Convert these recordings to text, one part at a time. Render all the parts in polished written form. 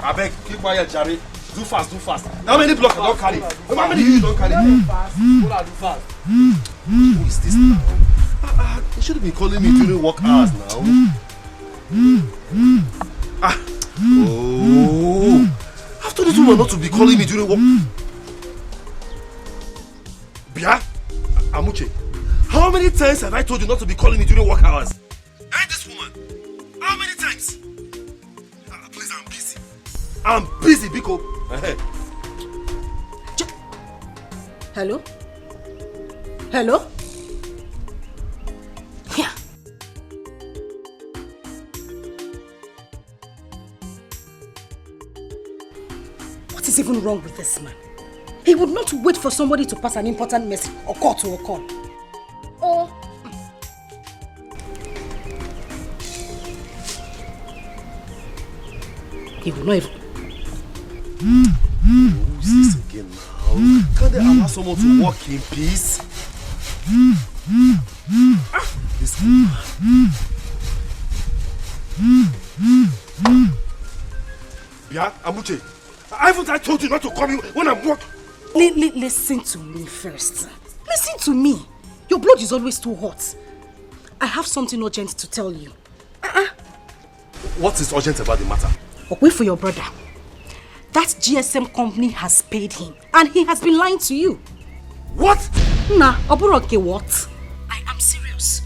I beg, keep quiet, Jerry. Do fast, do fast. How many blocks don't carry? How many you don't carry? Do fast. Who is this now? You shouldn't be calling me during work hours now. Oh. I've told this woman not to be calling me during work. Bia, Amuche, how many times have I told you not to be calling me during work hours? And this woman, how many times? Please, I'm busy. I'm busy, Biko. Hello? Hello? Yeah. What is even wrong with this man? He would not wait for somebody to pass an important message or call to a call. Or... he would not even... Who is this again now? Can they allow someone to walk in peace? This woman. Bia, Amuche, haven't I told you not to call me when I'm working? Listen to me first. Listen to me. Your blood is always too hot. I have something urgent to tell you. What is urgent about the matter? Wait for your brother. That GSM company has paid him and he has been lying to you. What? Nah, Oburoke, what? I am serious.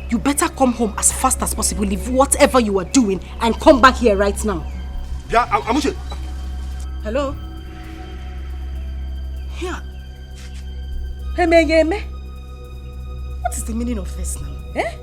You better come home as fast as possible, leave whatever you are doing and come back here right now. Yeah, Amuche. Hello? Yeah. Heme. What is the meaning of this now? Eh?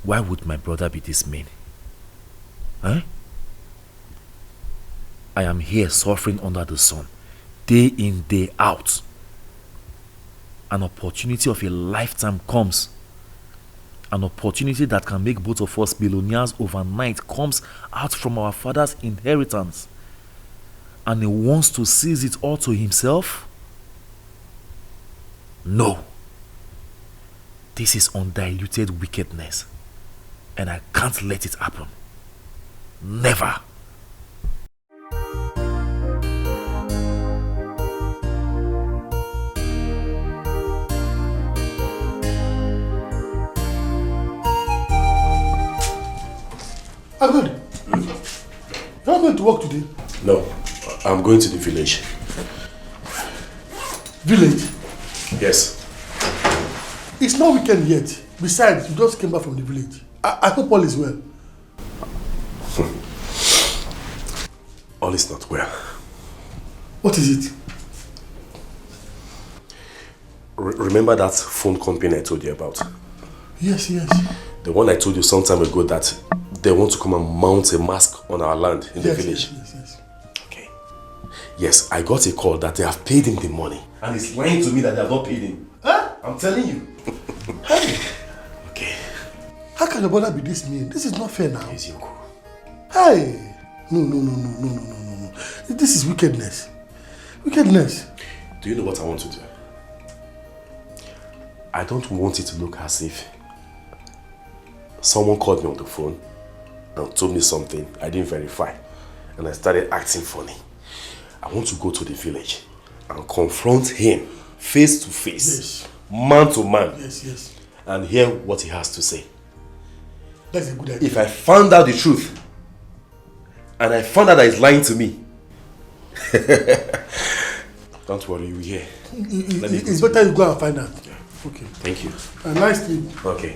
Why would my brother be this mean? Huh? I am here suffering under the sun, day in, day out. An opportunity of a lifetime comes. An opportunity that can make both of us billionaires overnight comes out from our father's inheritance. And he wants to seize it all to himself? No. This is undiluted wickedness. And I can't let it happen. Never. Agud, you're not going to work today? No, I'm going to the village. Village? Yes. It's not weekend yet. Besides, you just came back from the village. I hope all is well. All is not well. What is it? Remember that phone company I told you about? Yes. The one I told you some time ago that they want to come and mount a mask on our land in the village. Yes. Okay. Yes, I got a call that they have paid him the money. And he's lying to me that they have not paid him. Huh? I'm telling you. Hey, Okay. how can your brother be this mean? This is not fair now. Yes, Yoko. Hey, no. This is wickedness. Wickedness. Do you know what I want to do? I don't want it to look as if someone called me on the phone and told me something I didn't verify, and I started acting funny. I want to go to the village and confront him face to face, Yes. man to man, Yes. and hear what he has to say. That's a good idea. If I found out the truth, and I found out that he's lying to me, don't worry, you will hear. It's better you go and find out. Yeah. Okay. Thank you. A nice sleep. Okay,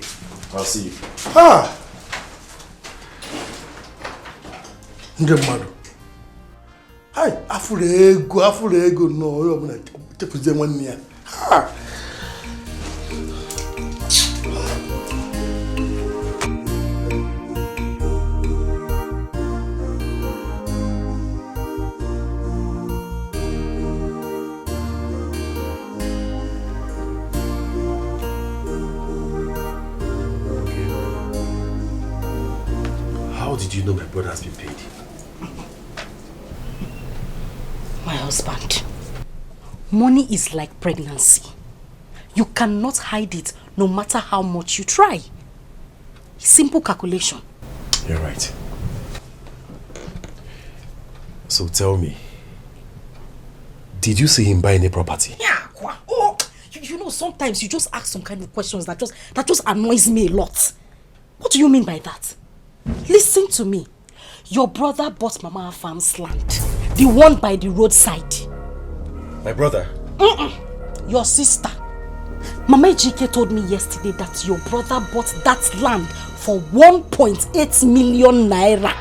I'll see you. Ah! Nde mmadụ. Hai, afụrụ ego no, onye ọbụla chefuzie nwanne ya. Ha! How did you know my brother has been paid? My husband, money is like pregnancy. You cannot hide it no matter how much you try. Simple calculation. You're right. So tell me, did you see him buy any property? Yeah, oh, you know, sometimes you just ask some kind of questions that just annoys me a lot. What do you mean by that? Listen to me. Your brother bought Mama Farm's land, the one by the roadside. My brother? Your sister. Mama Dikeh told me yesterday that your brother bought that land for 1.8 million naira.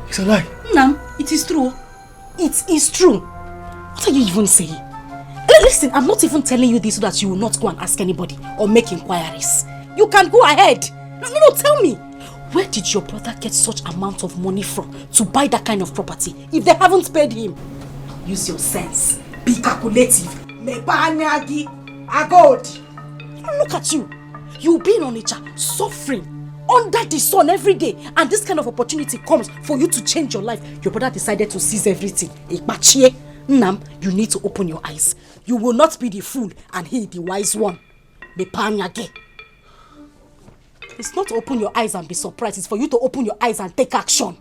It's a lie. Nam, it is true. It is true. What are you even saying? Listen, I'm not even telling you this so that you will not go and ask anybody or make inquiries. You can go ahead. No, tell me. Where did your brother get such amount of money from to buy that kind of property if they haven't paid him? Use your sense. Be calculative. Look at you. You've been on nature suffering under the sun every day, and this kind of opportunity comes for you to change your life. Your brother decided to seize everything. Nam, you need to open your eyes. You will not be the fool and he the wise one. It's not to open your eyes and be surprised. It's for you to open your eyes and take action.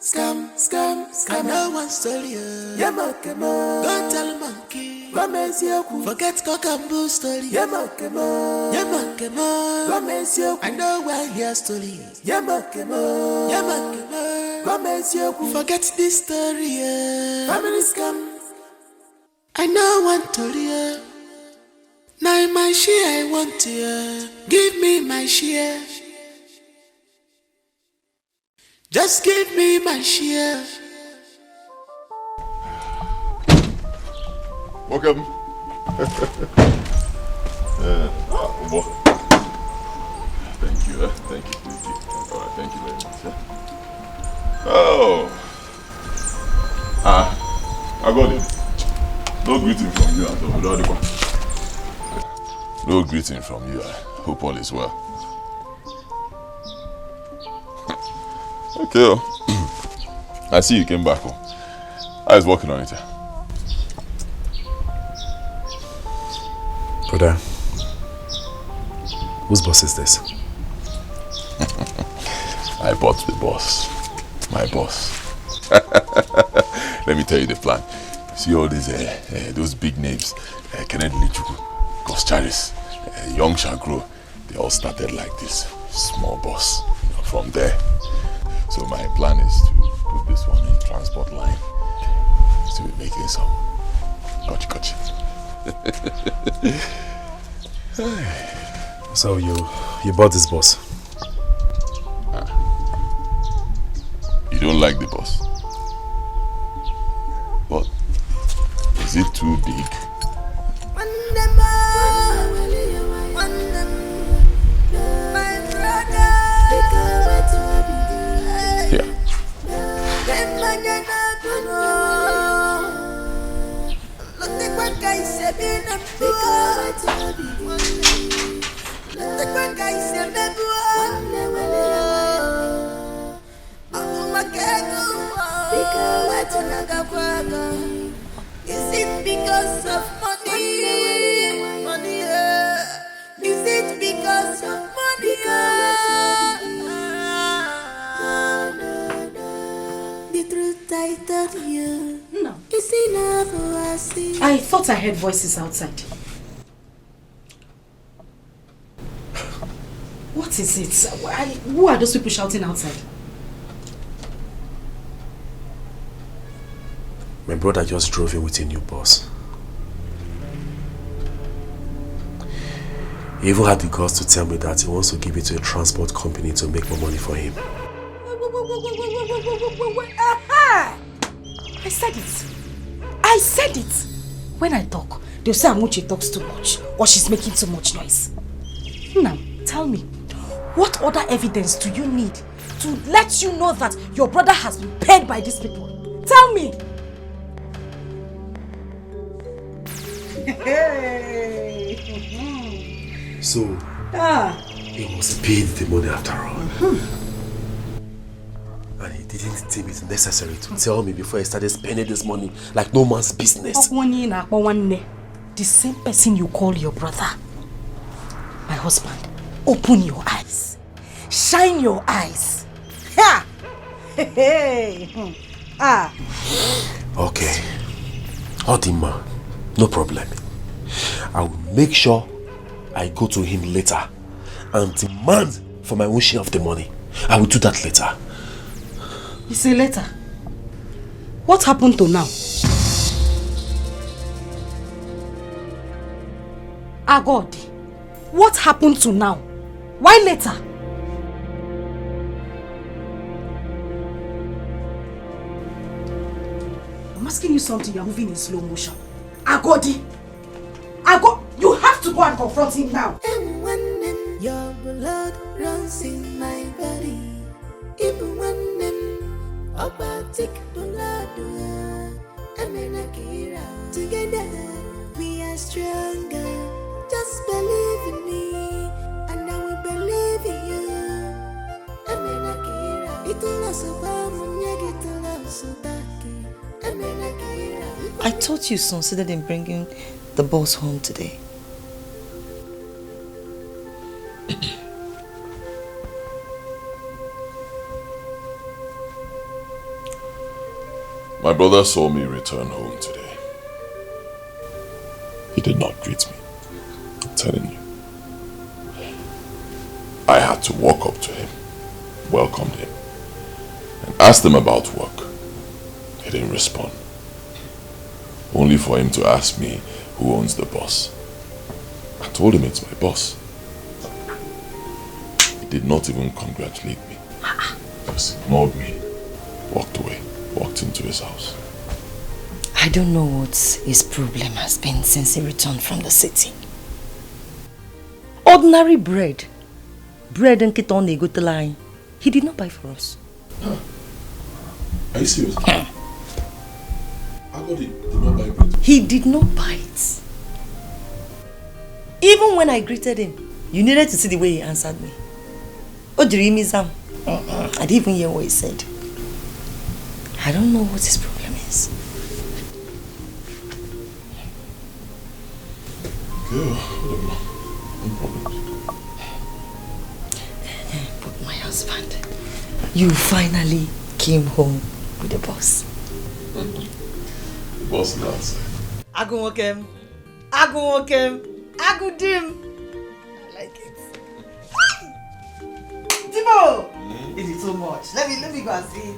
Scam. No one story. Go tell monkey. Forget cock and bull story. I know where your story is. Forget this story. Family scam. I know one story. Now my share I want to. Give me my share. Just give me my share. Welcome. Thank you. Thank you. All right, thank you very much. Oh. I got it. No greeting from you at all. No greeting from you. I hope all is well. Okay. I see you came back home. I was working on it. Brother, whose boss is this? I bought the boss. My boss. Let me tell you the plan. See all these, those big names. Kenneth Lichuku, Ghost Young Shagro. They all started like this. Small boss. From there. So my plan is to put this one in transport line. To be making some gotcha. So you bought this boss? You don't like the boss? But is it too big? Yeah. Is it because of money? Money, is it because of money? The truth I told you. No. Is enough for us. I thought I heard voices outside. What is it? Who are those people shouting outside? My brother just drove in with a new boss. He even had the guts to tell me that he wants to give it to a transport company to make more money for him. Aha! I said it. I said it. When I talk, they'll say Amuche talks too much or she's making too much noise. Now, tell me, what other evidence do you need to let you know that your brother has been paid by these people? Tell me. So, he was paid the money after all. And he didn't deem it necessary to tell me before he started spending this money like no man's business. The same person you call your brother. My husband, open your eyes. Shine your eyes. Ha! Okay. Odima, no problem. I will make sure I go to him later and demand for my own share of the money. I will do that later. You say later? What happened to now? God, what happened to now? Why later? I'm asking you something, you're moving in slow motion. Agodi! You have to go and confront him now! And when your blood runs in my body, even when Obatik blood, together we are stronger. Just believe in me, and I will believe in you. I thought you considered in bringing the boss home today. My brother saw me return home today. He did not greet me. I'm telling you. I had to walk up to him, welcomed him, and asked him about work. He didn't respond. Only for him to ask me who owns the boss. I told him it's my boss. He did not even congratulate me. Just ignored me, walked away, walked into his house. I don't know what his problem has been since he returned from the city. Ordinary bread. Bread and keton go to line. He did not buy for us. Are you serious? Did not buy bread. He did not buy it. Even when I greeted him, you needed to see the way he answered me. Oh, Dreamizam. I didn't even hear what he said. I don't know what his problem is. No problem. But my husband, you finally came home with the boss. The boss is outside. Agumokem, Agudim. I like it. Timo! It is so much. Let me go and see it.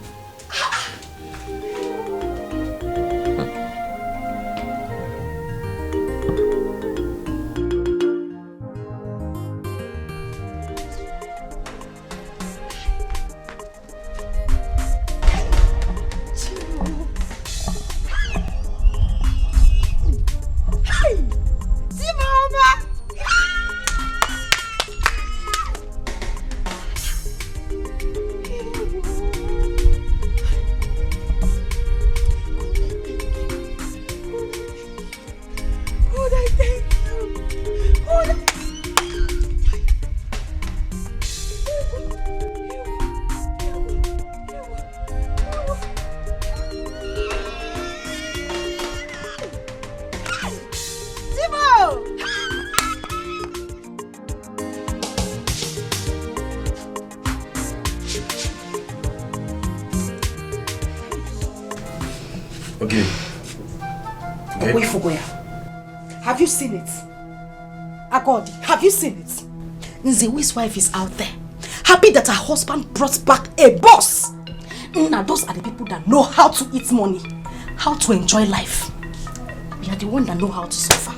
Okay. Okay. Wait for Goya. Have you seen it? Agodi, have you seen it? Nzewi's wife is out there, happy that her husband brought back a boss. Now those are the people that know how to eat money, how to enjoy life. We are the ones that know how to suffer.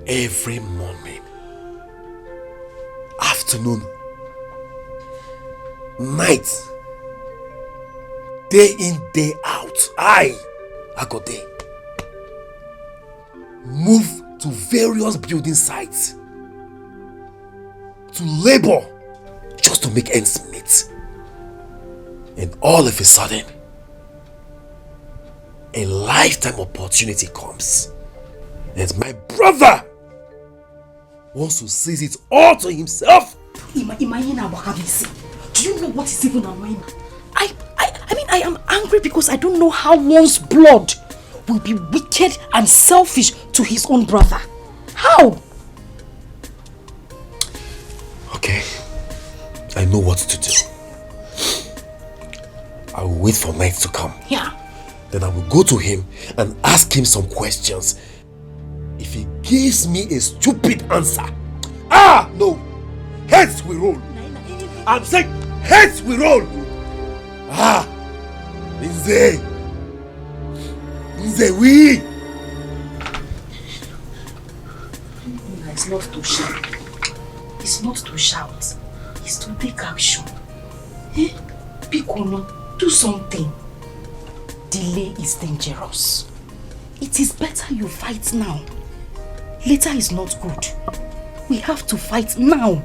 Every morning, afternoon, night, day in, day out, I go there. Move to various building sites to labor just to make ends meet. And all of a sudden, a lifetime opportunity comes. And my brother wants to seize it all to himself. Do you know what is even annoying? I am angry because I don't know how one's blood will be wicked and selfish to his own brother. How? Okay, I know what to do. I will wait for night to come. Yeah. Then I will go to him and ask him some questions. If he gives me a stupid answer, no, heads we roll. I'm saying heads we roll. Nze we. It's not to shout. It's not to shout. It's to take action. Piccolo, do something. Delay is dangerous. It is better you fight now. Later is not good. We have to fight now.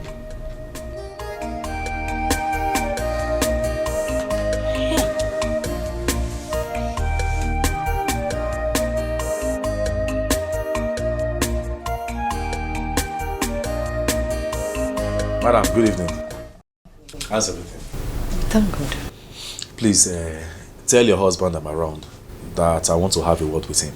Madam, good evening. How's everything? Thank God. Please tell your husband I'm around, that I want to have a word with him.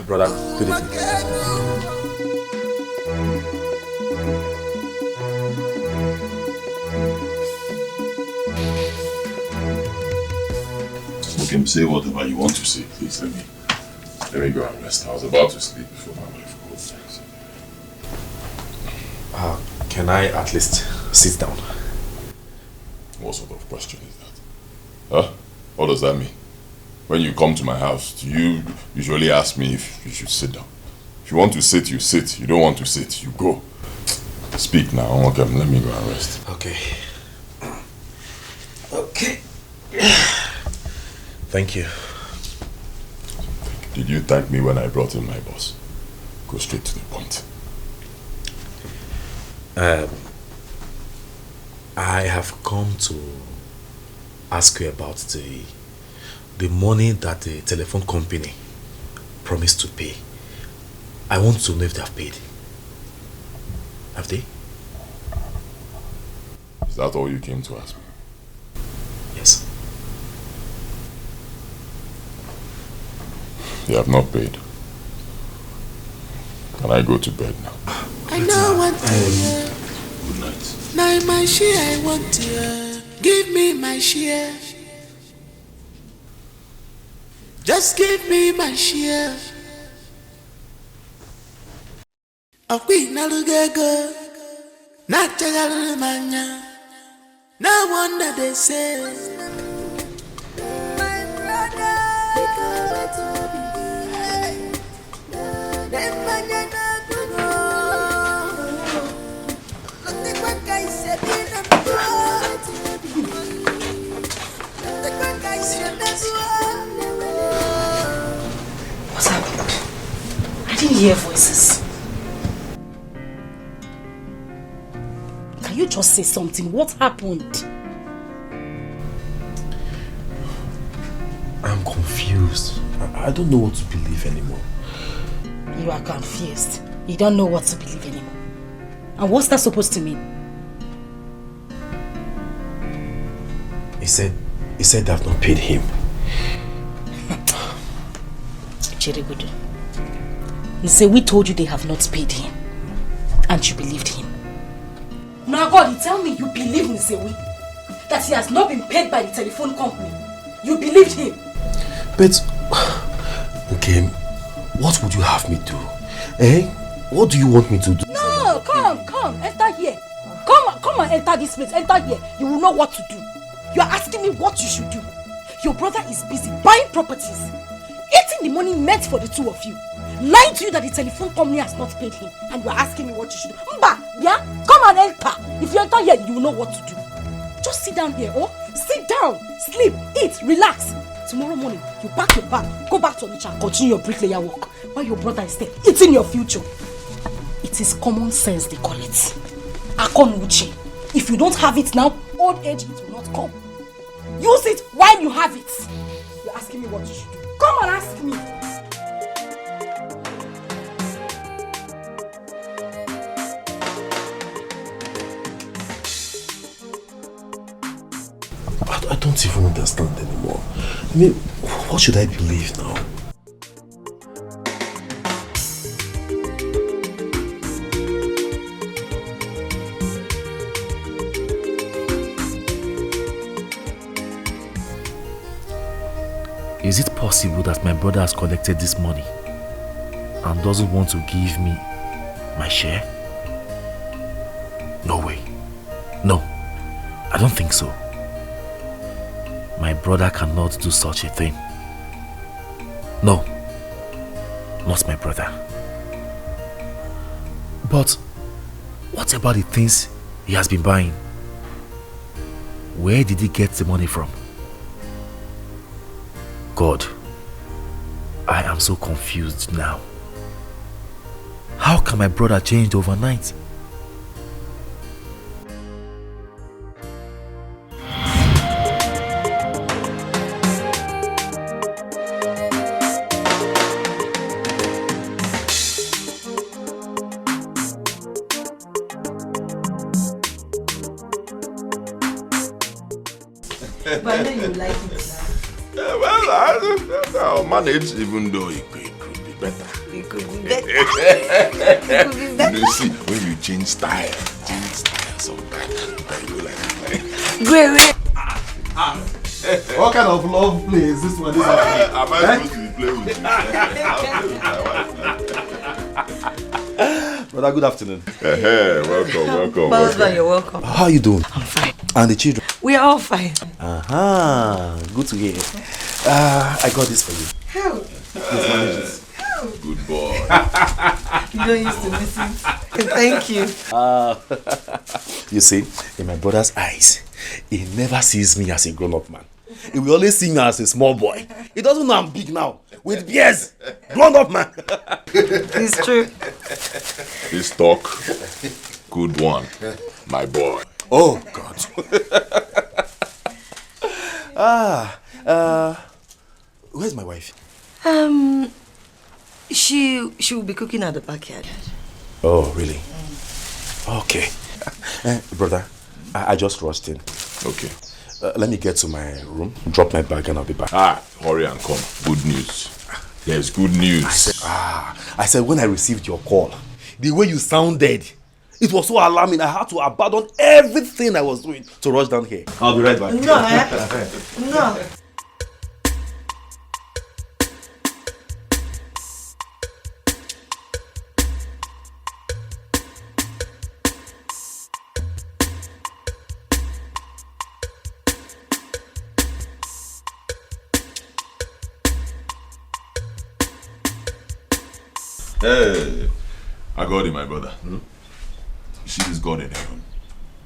Brother, good evening. You can say whatever you want to say, please. Let me go and rest. I was about to sleep before my wife called. Can I at least sit down? What sort of question is that? Huh? What does that mean? When you come to my house, do you usually ask me if you should sit down? If you want to sit, you sit. You don't want to sit, you go. Speak now. Okay, let me go and rest. Okay. Okay. Thank you. Did you thank me when I brought in my boss? Go straight to the point. I have come to ask you about the money that the telephone company promised to pay. I want to know if they have paid. Have they? Is that all you came to ask me? Yes. They have not paid. Can I go to bed now? I know what to hear. Good night. Now my share I want to hear. Give me my share. Just give me my share. Okwi nalugego. Na chagalu manya. No wonder they say. My brother. What happened? I didn't hear voices. Can you just say something? What happened? I'm confused. I don't know what to believe anymore. You are confused. You don't know what to believe anymore. And what's that supposed to mean? He said they have not paid him. Chirigudu. He said we told you they have not paid him. And you believed him. Now God, tell me you believe Nsewi. That he has not been paid by the telephone company. You believed him. But, okay, what would you have me do? Eh? What do you want me to do? No, come, enter here. Come and enter this place, enter here. You will know what to do. You are asking me what you should do. Your brother is busy buying properties, eating the money meant for the two of you, lying to you that the telephone company has not paid him, and you are asking me what you should do. Mba, yeah? Come and enter. If you enter here, you will know what to do. Just sit down here, oh? Sit down, sleep, eat, relax. Tomorrow morning, you pack your bag, go back to Onitsha and continue your bricklayer work while your brother is there eating your future. It is common sense, they call it. Akonuchi. If you don't have it now, old age it will not come. Use it while you have it. You're asking me what you should do. Come and ask me. I don't even understand anymore. I mean, what should I believe now? Is it possible that my brother has collected this money and doesn't want to give me my share? No way. No, I don't think so. My brother cannot do such a thing. No, not my brother. But what about the things he has been buying? Where did he get the money from? God, I am so confused now. How can my brother change overnight? But I know you like it now. Well, I'll manage, even though it could be better. It could be better. It could be better. You see, when you change style sometimes, you go like Great. What kind of love play is this one? am I supposed to be playing with you? Brother, good afternoon. Welcome. Husband, you're welcome. How are you doing? I'm fine. And the children? We are all fine. Good to hear. I got this for you. How? Please manage it. Good boy. You don't used to miss it. Thank you. You see, in my brother's eyes, he never sees me as a grown-up man. He will always see me as a small boy. He doesn't know I'm big now. With beers. Grown-up man. It's true. This talk, good one, my boy. Oh, God. Where's my wife? She will be cooking at the backyard. Oh, really? Okay. Brother, I just rushed in. Okay. Let me get to my room, drop my bag, and I'll be back. Hurry and come. Good news. There's good news. I said when I received your call, the way you sounded, it was so alarming. I had to abandon everything I was doing to rush down here. I'll be right back. No, no. Hey, I got it, my brother. See this God in heaven.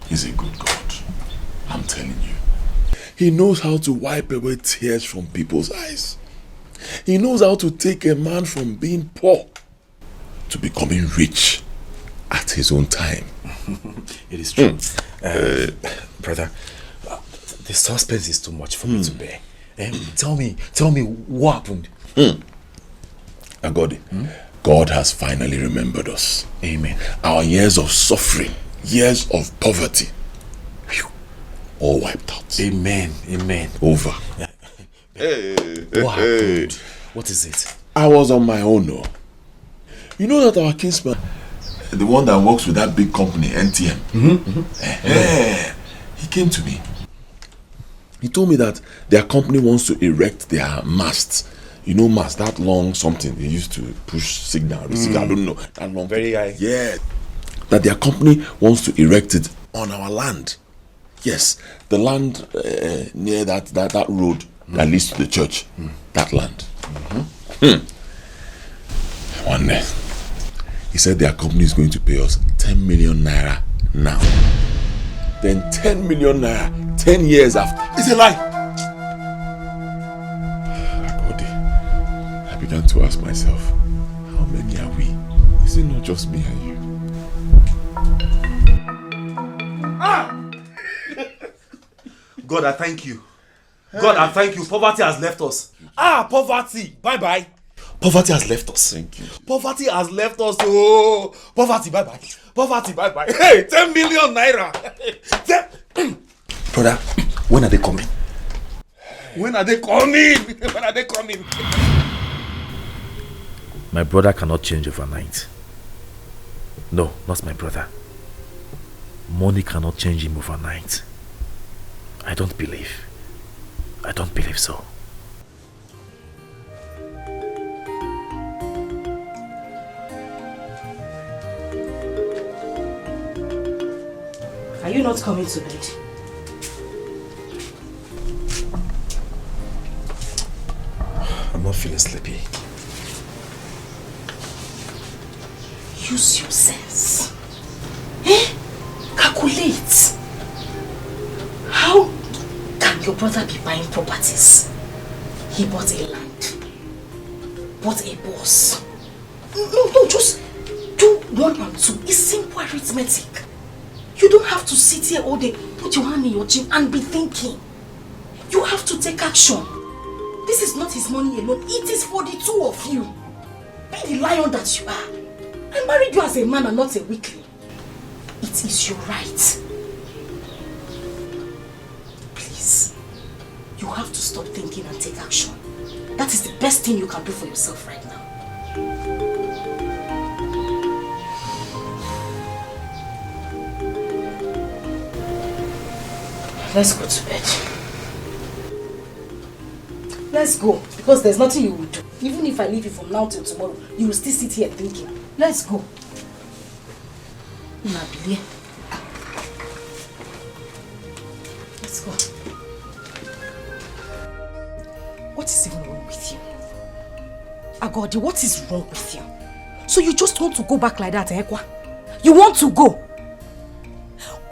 He's a good God. I'm telling you. He knows how to wipe away tears from people's eyes. He knows how to take a man from being poor to becoming rich at his own time. It is true. Brother, the suspense is too much for me to bear. Tell me what happened? Agodi, God has finally remembered us. Amen. Our years of suffering, years of poverty, all wiped out. Amen. Over. What happened? What is it? I was on my own, no. You know that our kinsman, the one that works with that big company, NTM, he came to me. He told me that their company wants to erect their masts. You know mast, that long something they used to push signal, receive, I don't know, that long. Very high. Yeah. That their company wants to erect it on our land. Yes, the land near that road that leads to the church. That land. One day, he said their company is going to pay us 10 million naira now. Then 10 million naira 10 years after. It's a lie. I began to ask myself, how many are we? Is it not just me and you? God, I thank you. God, I thank you. Poverty has left us. Poverty. Bye-bye. Poverty has left us. Thank you. Poverty has left us. Oh, poverty, bye-bye. Poverty, bye-bye. Hey, 10 million naira. Brother, when are they coming? When are they coming? When are they coming? My brother cannot change overnight. No, not my brother. Money cannot change him overnight. I don't believe so. Are you not coming to bed? I'm not feeling sleepy. Use your sense. Calculate. How can your brother be buying properties? He bought a land, bought a boss. No, just do 1 and 2. It's simple arithmetic. You don't have to sit here all day, put your hand in your chin and be thinking. You have to take action. This is not his money alone. It is for the two of you. Be the lion that you are. I married you as a man and not a weakling. It is your right. Please, you have to stop thinking and take action. That is the best thing you can do for yourself right now. Let's go to bed. Let's go, because there's nothing you will do. Even if I leave you from now till tomorrow, you will still sit here thinking. Let's go. Nabili. Let's go. What is even wrong with you? Agodi, what is wrong with you? So you just want to go back like that, Ekwa? You want to go?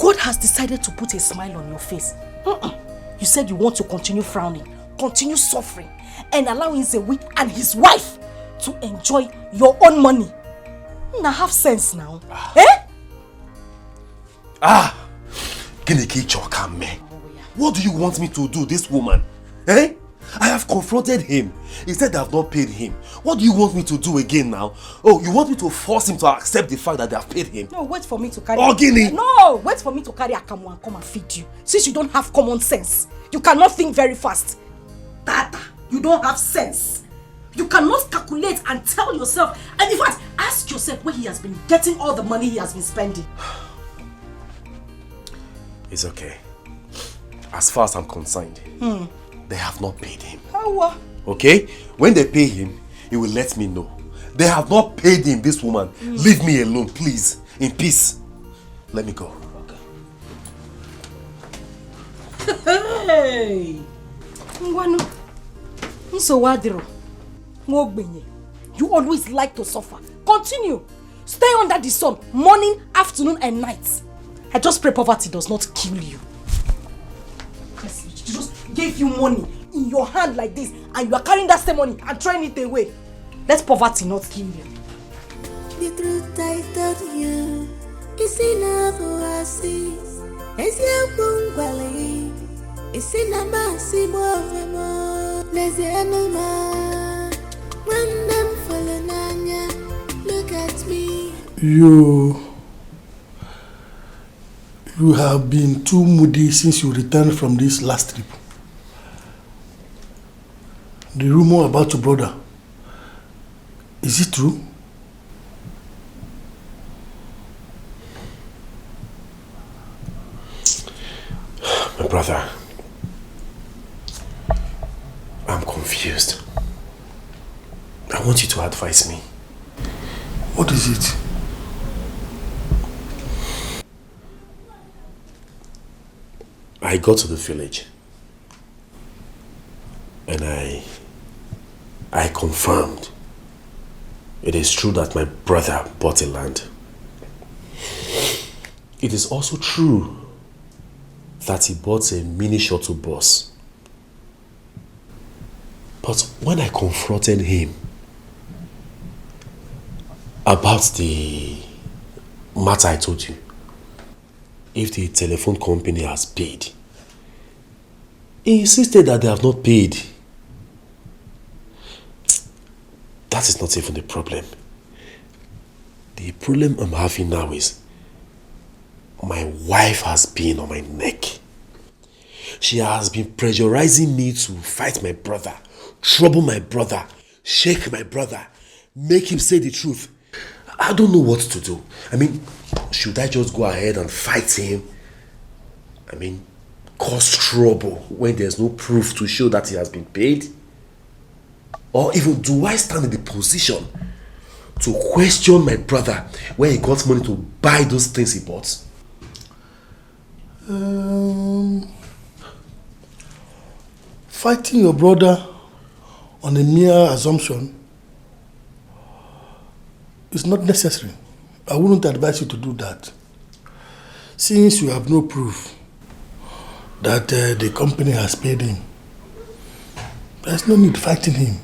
God has decided to put a smile on your face. You said you want to continue frowning, continue suffering, and allowing Zewi and his wife to enjoy your own money. Now have sense now. What do you want me to do, this woman? I have confronted him. He said I have not paid him. What do you want me to do again now? Oh, you want me to force him to accept the fact that they have paid him? No, wait for me to carry... Guinea! No, wait for me to carry Akamu and come and feed you. Since you don't have common sense. You cannot think very fast. Tata, you don't have sense. You cannot calculate and tell yourself. And in fact, ask yourself where he has been getting all the money he has been spending. It's okay. As far as I'm concerned, they have not paid him. How? Okay? When they pay him, he will let me know. They have not paid him, this woman. Leave me alone, please. In peace. Let me go. Hey! Ngwanu. Nsowadiro. Ngogbenye. You always like to suffer. Continue. Stay under the sun, morning, afternoon, and night. I just pray poverty does not kill you. Yes, it just gave you money in your hand like this, and you are carrying that same money and throwing it away. Let poverty not kill you. The truth I told you is enough oasis. As you You have been too moody since you returned from this last trip. The rumor about your brother, is it true? My brother, I'm confused. I want you to advise me. What is it? I got to the village and I confirmed it is true that my brother bought a land. It is also true that he bought a mini shuttle bus. But when I confronted him about the matter I told you, if the telephone company has paid, he insisted that they have not paid. That is not even the problem. The problem I'm having now is my wife has been on my neck. She has been pressurizing me to fight my brother, trouble my brother, shake my brother, make him say the truth. I don't know what to do. I mean, should I just go ahead and fight him? I mean, cause trouble when there's no proof to show that he has been paid? Or even do I stand in the position to question my brother where he got money to buy those things he bought? Fighting your brother on a mere assumption is not necessary. I wouldn't advise you to do that. Since you have no proof that the company has paid him, there's no need fighting him.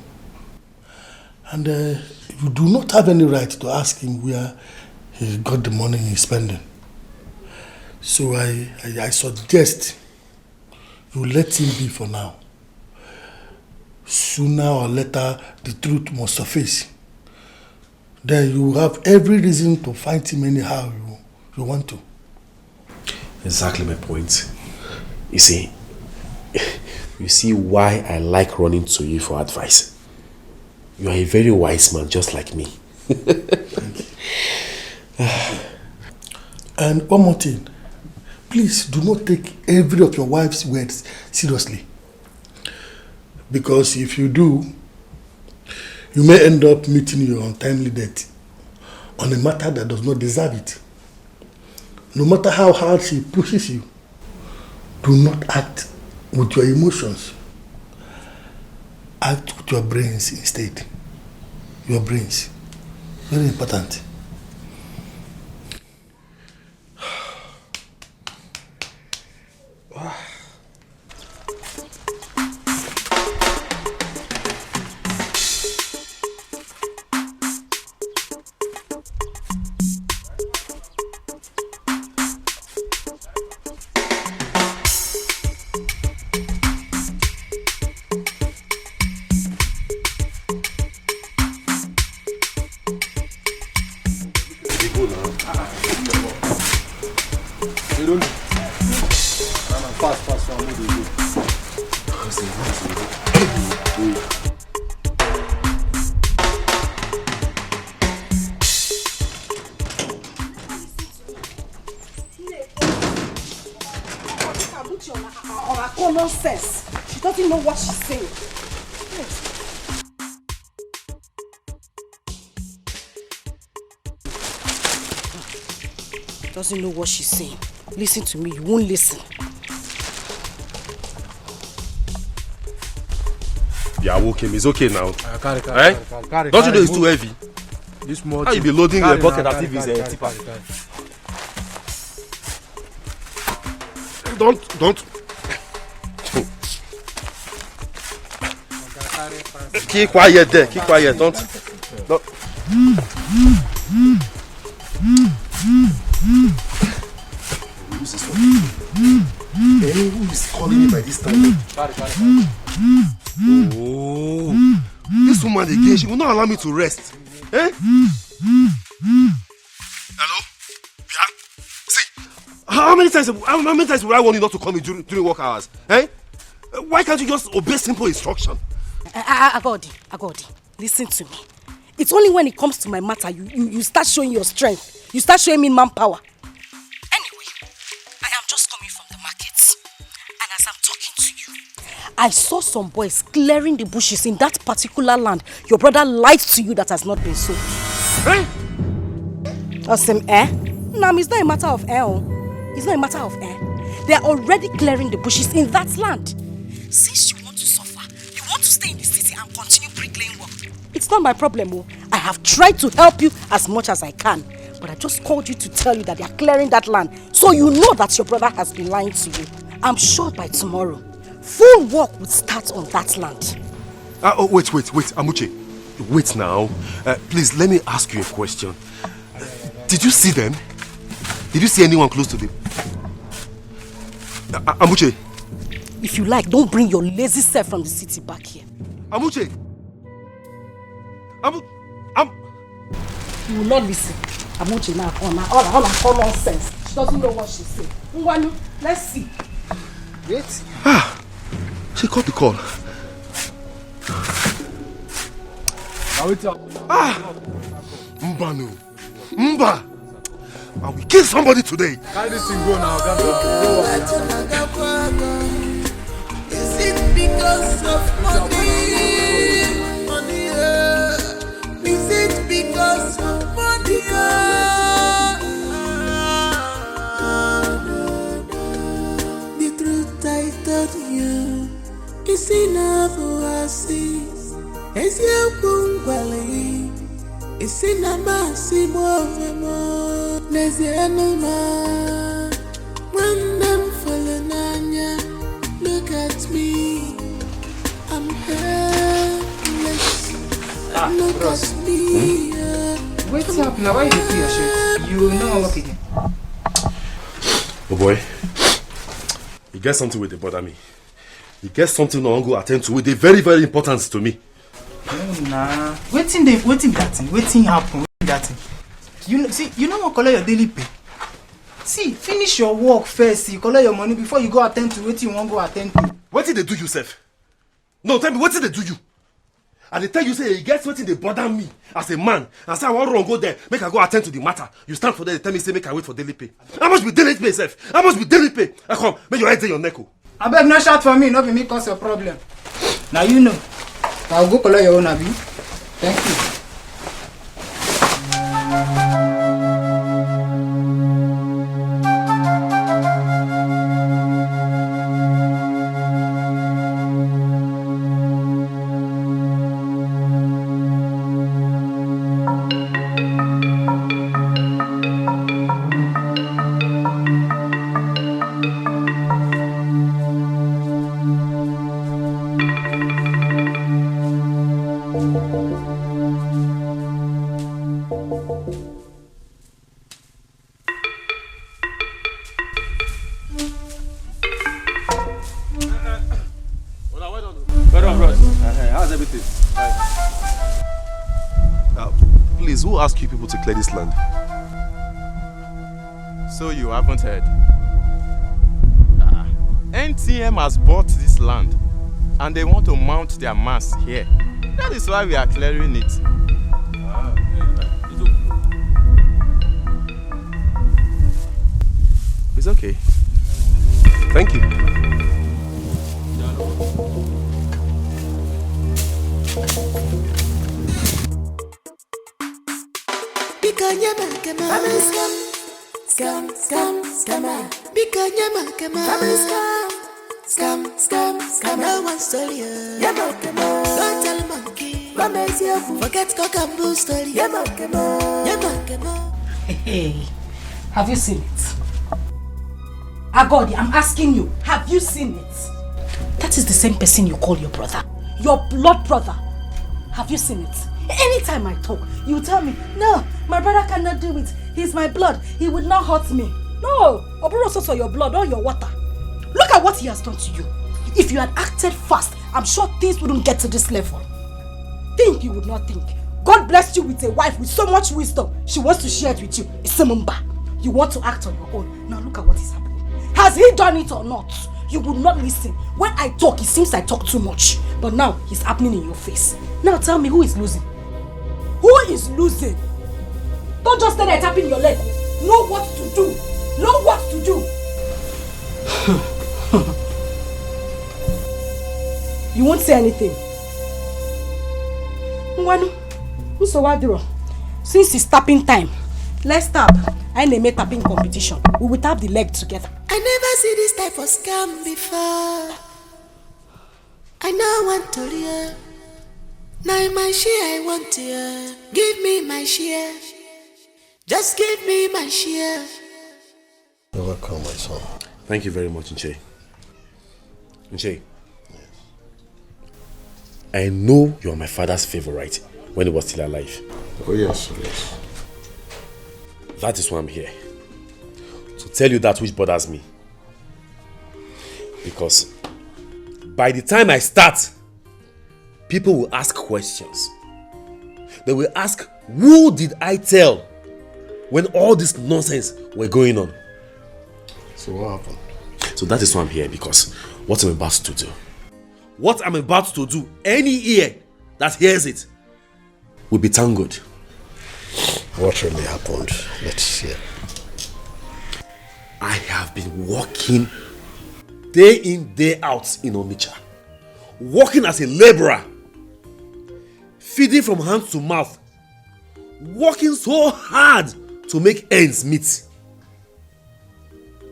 And you do not have any right to ask him where he got the money he's spending. So I suggest you let him be for now. Sooner or later, the truth must surface. Then you have every reason to fight him anyhow you want to. Exactly my point. You see why I like running to you for advice. You are a very wise man, just like me. And one more thing. Please do not take every of your wife's words seriously. Because if you do, you may end up meeting your untimely death on a matter that does not deserve it. No matter how hard she pushes you, do not act with your emotions. Act with your brains instead. Your brains. Very important. Nonsense. She doesn't know what she's saying. Doesn't know what she's saying. Listen to me, you won't listen. Yeah, okay, it's okay now. Carry, don't you know it's too heavy? This more. How you be loading your bucket as if it's a tipper? Don't. Keep quiet there. Keep quiet. Don't. Who is calling me by this Oh, this woman again, she will not allow me to rest. Eh? Hello? Yeah? See, how many times will I warn you not to call me during work hours? Eh? Why can't you just obey simple instruction? Agodi, listen to me. It's only when it comes to my matter you start showing your strength. You start showing me manpower. Anyway, I am just coming from the market. And as I'm talking to you, I saw some boys clearing the bushes in that particular land your brother lied to you that has not been sold. Eh? Awesome, eh? No, it's not a matter of air. It's not a matter of air. They are already clearing the bushes in that land. Since you want to suffer, you want to stay in the city and continue bricklaying work. It's not my problem, oh. I have tried to help you as much as I can. But I just called you to tell you that they are clearing that land. So you know that your brother has been lying to you. I'm sure by tomorrow, full work will start on that land. Wait, Amuche. Wait now. Please, let me ask you a question. Did you see them? Did you see anyone close to them? Amuche. If you like, don't bring your lazy self from the city back here. Amuche. You will not listen. Amuche now, all nonsense. She doesn't know what she's saying. Nwanu, let's see. Wait. She caught the call. Mbanu. Mba. I will kill somebody today. How this thing go now? Is it because of money? Is it because of money? The truth I told you is enough for us. Is your bungwali? Is in a massive more. There's the animal. When them falling on ya, look at me. I'm helpless. Look at me. What's up now? Why you feel your shirt? You know what again? Oh boy. You get something with the bother me. You get something I want to go attend to with the very, very important to me. Oh, nah. Waiting that thing. Waiting happen. That thing. You know what, collect your daily pay. See, finish your work first. You collect your money before you go attend to what you want to go attend to. What did they do yourself? No, tell me, what did they do you? And they tell you, say, you get what they bother me as a man. And say, I want to go there, make I go attend to the matter. You stand for there, they tell me, say, make I wait for daily pay. I must be daily pay, self. I must be daily pay. I come, make your head in your neck. I beg no shout for me, not be me cause your problem. Now you know. I'll go collect your own abi. Thank you. Who asked you people to clear this land? So you haven't heard? NTM has bought this land and they want to mount their mass here. That is why we are clearing it. It's okay. Thank you. Scam. No one story. Don't tell a monkey. Forget cock and bull story. Hey, have you seen it? Agodi, I'm asking you, have you seen it? That is the same person you call your brother. Your blood brother. Have you seen it? Anytime I talk, you tell me, no, my brother cannot do it. He's my blood. He would not hurt me. No, Oburo saw your blood or your water. Look at what he has done to you. If you had acted fast, I'm sure things wouldn't get to this level. Think you would not think. God blessed you with a wife with so much wisdom. She wants to share it with you. It's Simumba. You want to act on your own. Now look at what is happening. Has he done it or not? You would not listen. When I talk, it seems I talk too much. But now, it's happening in your face. Now tell me, who is losing? Who is losing? Don't just stand there tapping your leg. Know what to do. Know what to do. You won't say anything. Mwanu, since it's tapping time, let's tap. I name a tapping competition. We will tap the leg together. I never see this type of scam before. I know want to hear. Now my share I want to hear. Give me my share. Just give me my share. You're welcome, my son. Thank you very much, Nche. Nche. Yes. I know you're my father's favorite when he was still alive. Oh yes, yes. That is why I'm here. To tell you that which bothers me. Because by the time I start, people will ask questions. They will ask, who did I tell when all this nonsense were going on? So what happened? So that is why I'm here, because what I'm about to do. What I'm about to do, any ear that hears it will be tangled. What really happened? Let's hear. I have been working day in, day out in Onitsha. Working as a laborer. Feeding from hand to mouth. Working so hard to make ends meet.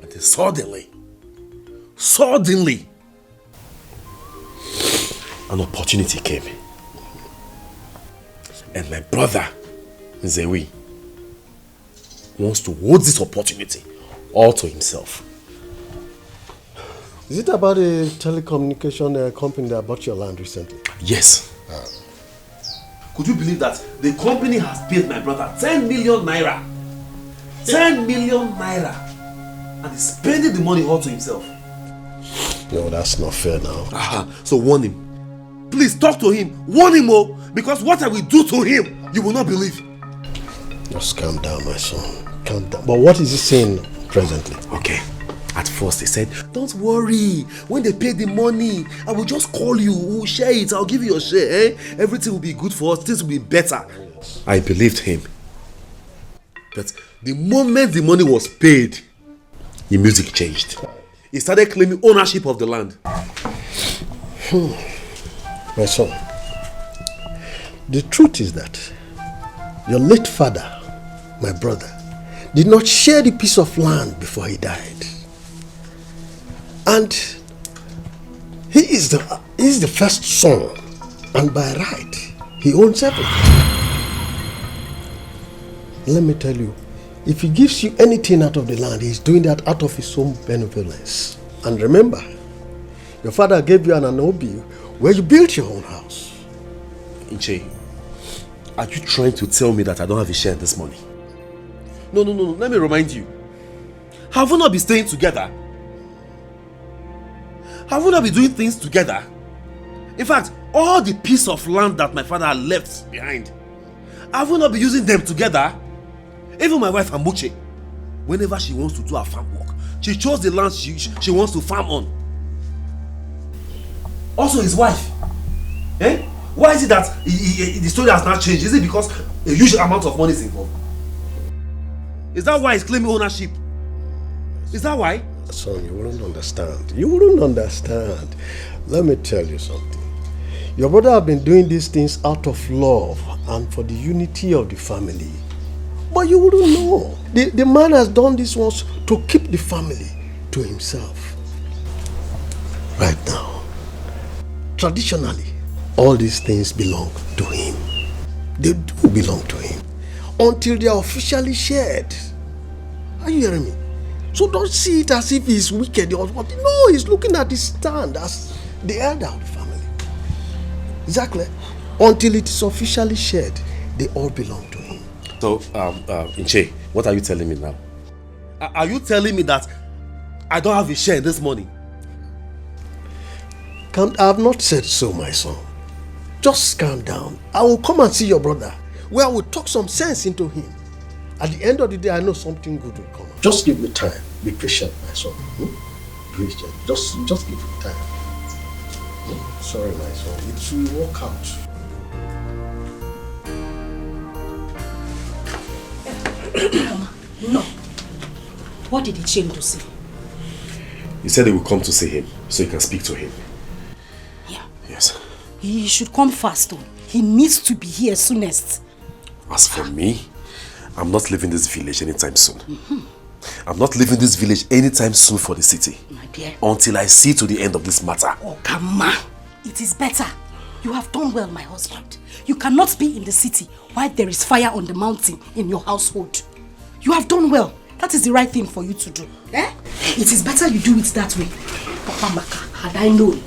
And then suddenly, an opportunity came. And my brother, Nzewi, wants to hold this opportunity all to himself. Is it about a telecommunication company that bought your land recently? Yes. Could you believe that the company has paid my brother 10 million naira? 10 million naira. And he's spending the money all to himself. No, that's not fair now. So warn him. Please talk to him. Warn him, oh, because what I will do to him, you will not believe. Just calm down, my son. Calm down. But what is he saying presently? Okay. At first he said, don't worry. When they pay the money, I will just call you. We'll share it. I'll give you your share. Everything will be good for us. Things will be better. Yes. I believed him. But the moment the money was paid, the music changed. He started claiming ownership of the land. My son, the truth is that your late father, my brother, did not share the piece of land before he died. And he is the first son, and by right, he owns everything. Let me tell you, if he gives you anything out of the land, he's doing that out of his own benevolence. And remember, your father gave you an obio where you built your own house. Nche, are you trying to tell me that I don't have a share in this money? No. Let me remind you. Have we not been staying together? Have we not been doing things together? In fact, all the piece of land that my father left behind, have we not been using them together? Even my wife Amuche, whenever she wants to do her farm work, she chose the land she wants to farm on. Also his wife. Why is it that the story has not changed? Is it because a huge amount of money is involved? Is that why he's claiming ownership? Is that why? Son, you wouldn't understand. You wouldn't understand. Let me tell you something. Your brother have been doing these things out of love and for the unity of the family. But you wouldn't know. The man has done this once to keep the family to himself. Right now, traditionally, all these things belong to him. They do belong to him. Until they are officially shared. Are you hearing me? So don't see it as if he's wicked or what. No, he's looking at his stand as the elder of the family. Exactly. Until it is officially shared, they all belong to him. So, Nche, what are you telling me now? Are you telling me that I don't have a share in this money? I have not said so, my son. Just calm down. I will come and see your brother, where I will talk some sense into him. At the end of the day, I know something good will come. Just give me time. Be patient, my son. Patient. Just give me time. Sorry, my son. It will work out. No. What did he change to say? He said he will come to see him, so he can speak to him. Yeah. Yes. He should come fast, though. He needs to be here soonest. As for me, I'm not leaving this village anytime soon. I'm not leaving this village anytime soon for the city. My dear. Until I see to the end of this matter. Oh, come on. It is better. You have done well, my husband. You cannot be in the city while there is fire on the mountain in your household. You have done well. That is the right thing for you to do. Eh? It is better you do it that way. Papa Maka, had I known.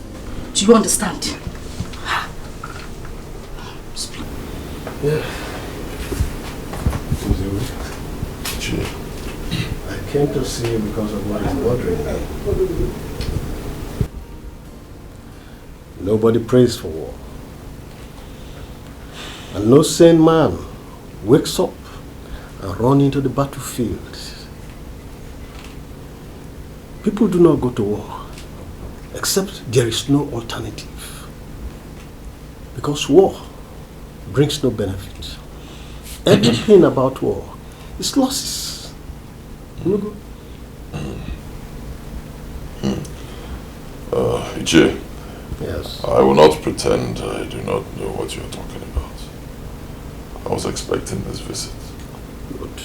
Do you understand? Yeah. I came to see you because of what is bothering me. Nobody prays for war. And no sane man wakes up and runs into the battlefield. People do not go to war except there is no alternative. Because war brings no benefit. Everything about war is losses. Iche, yes. I will not pretend I do not know what you are talking about. I was expecting this visit. Good.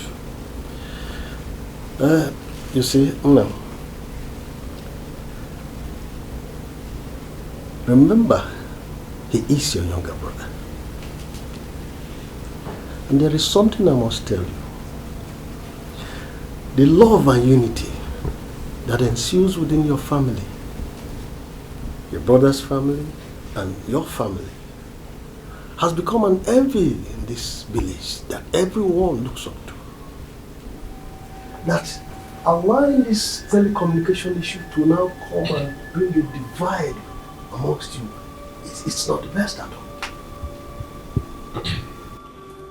You see, no. Remember, he is your younger brother. And there is something I must tell you. The love and unity that ensues within your family, your brother's family and your family, has become an envy in this village that everyone looks up to. That allowing this telecommunication issue to now come and bring a divide amongst you, it's not the best at all.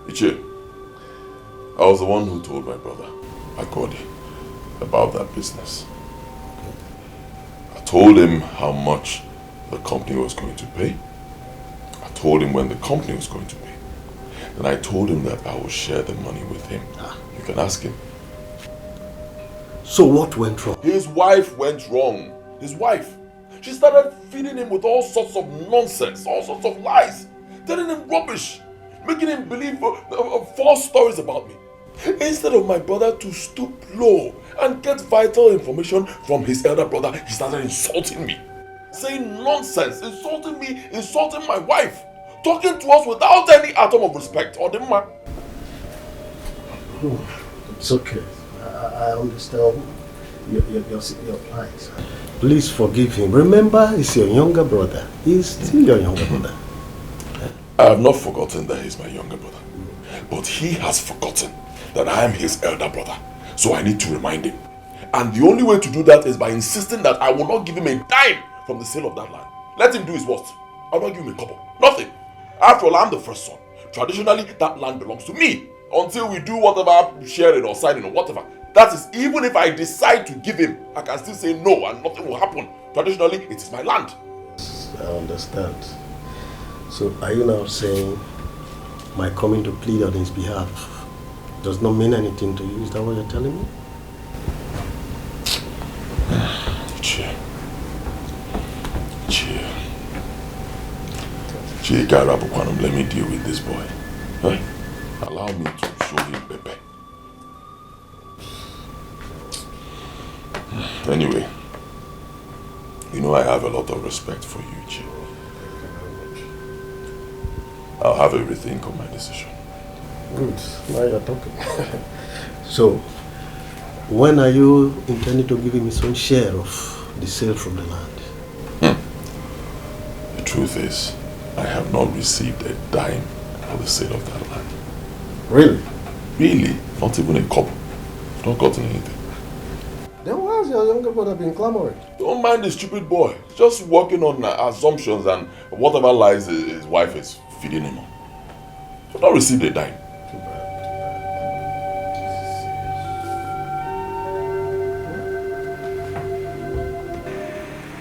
Iche, I was the one who told my brother, Okoli, about that business. I told him how much the company was going to pay. I told him when the company was going to pay. Then I told him that I will share the money with him. You can ask him. So what went wrong? His wife went wrong. His wife. She started feeding him with all sorts of nonsense, all sorts of lies, telling him rubbish, making him believe false stories about me. Instead of my brother to stoop low and get vital information from his elder brother, he started insulting me, saying nonsense, insulting me, insulting my wife, talking to us without any atom of respect. Or the man. It's okay. I understand your plight. Please forgive him. Remember, he's your younger brother. He's still your younger brother. I have not forgotten that he's my younger brother. But he has forgotten that I am his elder brother. So I need to remind him. And the only way to do that is by insisting that I will not give him a dime from the sale of that land. Let him do his worst. I'll not give him a couple. Nothing. After all, I'm the first son. Traditionally, that land belongs to me. Until we do whatever, sharing or signing or whatever. That is, even if I decide to give him, I can still say no and nothing will happen. Traditionally, it is my land. I understand. So are you now saying my coming to plead on his behalf does not mean anything to you? Is that what you're telling me? Let me deal with this boy. Huh? Allow me to show him Pepe. Anyway, you know I have a lot of respect for you, Chi. I'll have a rethink on my decision. Good. Now you're talking. So, when are you intending to give him his own share of the sale from the land? The truth is, I have not received a dime for the sale of that land. Really? Really? Not even a couple. Not gotten anything. Then why has has your younger brother been clamoring? Don't mind the stupid boy. Just working on assumptions and whatever lies his wife is feeding him on. So don't receive the dime. Too bad.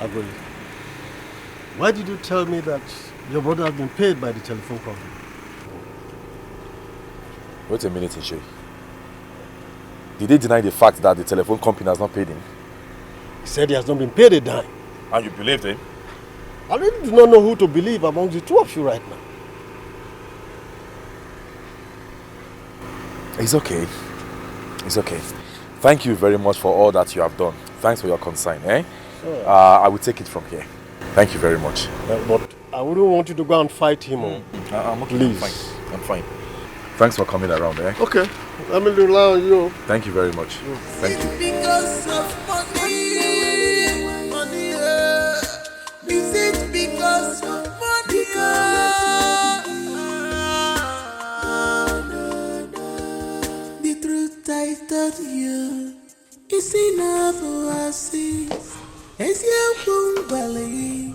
Okoli, why did you tell me that your brother had been paid by the telephone company? Wait a minute, Ishe. Did they deny the fact that the telephone company has not paid him? He said he has not been paid a dime. And you believed him? I really do not know who to believe among the two of you right now. It's okay. It's okay. Thank you very much for all that you have done. Thanks for your concern, eh? Sure. I will take it from here. Thank you very much. But I wouldn't want you to go and fight him. I'm okay. Please. I'm fine. Thanks for coming around, eh? Okay. Let me rely on you. Thank you very much. Thank you. Because of money, money. Is it because of money? The truth I told you is enough for us. It's your boom belly.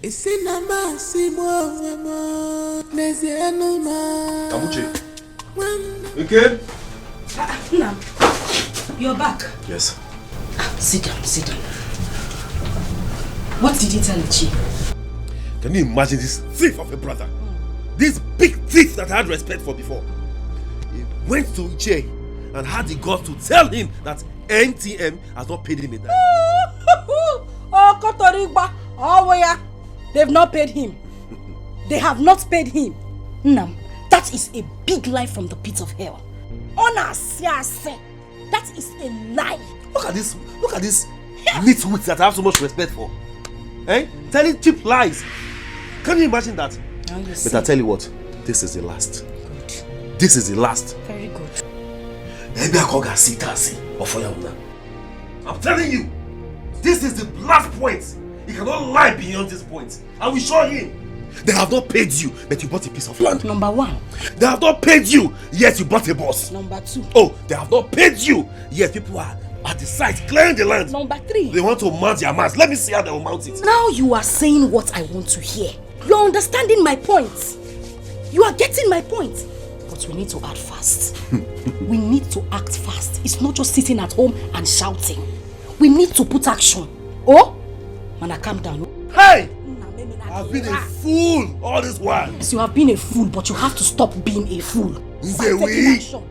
It's in a massive more. There's the animal. Amuche. Okay? Now, you're back. Yes. Sit down, sit down. What did he tell the chief? Can you imagine this thief of a brother? This big thief that I had respect for before. He went to Uche and had the guts to tell him that NTM has not paid him a dime. Oh, Kotorigba. Oh, yeah. They've not paid him. They have not paid him. Nam, that is a big lie from the pit of hell. That is a lie. Look at this nitwits that I have so much respect for. Eh? Telling cheap lies. Can you imagine that? But I tell you what, this is the last. Good. This is the last. Very good. I'm telling you, this is the last point. He cannot lie beyond this point. I will show him. They have not paid you, but you bought a piece of land. Number one. They have not paid you, yet you bought a bus. Number two. Oh, they have not paid you, yet people are at the site clearing the land. Number three. They want to mount their mast. Let me see how they will mount it. Now you are saying what I want to hear. You're understanding my point. You are getting my point. But we need to act fast. We need to act fast. It's not just sitting at home and shouting. We need to put action. Oh? Mana, calm down. Hey! I've been a fool all this while. Yes, you have been a fool, but you have to stop being a fool. Start taking action.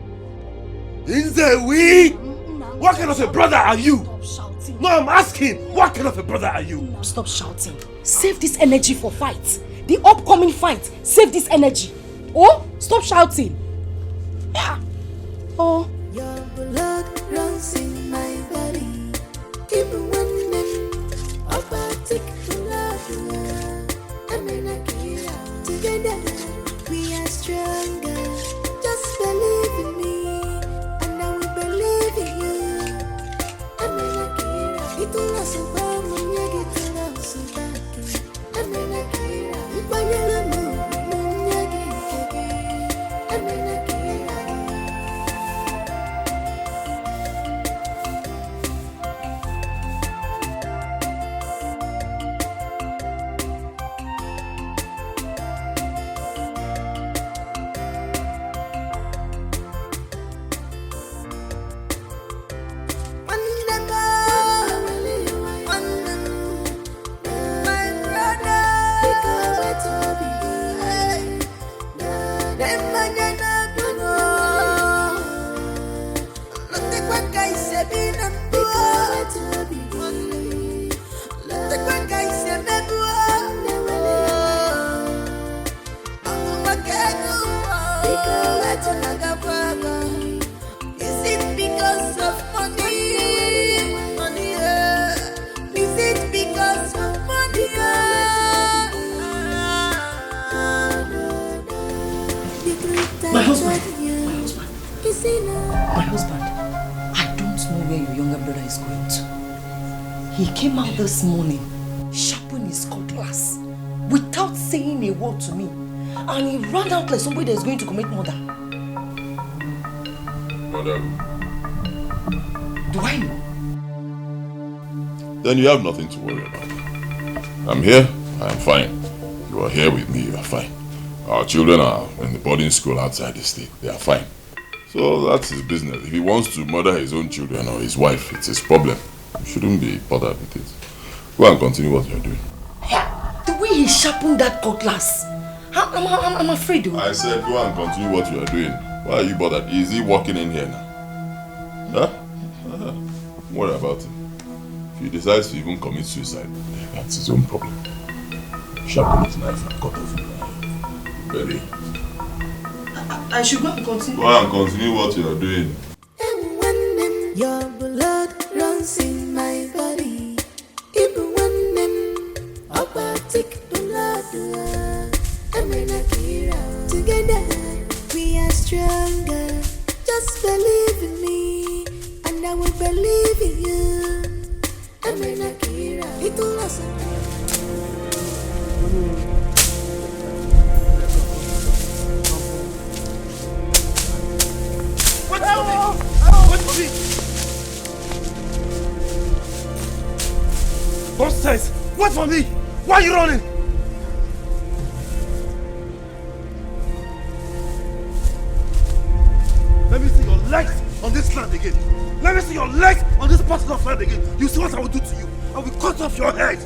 What kind of a brother are you? Stop shouting. No, I'm asking, what kind of a brother are you? No, stop shouting. Save this energy for fight. The upcoming fight. Save this energy. Oh, stop shouting. Yeah. Oh. Your blood runs in my body. Even when I'm particular. Together we are stronger. Just believe in me, and I will believe in you. It will not survive when you get to love somebody. If I yell no, He came out this morning, sharpened his cutlass, without saying a word to me. And he ran out like somebody that is going to commit murder. Murder? Do I know? then you have nothing to worry about. I'm here, I'm fine. You are here with me, you are fine. Our children are in the boarding school outside the state, they are fine. So that's his business. If he wants to murder his own children or his wife, it's his problem. You shouldn't be bothered with it. Go and continue what you're doing. The way he sharpened that cutlass, I'm afraid. I said go and continue what you are doing. Why are you bothered? Is he walking in here now? Huh? Don't worry about it. If he decides to even commit suicide, that's his own problem. Sharpen his knife and cut off his belly. I should go and continue. Go and continue what you are doing. And when your blood runs in my body, even when them opatic blood, together we are stronger. Just believe in me, and I will believe in you. It will last. Wait for me! Nonsense! Wait for me! Why are you running? Let me see your legs on this land again. Let me see your legs on this part of land again. You see what I will do to you? I will cut off your head.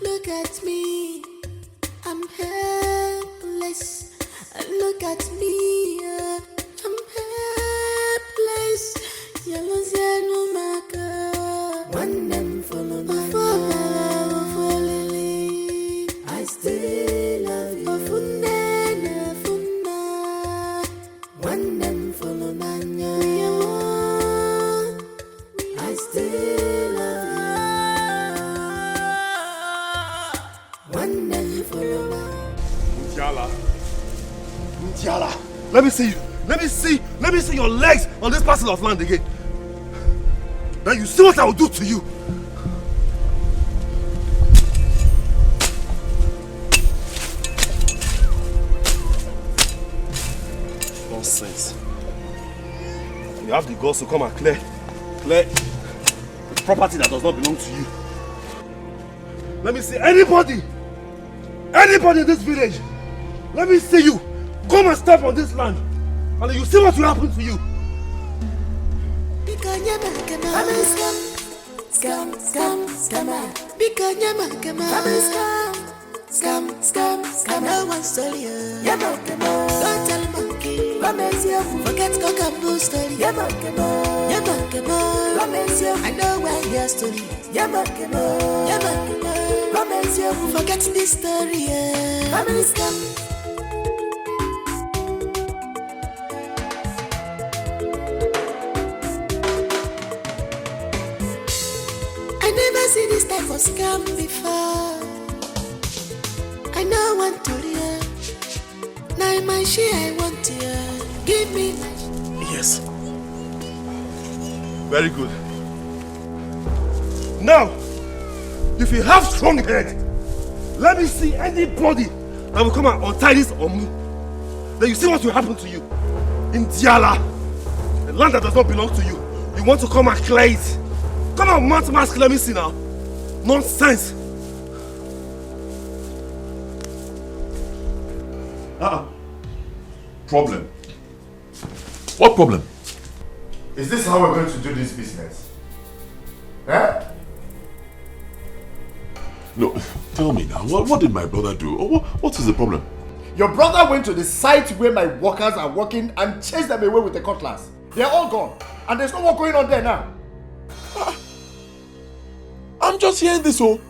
Look at me, I'm helpless. Look at me, I'm helpless. Yellow no maka. When them follow me, I still love you. When them follow me, I still love you. When them follow me. Ndiala, let me see you. Let me see your legs on this parcel of land again. Now you see what I will do to you. Nonsense. You have the guts to come and clear the property that does not belong to you. Let me see anybody in this village. Let me see you. Come and step on this land, and then you see what will happen to you. No one stole you. Don't tell monkey. Forget Cockapoo story. I know where your story is. Forget this story. Family scam. See this type of scam before. I know one to you. Now my share I want to give me my. Yes. Very good. Now, if you have strong head, let me see anybody that will come and untie this on me. Then you see what will happen to you. In Diala, the land that does not belong to you. You want to come and clear it. Come on, Mount Mask, let me see now. Nonsense. Problem? What problem? Is this how we're going to do this business? Eh? No, tell me now, what did my brother do? What is the problem? Your brother went to the site where my workers are working and chased them away with a cutlass. They're all gone. And there's no work going on there now. I'm just hearing this, oh.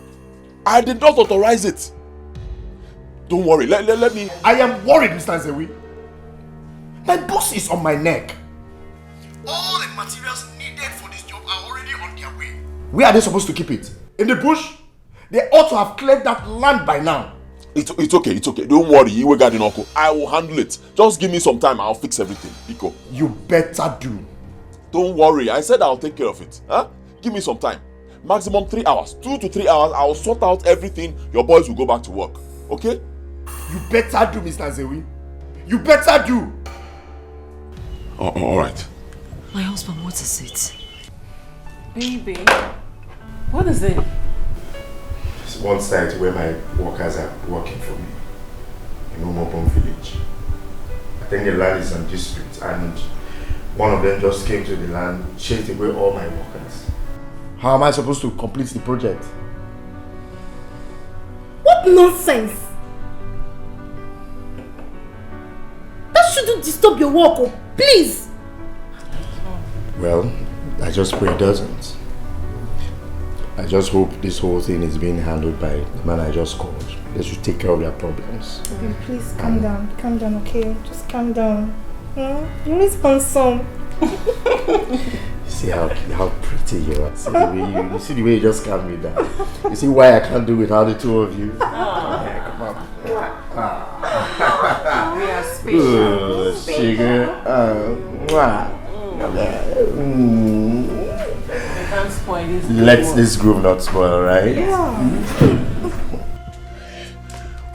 I did not authorize it. Don't worry, let me... I am worried, Mr. Nzewi. My boss is on my neck. All the materials needed for this job are already on their way. Where are they supposed to keep it? In the bush? They ought to have cleared that land by now. It's okay. Don't worry, Iwe Gadinoko. I will handle it. Just give me some time, I'll fix everything. Iko. You better do. Don't worry, I said I'll take care of it. Huh? Give me some time. Maximum 3 hours. 2 to 3 hours, I'll sort out everything. Your boys will go back to work. Okay? You better do, Mr. Nzewi. You better do. Alright. My husband, what is it? Baby, what is it? It's one site where my workers are working for me. In Umobon village. I think the land is on dispute and one of them just came to the land, chased away all my workers. How am I supposed to complete the project? What nonsense! That shouldn't disturb your work, oh, please! Well, I just pray it doesn't. I just hope this whole thing is being handled by the man I just called. They should take care of their problems. Okay, please calm down, okay? Just calm down. You're always handsome. See how pretty you are. See the way you just calm me down. You see why I can't do without the two of you? Yeah, come on. We are Good, sugar. Can't spoil this. Let this groove not spoil, right? Yeah.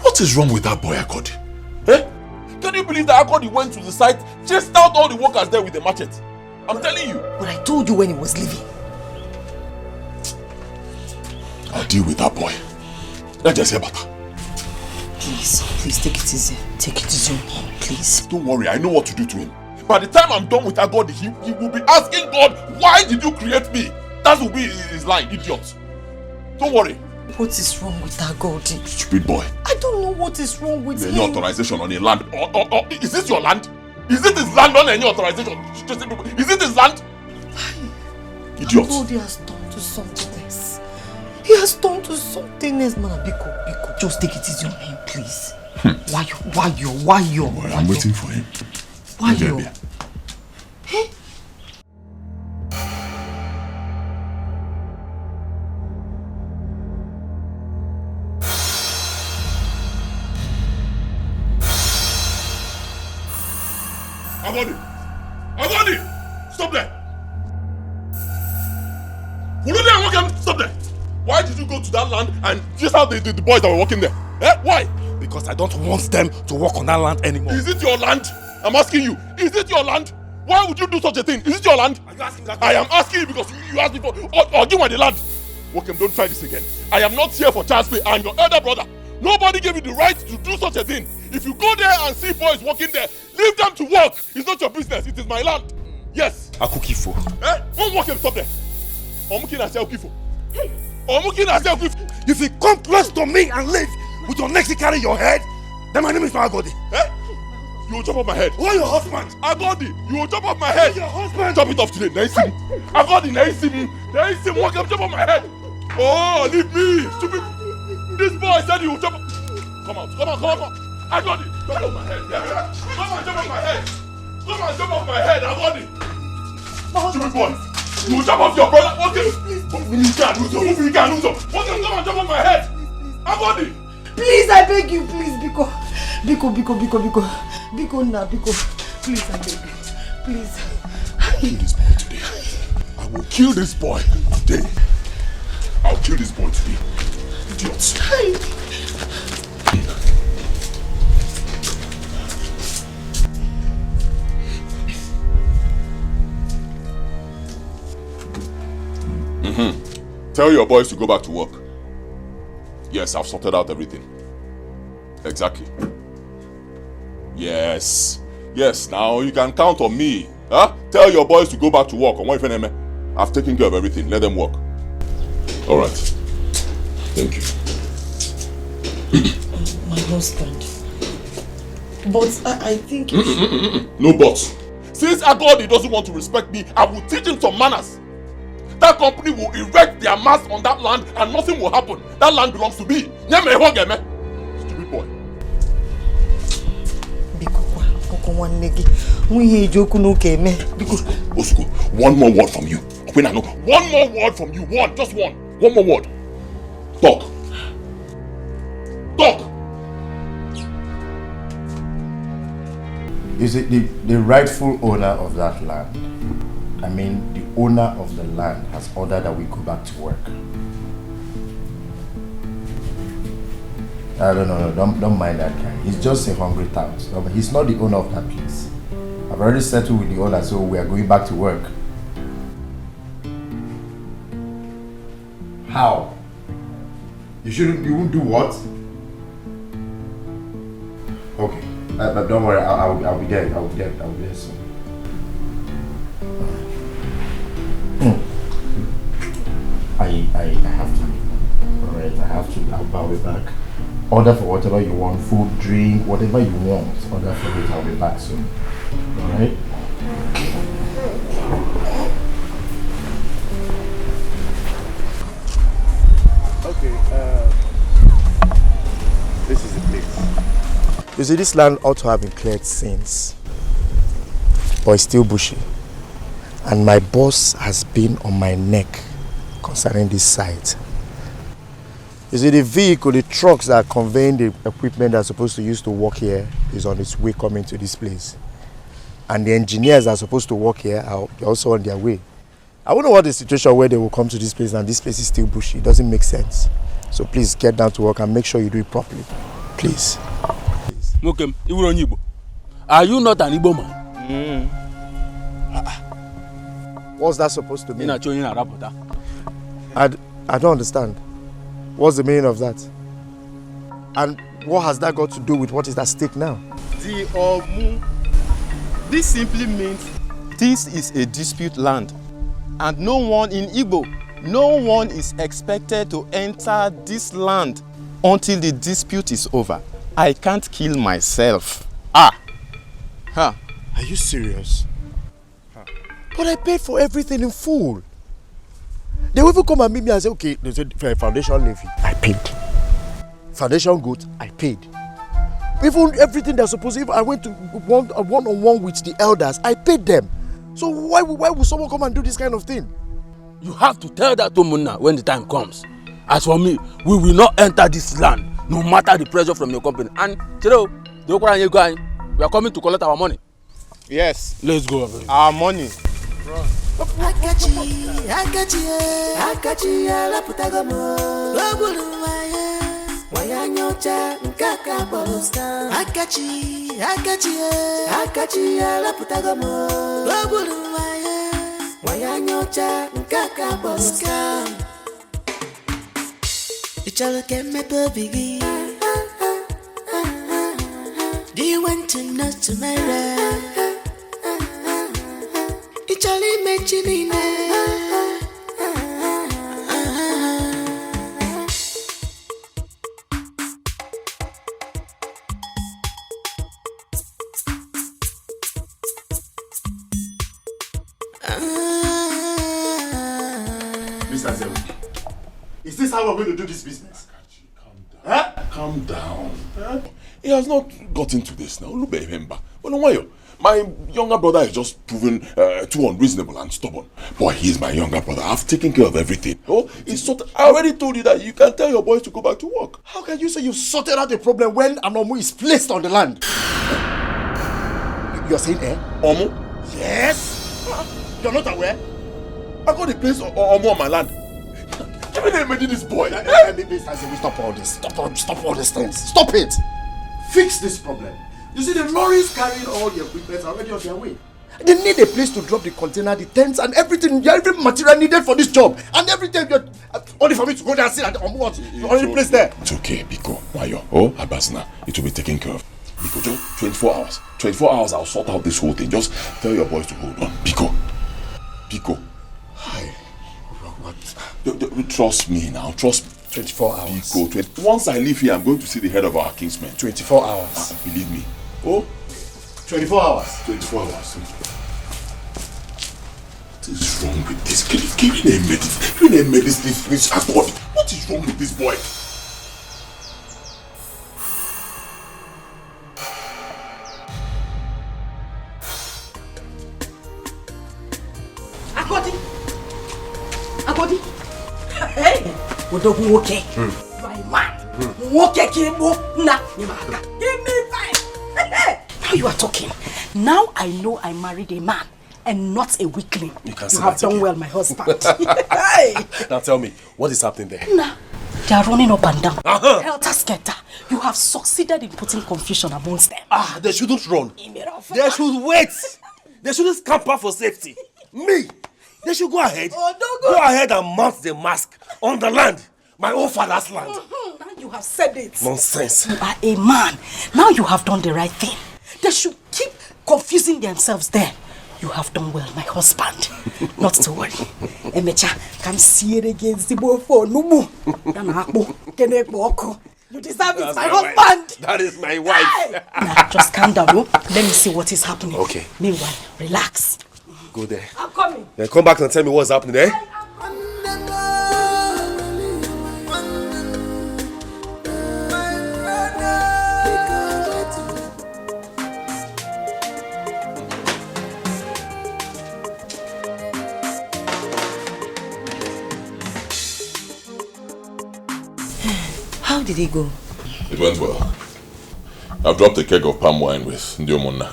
What is wrong with that boy, Akodi? Eh? Can you believe that Akodi went to the site, chased out all the workers there with a machete? I'm telling you. But I told you when he was leaving. I'll deal with that boy. Let's just hear better. Please take it easy. Take it easy on him, please. Don't worry, I know what to do to him. By the time I'm done with Akodi, he will be asking God, why did you create me? That will be his line, idiot. Don't worry. What is wrong with that God? Stupid boy. I don't know what is wrong with him. Any authorization on a land? Or is this your land? Is it his land on any authorization? Is it his land? Idiot. God has turned to something else. He has turned to something else, man. Biko. Just take it easy on him, please. Why you? Well, I'm waiting for him. Why you? Hey? Agoni! Stop there! Stop there! Why did you go to that land and chase out the boys that were working there? Eh? Why? Because I don't want them to work on that land anymore. Is it your land? I'm asking you. Is it your land? Why would you do such a thing? Is it your land? Are you asking that? I am asking you because you asked me for... Or give me the land. Wokem, don't try this again. I am not here for child's play. I am your elder brother. Nobody gave you the right to do such a thing. If you go there and see boys working there, leave them to work. It's not your business. It is my land. Yes. Akukifo. Eh? Don't walk and stop there. Omukin has Kifo. Hey. Omukin has Kifo. If you come close to me and live with your neck to carry your head, then my name is Agodi. Eh? You will chop off my head. Who are your husband? Agodi, you will chop off my head. Your husband. Chop it off today. Naisim. Agodi, Naisim. Naisim, walk up, chop off my head. Oh, leave me. Stupid. This boy said you will chop. Come on. Agodi, chop off my head. Yeah. Come on, chop off my head. Come on, chop off my head, Agodi. Stupid boy. You will chop off your brother. Okay. You can't lose him. You can't lose him. Okay, come on, chop off my head. Agodi. Please, I beg you, please, Biko, now, Biko. Please, I beg you. Please. I will kill this boy today. I will kill this boy today. Idiots. Tell your boys to go back to work. Yes, I've sorted out everything. Exactly. Yes, now you can count on me. Huh? Tell your boys to go back to work. I've taken care of everything. Let them work. Alright. Thank you. My husband. But I think you should... No buts. Since Okoli doesn't want to respect me, I will teach him some manners. That company will erect their mast on that land and nothing will happen. That land belongs to me. Stupid boy. Osuko, one more word from you. One more word from you. One, just one. One more word. Talk. Talk. Is it the rightful owner of that land? I mean, the owner of the land has ordered that we go back to work. Don't mind that guy. He's just a hungry tout. He's not the owner of that place. I've already settled with the owner, so we are going back to work. How? You won't do what? Okay, but don't worry. I'll be there. I'll be there soon. I have to. Alright, I have to. I'll be back. Order for whatever you want, food, drink, whatever you want. Order for it. I'll be back soon. Alright? Okay, this is the place. You see, this land ought to have been cleared since, but it's still bushy. And my boss has been on my neck concerning this site. You see, the vehicle, the trucks that are conveying the equipment that's supposed to use to work here is on its way coming to this place. And the engineers that are supposed to work here are also on their way. I wouldn't want a situation where they will come to this place and this place is still bushy. It doesn't make sense. So please get down to work and make sure you do it properly. Please. Mokem, are you not an Igbo man? What's that supposed to mean? I don't understand. What's the meaning of that? And what has that got to do with what is at stake now? This simply means this is a dispute land. And no one in Igbo, no one is expected to enter this land until the dispute is over. I can't kill myself. Are you serious? But I paid for everything in full. They will even come and meet me and say, okay, they said foundation levy. I paid. Foundation goat, I paid. Even everything they're supposed to, I went to one-on-one with the elders, I paid them. So why would someone come and do this kind of thing? You have to tell that to Muna when the time comes. As for me, we will not enter this land, no matter the pressure from your company. And, Chiro, we are coming to collect our money. Yes. Let's go. Our money. Run. Do you want to know tomorrow? It's only mentioning Mr. Zewu, is this how we're going to do this business? Calm down. He has not got into this now. Look at him. My younger brother is just proven too unreasonable and stubborn. Boy, he is my younger brother. I've taken care of everything. Oh, I already told you that you can tell your boys to go back to work. How can you say you've sorted out the problem when Anomu is placed on the land? You're saying Omo? Yes. You're not aware? I got the place Omo on my land. Give me the name of this boy. Stop all this. Stop all these things. Stop it. Fix this problem. You see, the lorries carrying all the equipment are already on their way. They need a place to drop the container, the tents, and everything, every material needed for this job. And everything, only for me to go there and sit on what? You already placed there. It's okay, Biko, Mayo. Oh, Abasna, it will be taken care of. Biko, just 24 hours. 24 hours, I'll sort out this whole thing. Just tell your boys to hold on. Biko. Hi. What? Trust me now. Trust me. 24 hours. Biko, once I leave here, I'm going to see the head of our kingsmen. 24 hours. Believe me. Oh, 24 hours. 24 hours. What is wrong with this? Give me a medicine, please. What is wrong with this boy? Akodi. Hey, Odogu okay. My man. Okay, Kimbo. Nah, give me five. Now you are talking. Now I know I married a man and not a weakling. You have done well, my husband. Hey. Now tell me, what is happening there? Nah, they are running up and down. Helter skelter. You have succeeded in putting confusion amongst them. They shouldn't run. They should wait. They shouldn't scamper for safety. Me? They should go ahead. Go ahead and mount the mask on the land. My own father's land. Now you have said it. Nonsense. You are a man. Now you have done the right thing. They should keep confusing themselves there. You have done well, my husband. Not to worry. Emecha, come see it against the boy for Numu. You deserve it, my husband. That is my wife. Hey. Now, just calm down. No? Let me see what is happening. Okay. Meanwhile, relax. Go there. I'm coming. Then come back and tell me what's happening there. How did it go? It went well. I've dropped a keg of palm wine with Ndiomuna.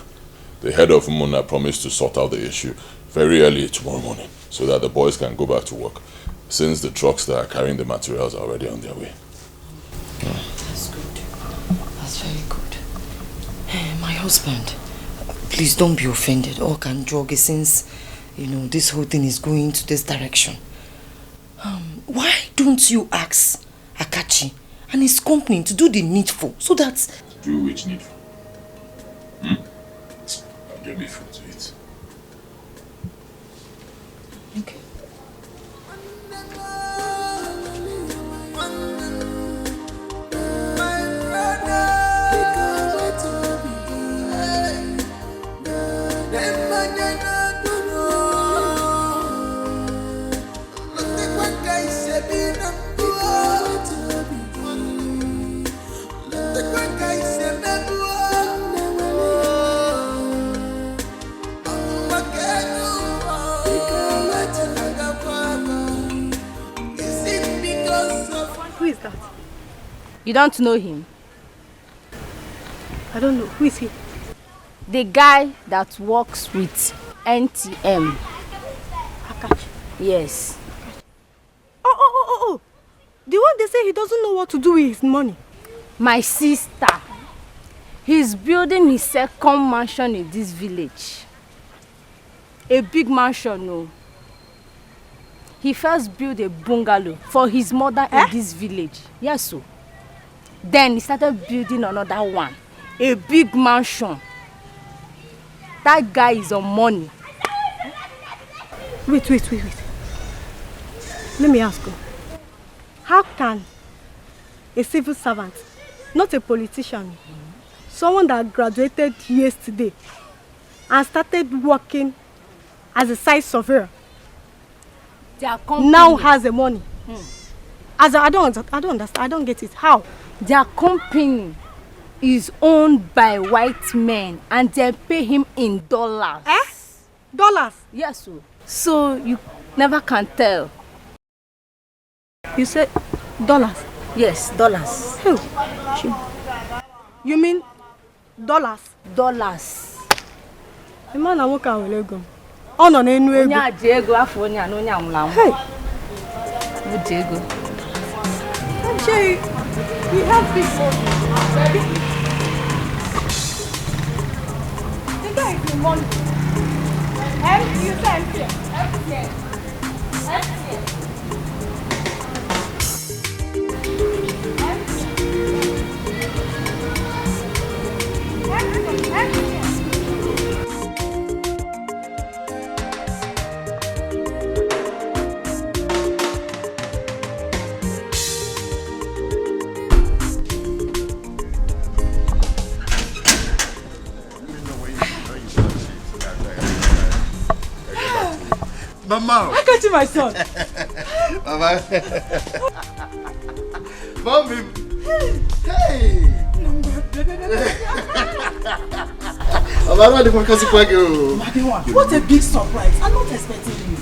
The head of Muna promised to sort out the issue very early tomorrow morning so that the boys can go back to work, since the trucks that are carrying the materials are already on their way. That's good. That's very good. My husband, please don't be offended. All can jog since, this whole thing is going to this direction. Why don't you ask Akachi and his company to do the needful so that... To do which needful? I'll get me food to eat. Okay. Who is that? You don't know him? I don't know. Who is he? The guy that works with NTM. Akachi. Yes. Oh. The one they say he doesn't know what to do with his money. My sister. He's building his second mansion in this village. A big mansion, no. He first built a bungalow for his mother in this village. Yes, so. Then he started building another one. A big mansion. That guy is on money. Wait. Let me ask you. How can a civil servant, not a politician, someone that graduated yesterday and started working as a site surveyor, now has the money? I don't understand. I don't get it. How? Their company is owned by white men and they pay him in dollars. Dollars? Yes, sir. So you never can tell. You said dollars? Yes, dollars. Who? You mean dollars? Dollars. The man I work out with go. Oh no, no, no. Onya Diego afọ onya no nya mlam. Hey. No Diego. Jay, we have people. The guy is in money. You say empty. Mama. I got you, my son. Mama. Mommy. Hey. Mama, what a big surprise. I'm not expecting you.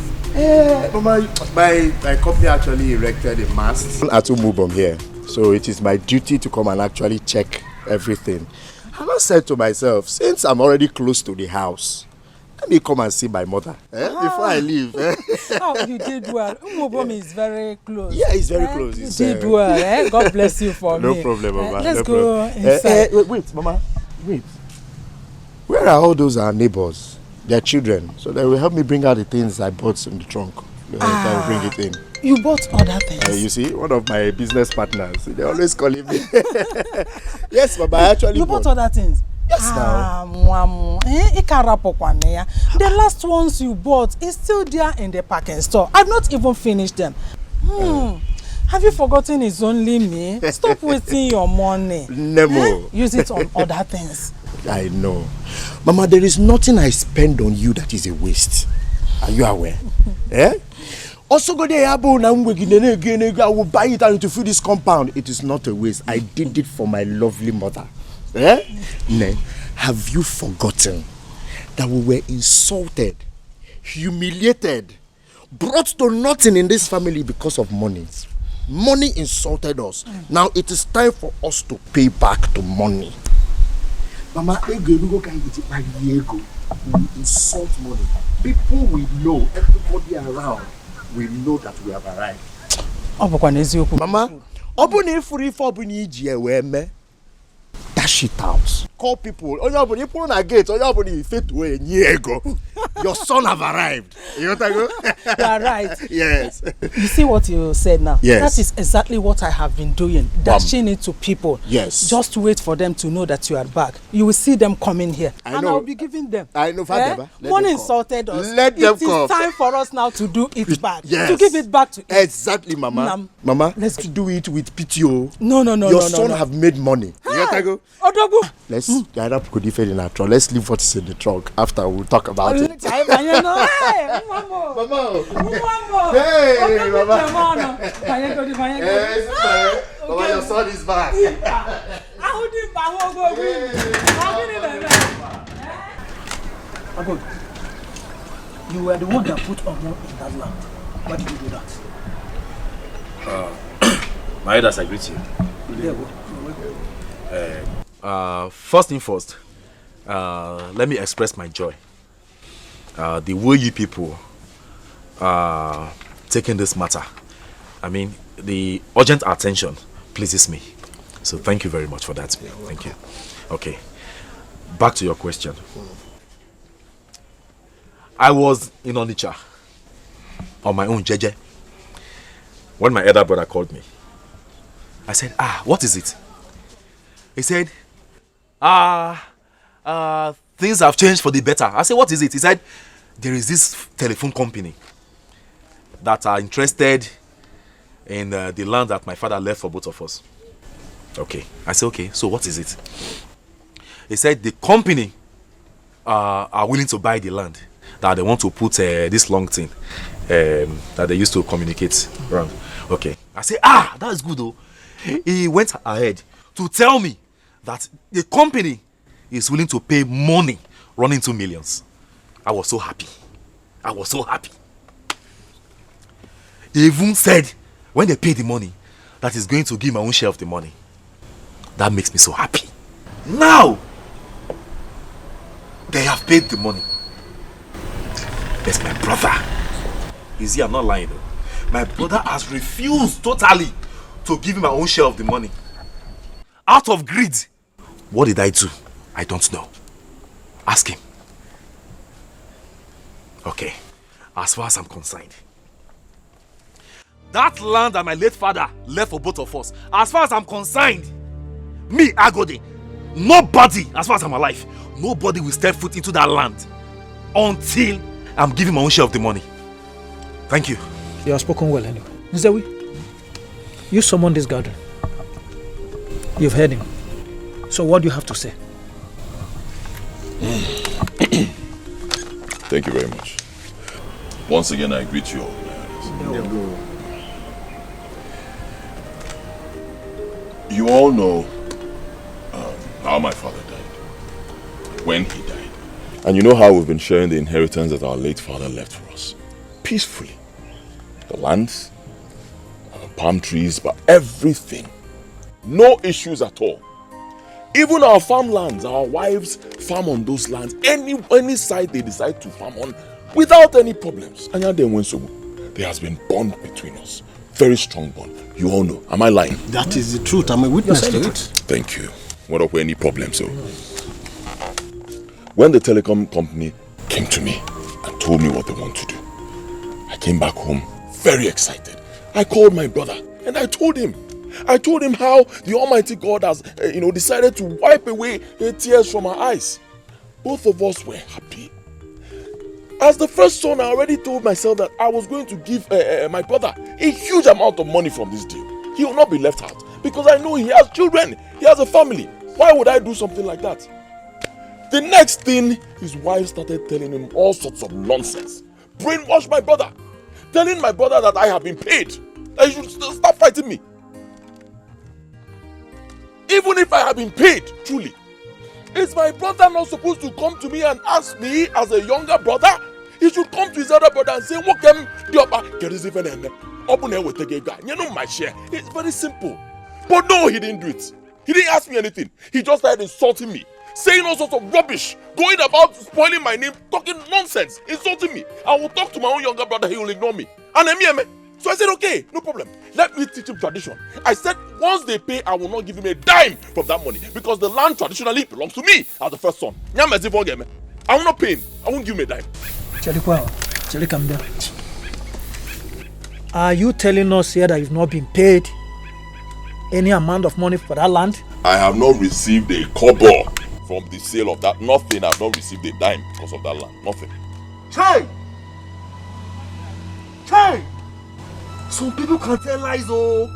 Mama, my company actually erected a mast at Umubom here. So it is my duty to come and actually check everything. And I said to myself, since I'm already close to the house, let me come and see my mother before I leave. Oh, you did well. Umubom is very close. Yeah, it's very close. You did well. God bless you for me. No problem, Mama. Let's go inside. Wait, Mama. Wait. Where are all those our neighbors? Their children. So they will help me bring out the things I bought in the trunk. I will bring it in. You bought other things? You see, one of my business partners, they always calling me. Yes, Mama, I actually You bought other things? Yes, now. The last ones you bought is still there in the packing store. I've not even finished them. Have you forgotten it's only me? Stop wasting your money. Never. Use it on other things. I know. Mama, there is nothing I spend on you that is a waste. Are you aware? Also, go there, I will buy it and to fill this compound. It is not a waste. I did it for my lovely mother. Have you forgotten that we were insulted, humiliated, brought to nothing in this family because of money? Money insulted us. Now it is time for us to pay back the money. Mama, we insult money. People we know, everybody around, we know that we have arrived. Mama, dash it out. Call people. People on a gate. Your son have arrived. You want to go? You are right. Yes. You see what you said now? Yes. That is exactly what I have been doing. Dashing it to people. Yes. Just wait for them to know that you are back. You will see them coming here. I and know. I will be giving them. I know. One insulted us. Let them come. It is time for us now to do it back. Yes. To give it back to it. Exactly, Mama. Mama, let's do it with PTO. No. Your son have made money. You want to go? Odogu. Let's get up in the trunk. Let's leave what is in the trunk. After we'll talk about it. Hey, Mama. Hey, Mama. Mama, your son is back. You were the one that put Omo in that land. Why did you do that? My elders, I greet you. First thing first, let me express my joy. The way you people are taking this matter, I mean, the urgent attention pleases me. So thank you very much for that. Thank you. Okay, back to your question. I was in Onitsha on my own, Jeje, when my elder brother called me. I said, what is it? He said, things have changed for the better. I said, what is it? He said, there is this telephone company that are interested in the land that my father left for both of us. Okay. I said, okay, so what is it? He said, the company are willing to buy the land, that they want to put this long thing that they used to communicate around. Okay. I said, that's good though. He went ahead to tell me that the company is willing to pay money running to millions. I was so happy. They even said when they pay the money that he's going to give my own share of the money. That makes me so happy. Now they have paid the money. There's my brother. You see, I'm not lying though. My brother has refused totally to give me my own share of the money. Out of greed. What did I do? I don't know. Ask him. Okay. As far as I'm concerned, that land that my late father left for both of us, as far as I'm concerned, me, Agodi, nobody, as far as I'm alive, nobody will step foot into that land until I'm giving my own share of the money. Thank you. You have spoken well anyway. Nzewi, you summoned this gathering. You've heard him. So what do you have to say? Thank you very much. Once again, I greet you all. You all know how my father died, when he died. And you know how we've been sharing the inheritance that our late father left for us. Peacefully. The lands, palm trees, but everything. No issues at all. Even our farmlands, our wives farm on those lands. Any side they decide to farm on without any problems. And there has been bond between us. Very strong bond. You all know. Am I lying? That is the truth. I'm a witness to it. Thank you. What up with any problems? So, when the telecom company came to me and told me what they want to do, I came back home very excited. I called my brother and I told him how the Almighty God has, decided to wipe away the tears from our eyes. Both of us were happy. As the first son, I already told myself that I was going to give my brother a huge amount of money from this deal. He will not be left out because I know he has children, he has a family. Why would I do something like that? The next thing, his wife started telling him all sorts of nonsense. Brainwash my brother. Telling my brother that I have been paid. That he should stop fighting me. Even if I have been paid, truly, is my brother not supposed to come to me and ask me as a younger brother? He should come to his other brother and say, "What can you my share?" It's very simple. But no, he didn't do it. He didn't ask me anything. He just started insulting me, saying all sorts of rubbish, going about spoiling my name, talking nonsense, insulting me. I will talk to my own younger brother, he will ignore me. And so I said, okay, no problem. Let me teach him tradition. I said, once they pay, I will not give him a dime from that money because the land traditionally belongs to me as the first son. I will not pay him. I won't give him a dime. Charlie, come down. Are you telling us here that you've not been paid any amount of money for that land? I have not received a kobo from the sale of that. Nothing. I have not received a dime because of that land. Nothing. Chai! Some people can tell lies, oh.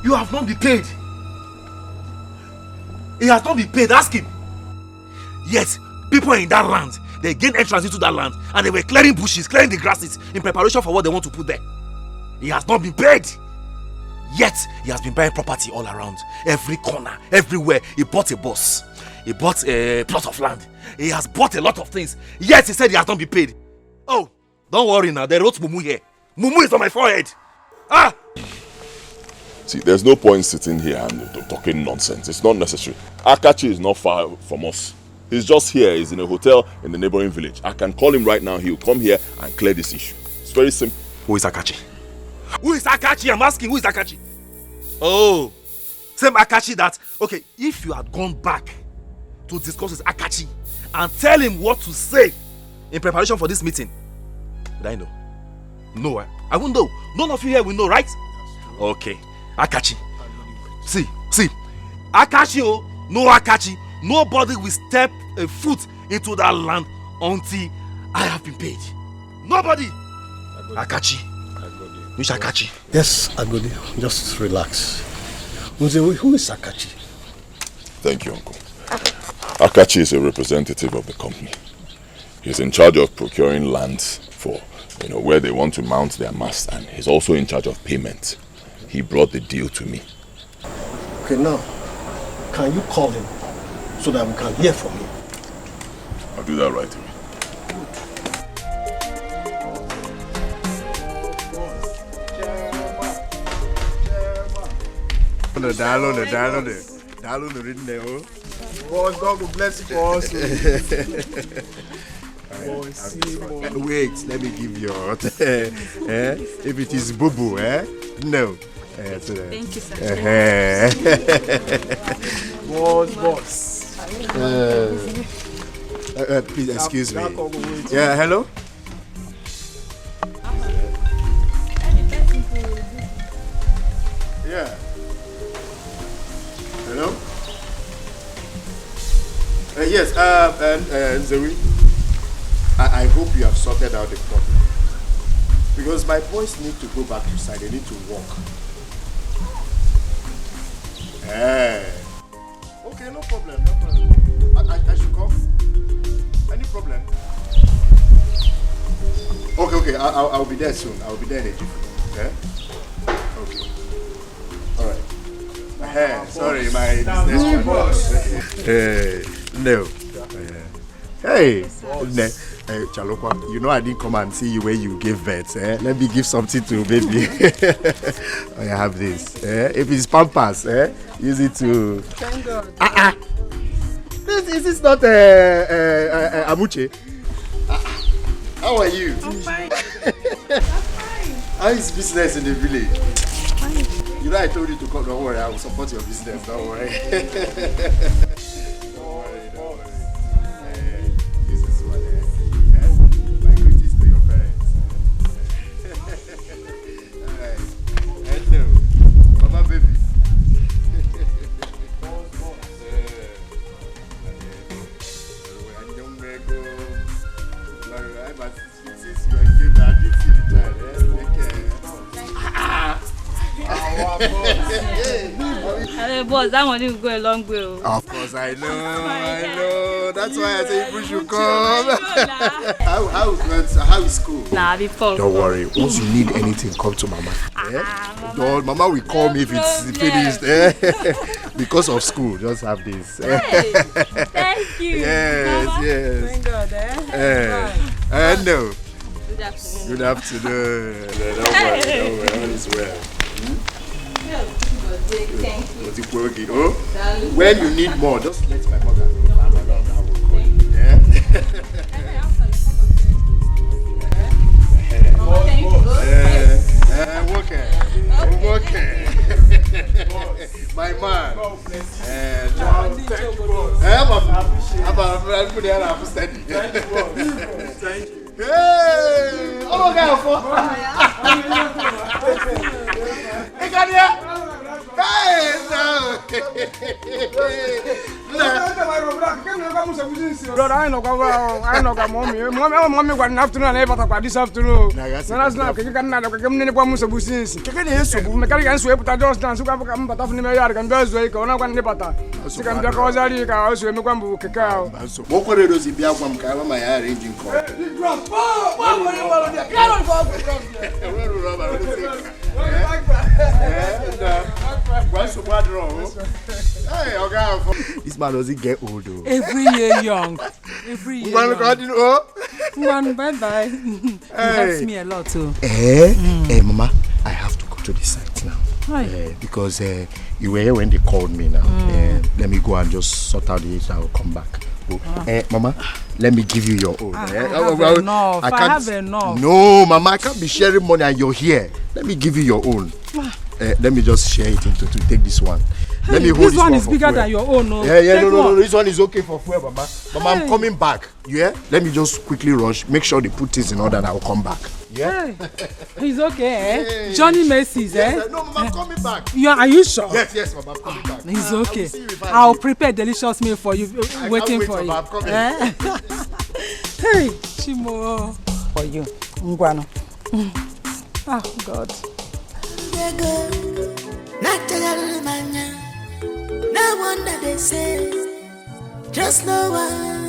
You have not been paid. He has not been paid. Ask him. Yes, people in that land, they gained entrance into that land and they were clearing bushes, clearing the grasses in preparation for what they want to put there. He has not been paid. Yet, he has been buying property all around. Every corner, everywhere. He bought a bus. He bought a plot of land. He has bought a lot of things. Yet, he said he has not been paid. Oh, don't worry now. They wrote Mumu here. Mumu is on my forehead. See, there's no point sitting here and talking nonsense. It's not necessary. Akachi is not far from us. He's just here. He's in a hotel in the neighboring village. I can call him right now. He'll come here and clear this issue. It's very simple. Who is Akachi? Who is Akachi? I'm asking, who is Akachi? Oh, same Akachi that, okay, if you had gone back to discuss with Akachi and tell him what to say in preparation for this meeting, would I know? No, I won't know. None of you here will know, right? Okay, Akachi. See, Akachi, no Akachi. Nobody will step a foot into that land until I have been paid. Nobody. Akachi. Which Akachi? Yes, Agodi. Just relax. Unzewe, who is Akachi? Thank you, Uncle. Akachi is a representative of the company. He's in charge of procuring lands for, where they want to mount their mast, and he's also in charge of payment. He brought the deal to me. Okay, now, can you call him so that we can hear from him? I'll do that right away. Boss, God will bless you for us. Wait, let me give you if it is boo-boo, no. Thank you, sir. Boss. Please excuse me. Yeah, hello? Yeah. Hello? Yes, Zoe, I hope you have sorted out the problem. Because my boys need to go back to side, they need to walk. Okay, no problem. I should come. Any problem? Okay. I'll be there soon. I'll be there in a jiffy. Okay? Okay. All right. Sorry, my business boss. No. Hey, Chalokwa, you know I didn't come and see you when you gave birth. Let me give something to baby. I have this. If it's Pampers, use it to... Thank God. Is this not Amuche? How are you? I'm fine. How is business in the village? Fine. You know I told you to come. Don't worry, I will support your business. Don't worry. Don't worry. This is what my greetings to your parents. Alright. Hello. Mama baby. Since you engaged, I did see the child. Hey, boss, that one didn't go a long way. Of course, I know. That's why I say you should come. How is school? Nah, before. Don't worry. Once you need anything, come to Mama. Mama will call me if it's finished. Because of school, just have this. Hey, thank you. Yes, Mama. yes. Thank God, No. Good afternoon. Good afternoon. Don't worry. All is well. Thank you. Oh, when you need more, just let my mother know. I will call you. Yeah. Okay. My man. Thank you. Hey! Oh my God! Hey, Kania! Hey, no! Brother, I know mommy. Mommy got an afternoon and ever this afternoon. That's not you can not come in the Musa Busis. Mechanic sweep at just dance, who come but often may and does wake on one nipata. So can the Cosari also make one book cacao. What could it be out from Kava, my arranging call? This man doesn't get old though. Every year young. Every year young. One bye-bye. It helps me a lot too. Hey, Mama, I have to go to the site now. Because you were here when they called me now. Let me go and just sort out the issue. I will come back. Mama, let me give you your own. I have enough. No, Mama, I can't be sharing money and you're here. Let me give you your own. Let me just share it into to take this one. Let me hold this one is bigger than your own. No, this one is okay for fuel, Mama. Mama, I'm coming back. Yeah? Let me just quickly rush. Make sure they put things in order and I'll come back. Yeah? He's okay, Johnny Macy's, No, Mama, I'm coming back. Are you sure? Yes, Mama, I'm coming back. He's okay. I'll prepare delicious meal for you, waiting for you. I'm coming. Hey, Chimo. For you. Ngwano. Oh, God. No wonder they say, trust no one.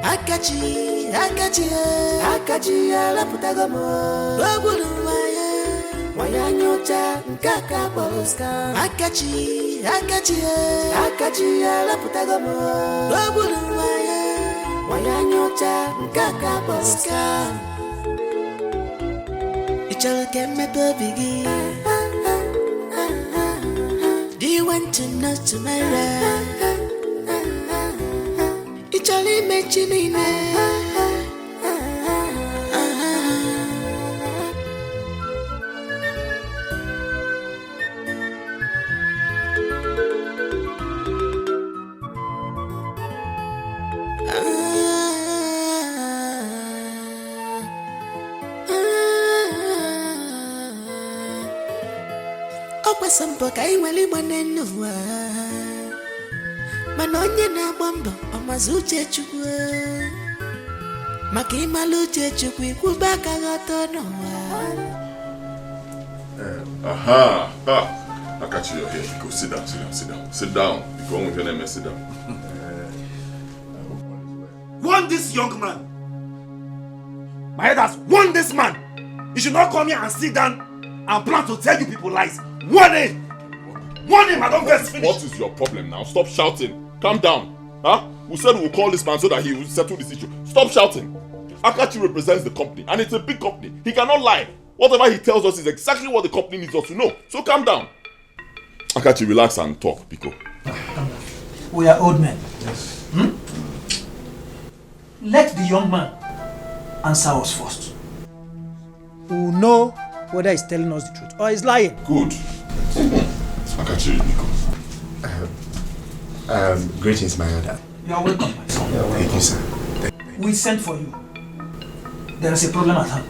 Akachi, la putagamo. Wabulu waya nyocha nkaka boloska. Akachi, la putagamo. Wabulu waya nyocha nkaka boloska. Ichalo keme bobigi. Do you want to know tomorrow? Ichali mechinine. Sampo kai wali manenua manonye na bombo amazuche chukwu maka imaluche chukwu ikubaka goto no Akachi, you're here. Go sit down, sit down, sit down. Sit down. Go on with your name and sit down. Warn this young man. My head has warned this man. You should not come here and sit down and plan to tell you people lies. Warn him! Warn him, I don't get finished. What is your problem now? Stop shouting. Calm down. Huh? We said we'll call this man so that he will settle this issue. Stop shouting. Akachi represents the company and it's a big company. He cannot lie. Whatever he tells us is exactly what the company needs us to know. So calm down. Akachi, relax and talk, Biko. We are old men. Yes. Let the young man answer us first. We will know whether he's telling us the truth or he's lying. Good. Akachi, Biko. Greetings, my elder. You are welcome, my son. Thank you, sir. We sent for you. There is a problem at hand.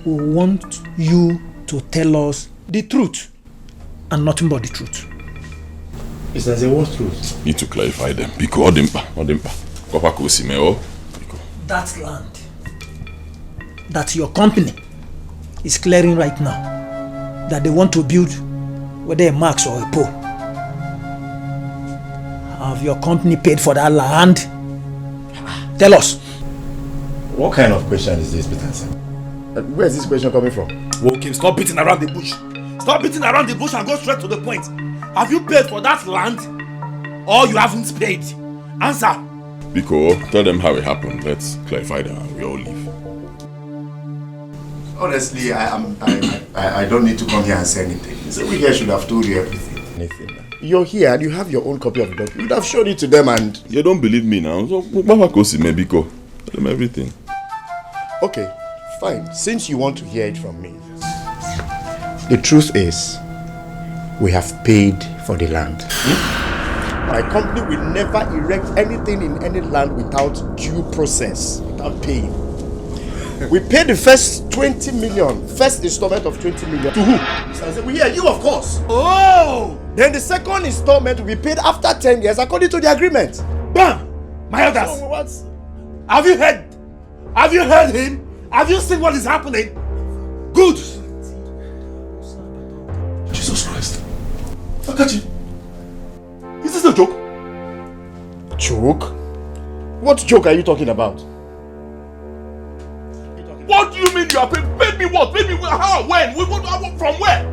We want you to tell us the truth and nothing but the truth. Is there a what truth? Need to clarify them. Biko, Odimpa. Kopako Simeo. Biko. That land that your company is clearing right now, that they want to build, whether a max or a pole. Have your company paid for that land? Tell us. What kind of question is this, Peter? Where is this question coming from? Okay, stop beating around the bush. Stop beating around the bush and go straight to the point. Have you paid for that land or you haven't paid? Answer. Biko, tell them how it happened. Let's clarify that and we all leave. Honestly, I don't need to come here and say anything. So we here should have told you everything. You're here and you have your own copy of the document. You would have shown it to them and... You don't believe me now. So, Biko, tell them everything. Okay, fine. Since you want to hear it from me. The truth is, we have paid for the land. My company will never erect anything in any land without due process, without paying. We paid the first 20 million, first installment of 20 million. To who? Yeah, you of course. Oh! Then the second installment will be paid after 10 years according to the agreement. Bam! My elders! So what? Have you heard? Have you heard him? Have you seen what is happening? Good! Jesus Christ. Akachi, is this a joke? Joke? What joke are you talking about? What do you mean you are paid? Paid me what? Paid me how? When? From where?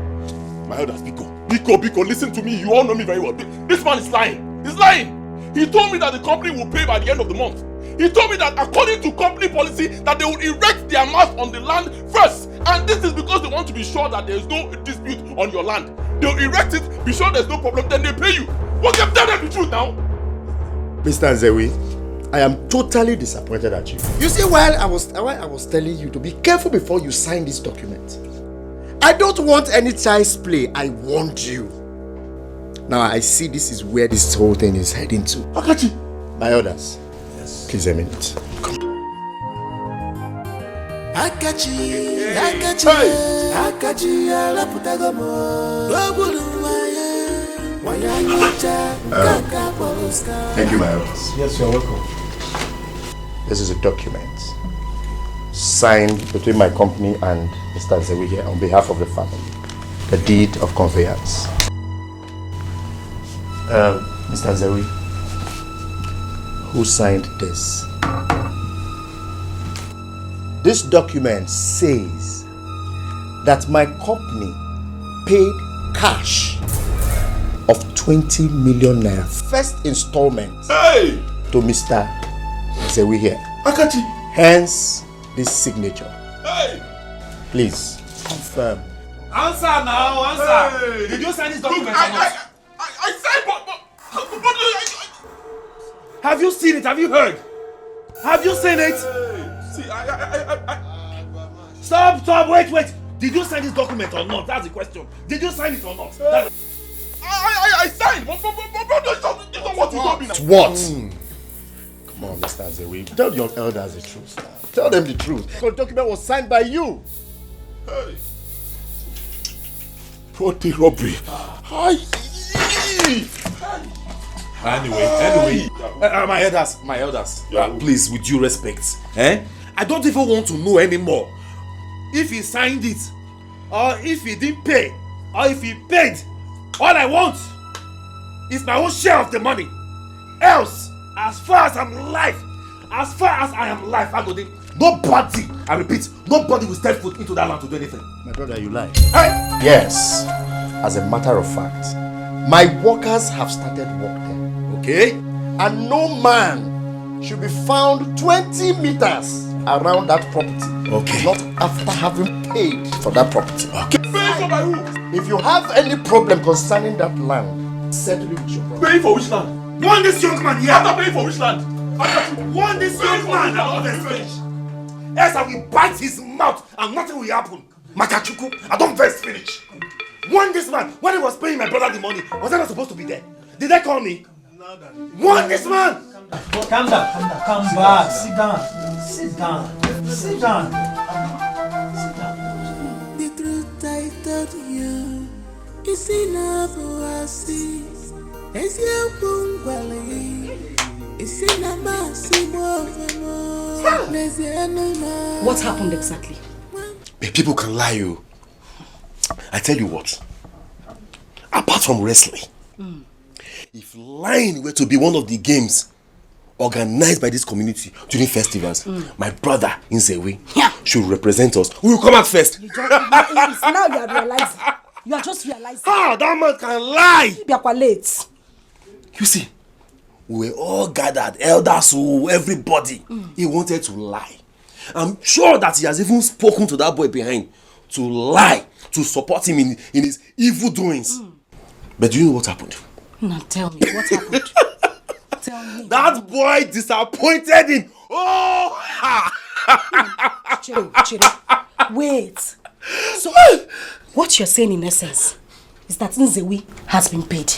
My elders, Biko, listen to me. You all know me very well. This man is lying. He's lying. He told me that the company will pay by the end of the month. He told me that according to company policy that they will erect their mast on the land first. And this is because they want to be sure that there is no dispute on your land. They'll erect it, be sure there's no problem, then they pay you. Well, tell them the truth now. Mr. Nzewi, I am totally disappointed at you. You see, while I was telling you to be careful before you sign this document, I don't want any child's play. I warned you. Now I see this is where this whole thing is heading to. Akachi, my orders. Yes. Please a minute. Come. Akachi, thank you, my orders. Yes, you're welcome. This is a document signed between my company and Mr. Nzewi here on behalf of the family. The deed of conveyance. Mr. Nzewi, who signed this? This document says that my company paid cash of 20 million naira, first installment, to Mr. Nzewi here. Akachi. Hence this signature. Hey. Please confirm. Answer now, answer. Hey. Did you sign this document? I signed, but have you seen it? Have you heard? Have you seen it? See, Stop, wait. Did you sign this document or not? That's the question. Did you sign it or not? I signed, but this is what you told me now. What? Come on, Mr. Nzewi. Tell your elders the truth now. Tell them the truth. The document was signed by you. Hey. Property robbery. Anyway, my elders, please, with due respect, I don't even want to know anymore if he signed it or if he didn't pay. or if he paid, all I want is my own share of the money. Else, as far as I'm alive, I go there. Nobody, I repeat, nobody will step foot into that land to do anything. My brother, you lie. Hey! Yes, as a matter of fact, my workers have started work there. Okay? And no man should be found 20 meters around that property. Okay. Not after having paid for that property. Okay. Pay for my roof. If you have any problem concerning that land, settle it with your brother. Pay for which land? Want this young man here? After paying for which land? Want this young man? I don't finish. Else I will bite his mouth and nothing will happen. Makachuku, I don't first finish. Want this man? When he was paying my brother the money, was I not supposed to be there? Did they call me? Want this man? Calm down. Come back. Sit down. The truth I told you is enough for us. It's your pungwali. It's in a massive What happened exactly? People can lie you. I tell you what. Apart from wrestling, if lying were to be one of the games organized by this community during festivals, my brother Nzewi should represent us. We will come out first. Now you are realizing. You are just realizing. Ah, that man can lie. You are late. You see, we were all gathered, elders, everybody. He wanted to lie. I'm sure that he has even spoken to that boy behind to lie, to support him in his evil doings. But do you know what happened? Now tell me, what happened? Tell me. That boy disappointed him. Oh! Chiro. Wait. So, what you're saying in essence is that Nzewi has been paid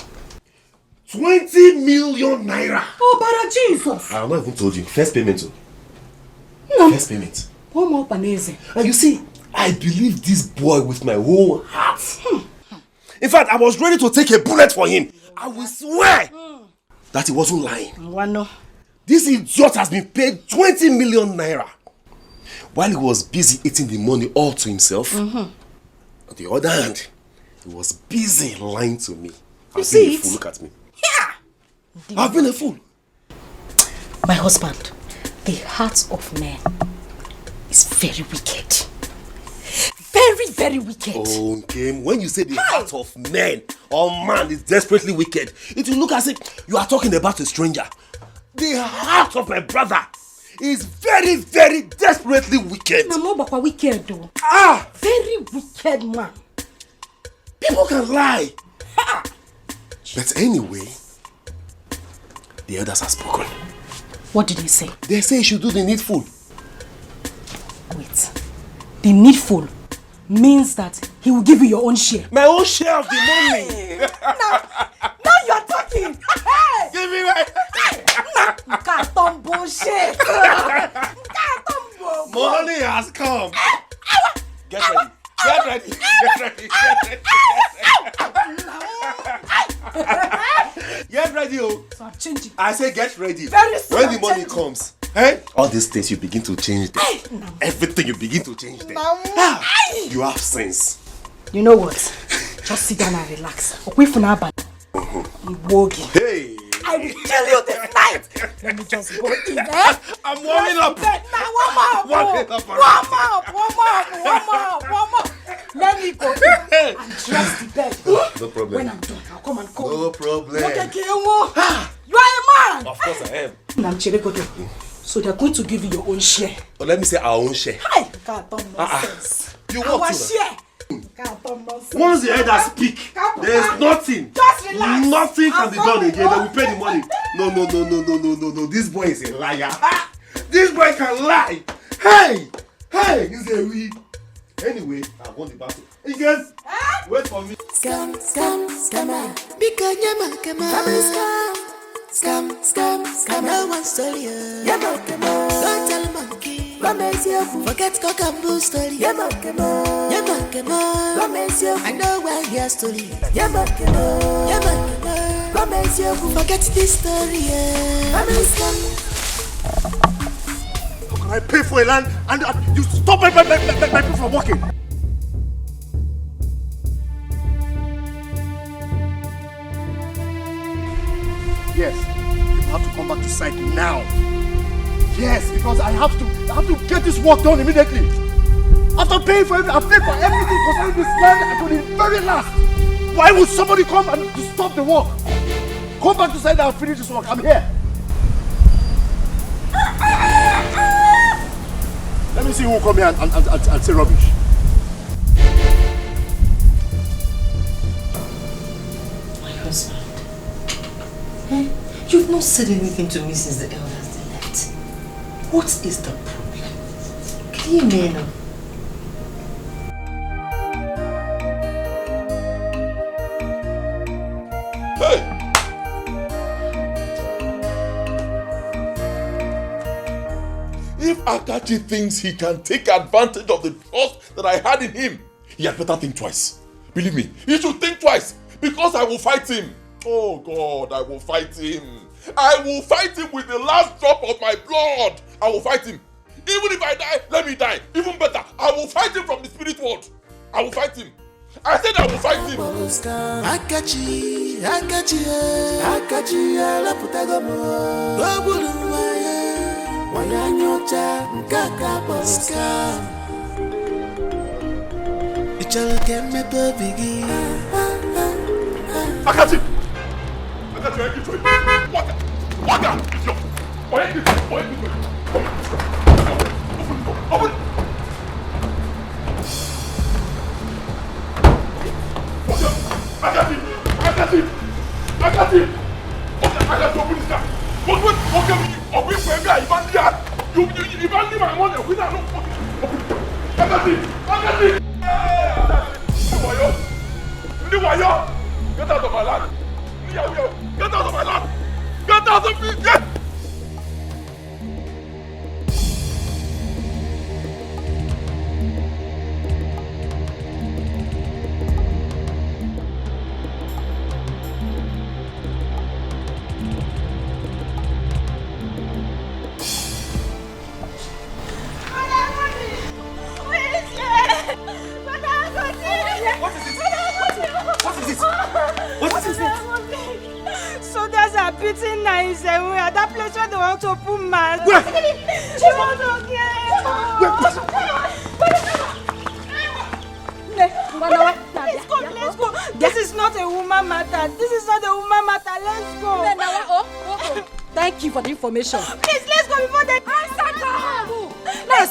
20 million naira. Oh, Bara Jesus. I have not even told you. First payment. No. First payment. One more panese. And you see, I believe this boy with my whole heart. In fact, I was ready to take a bullet for him. I will swear that he wasn't lying. Wano. This idiot has been paid 20 million naira. While he was busy eating the money all to himself, on the other hand, he was busy lying to me. You see it? Look at me. Yeah. I've been a fool. My husband, the heart of man is very wicked. Very, very wicked. Okay, when you say the heart of man or man is desperately wicked, it will look as if you are talking about a stranger. The heart of my brother is very, very desperately wicked. No, but wicked though. Very wicked man. People can lie. But anyway, the elders have spoken. What did they say? They say you should do the needful. Wait. The needful means that he will give you your own share. My own share of the money. Now you are talking. Hey. Give me my... You can't talk bullshit. Money has come. Get ready. Get ready. Get ready. Get ready. Get ready, oh. So I'm changing. I say get ready. Very soon. When the money comes, hey? All these things you begin to change them. Everything you begin to change them. You have sense. You know what? Just sit down and relax. Hey! I will kill you this night. Let me just go in there. I'm warming up. Now warm up. Let me go in and dress the bed. No problem. When I'm done, I'll come and call No you. problem. You are a man. Of course I am. I'm Chirekoto. So they're going to give you your own share. But let me say our own share. Hi! Can't talk nonsense. You Our want to? share. Can't talk nonsense. Once the elders speak, there's nothing. Just relax. Nothing can be done again. They will pay the money. No. This boy is a liar. This boy can lie. Hey, he's a weed. Anyway, I won the battle. You guys, wait for me. Scammer. Because family scam. No one story. Don't tell monkey. Forget cock and bull story. I know where your story. Forget this story. Family scam. How can I pay for a land and you stop my people from working? Yes, you have to come back to site now. Yes, because I have to get this work done immediately. After paying for everything, I've paid for everything concerning this land to the very last. Why would somebody come and stop the work? Come back to site and finish this work. I'm here. Let me see who will come here and say rubbish. My husband. Eh? You've not said anything to me since the elders they left. What is the problem? Can you hear now? If Akachi thinks he can take advantage of the trust that I had in him, he had better think twice. Believe me, he should think twice, because I will fight him. Oh God, I will fight him. I will fight him with the last drop of my blood. I will fight him. Even if I die, let me die. Even better, I will fight him from the spirit world. I will fight him. I said I will fight him. Akachi, la putagamo. Wanyanyocha mkaka boska. Ichalke meto bigi. Akachi, I give you water. Open. Akachi, open this car. Open for a guy. You leave my money. We don't know. Akachi. Get out of my land. Get out of my land. Get out of me. Get. Soldiers are beating nice and we are that place where they want to put man. Where? She wants to Let's go. This is not a woman matter. This is not a woman matter. Let's go. Thank you for the information. Please, let's go before they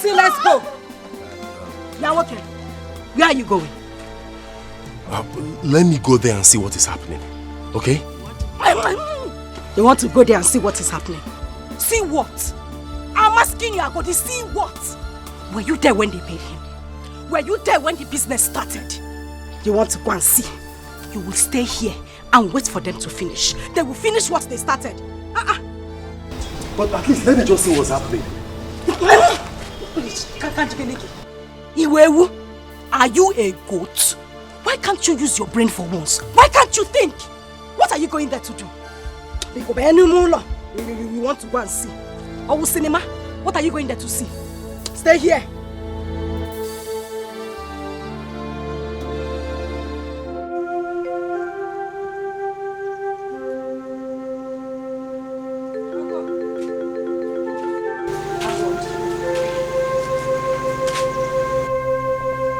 Let's go. Now, okay. Where are you going? Let me go there and see what is happening. Okay? You want to go there and see what is happening? See what? I'm asking you, Agodi, see what? Were you there when they paid him? Were you there when the business started? You want to go and see? You will stay here and wait for them to finish. They will finish what they started. But at least let me just see what's happening. Iwewu, are you a goat? Why can't you use your brain for once? Why can't you think? What are you going there to do? You want to go and see? Or cinema? What are you going there to see? Stay here.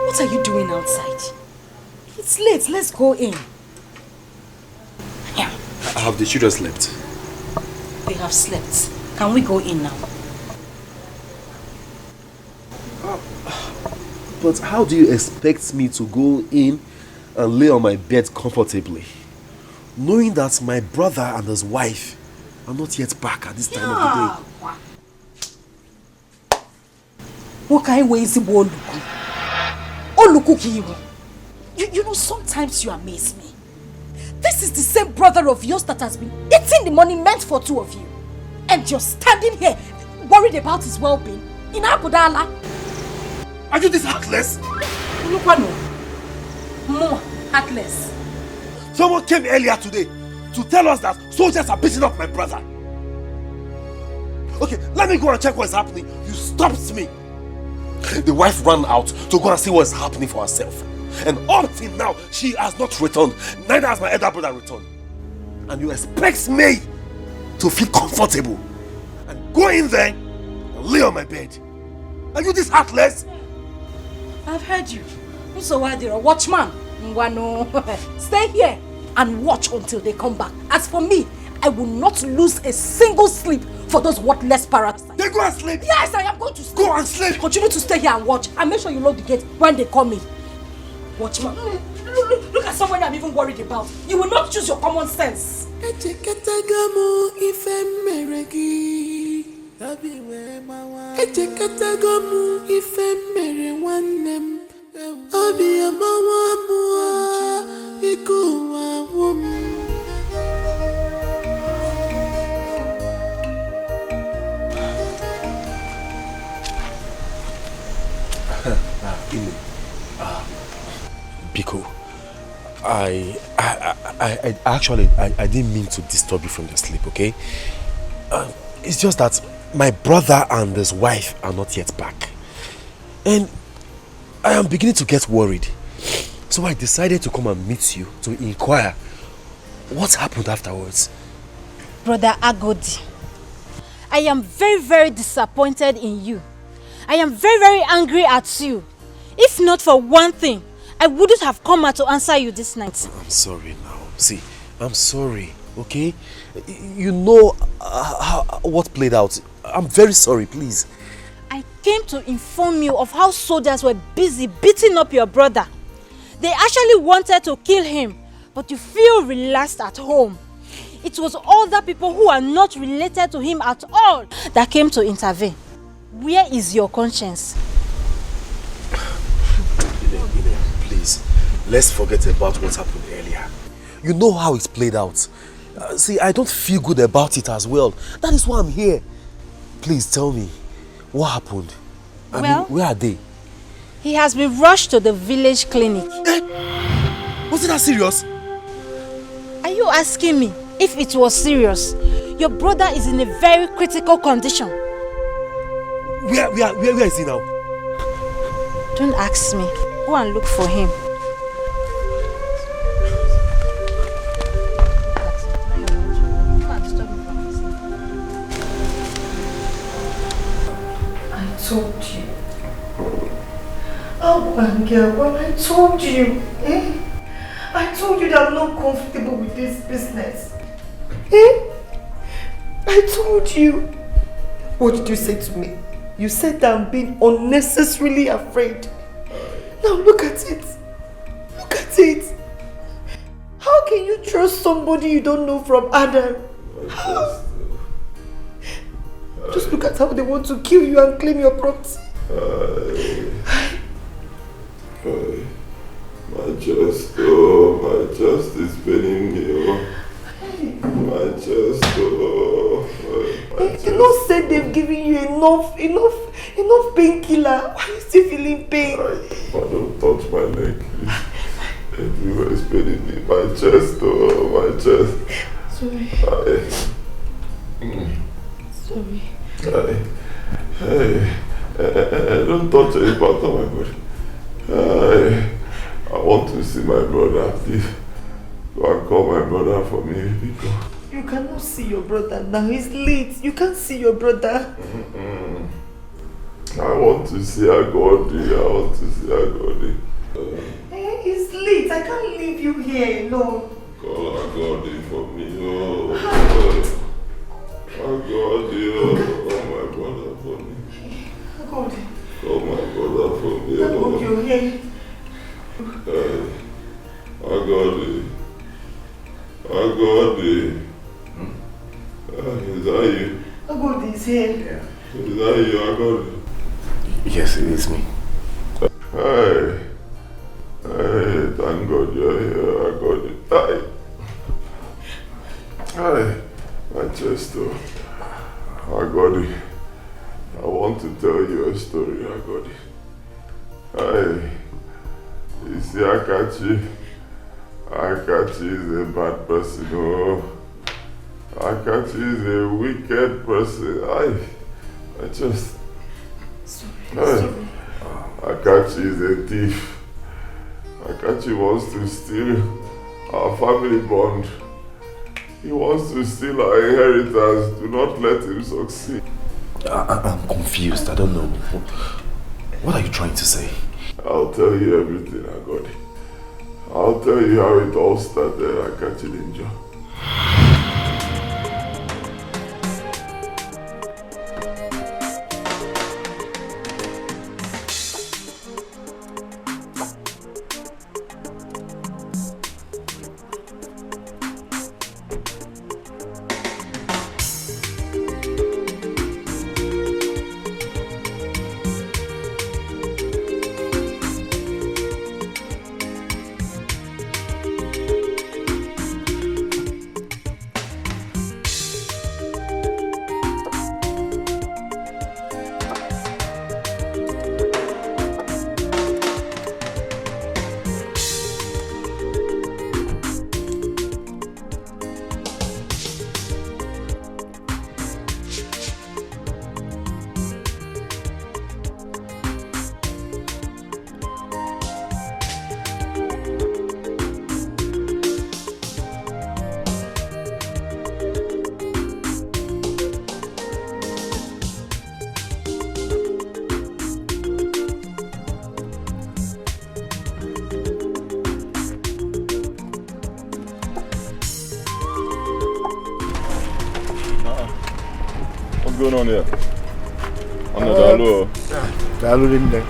What are you doing outside? It's late. Let's go in. Yeah. Have the children slept? They have slept. Can we go in now? But how do you expect me to go in and lay on my bed comfortably, knowing that my brother and his wife are not yet back at this time of the day? What kind of way is it? You know, sometimes you amaze me. This is the same brother of yours that has been eating the money meant for two of you. And you're standing here worried about his well-being in Abudala. Are you this heartless? More heartless. Someone came earlier today to tell us that soldiers are beating up my brother. Okay, let me go and check what's happening. You stopped me. The wife ran out to go and see what's happening for herself. And up till now, she has not returned. Neither has my elder brother returned. And you expect me to feel comfortable and go in there and lay on my bed. Are you this heartless? I've heard you. Watchman, stay here and watch until they come back. As for me, I will not lose a single sleep for those worthless parasites. Then go and sleep. Yes, I am going to sleep. Go and sleep. Continue to stay here and watch. And make sure you lock the gate when they call me. Watchman, look at someone I'm even worried about. You will not choose your common sense. Biko, I didn't mean to disturb you from your sleep, okay? It's just that my brother and his wife are not yet back. And I am beginning to get worried. So I decided to come and meet you to inquire what happened afterwards. Brother Agodi, I am very, very disappointed in you. I am very, very angry at you. If not for one thing, I wouldn't have come out to answer you this night. I'm sorry now. See, I'm sorry, okay? You know what played out. I'm very sorry, please. I came to inform you of how soldiers were busy beating up your brother. They actually wanted to kill him, but you feel relaxed at home. It was other people who are not related to him at all that came to intervene. Where is your conscience? Please, let's forget about what happened earlier. You know how it played out. See, I don't feel good about it as well. That is why I'm here. Please tell me, what happened? I mean, where are they? He has been rushed to the village clinic. Was it that serious? Are you asking me if it was serious? Your brother is in a very critical condition. Where is he now? Don't ask me. Go and look for him. I told you. Oh, Angel, well, I told you. I told you that I'm not comfortable with this business. I told you. What did you say to me? You said that I'm being unnecessarily afraid. Now look at it. Look at it. How can you trust somebody you don't know from Adam? How? Just look at how they want to kill you and claim your property. My chest is paining me. My chest, They not said they've given you enough painkiller. Why are you still feeling pain? Don't touch my neck, please. Everywhere is paining me. My chest, my chest. Sorry. Sorry. Don't touch any part of my body. I want to see my brother, please. Go and call my brother for me. You cannot see your brother now. He's late. You can't see your brother. I want to see Agodi. He's late. I can't leave you here alone. Call Agodi for me. Agodi, call my brother for me. Agodi. Call my brother for me. Agodi, you're here. Agodi. Is that you? Agodi is here. Yeah. Is that you, Agodi? Yes, it is me. Hey, thank God you're here, Agodi. Hey, my chest, Agodi. I want to tell you a story, Agodi. Hey, you see Akachi? Akachi is a bad person, Akachi is a wicked person. I just... Sorry. Akachi is a thief. Akachi wants to steal our family bond. He wants to steal our inheritance. Do not let him succeed. I'm confused. I don't know. What are you trying to say? I'll tell you everything, Agodi. I'll tell you how it all started at Kachilinja. Going on here? On the Dalu? Dalu in there.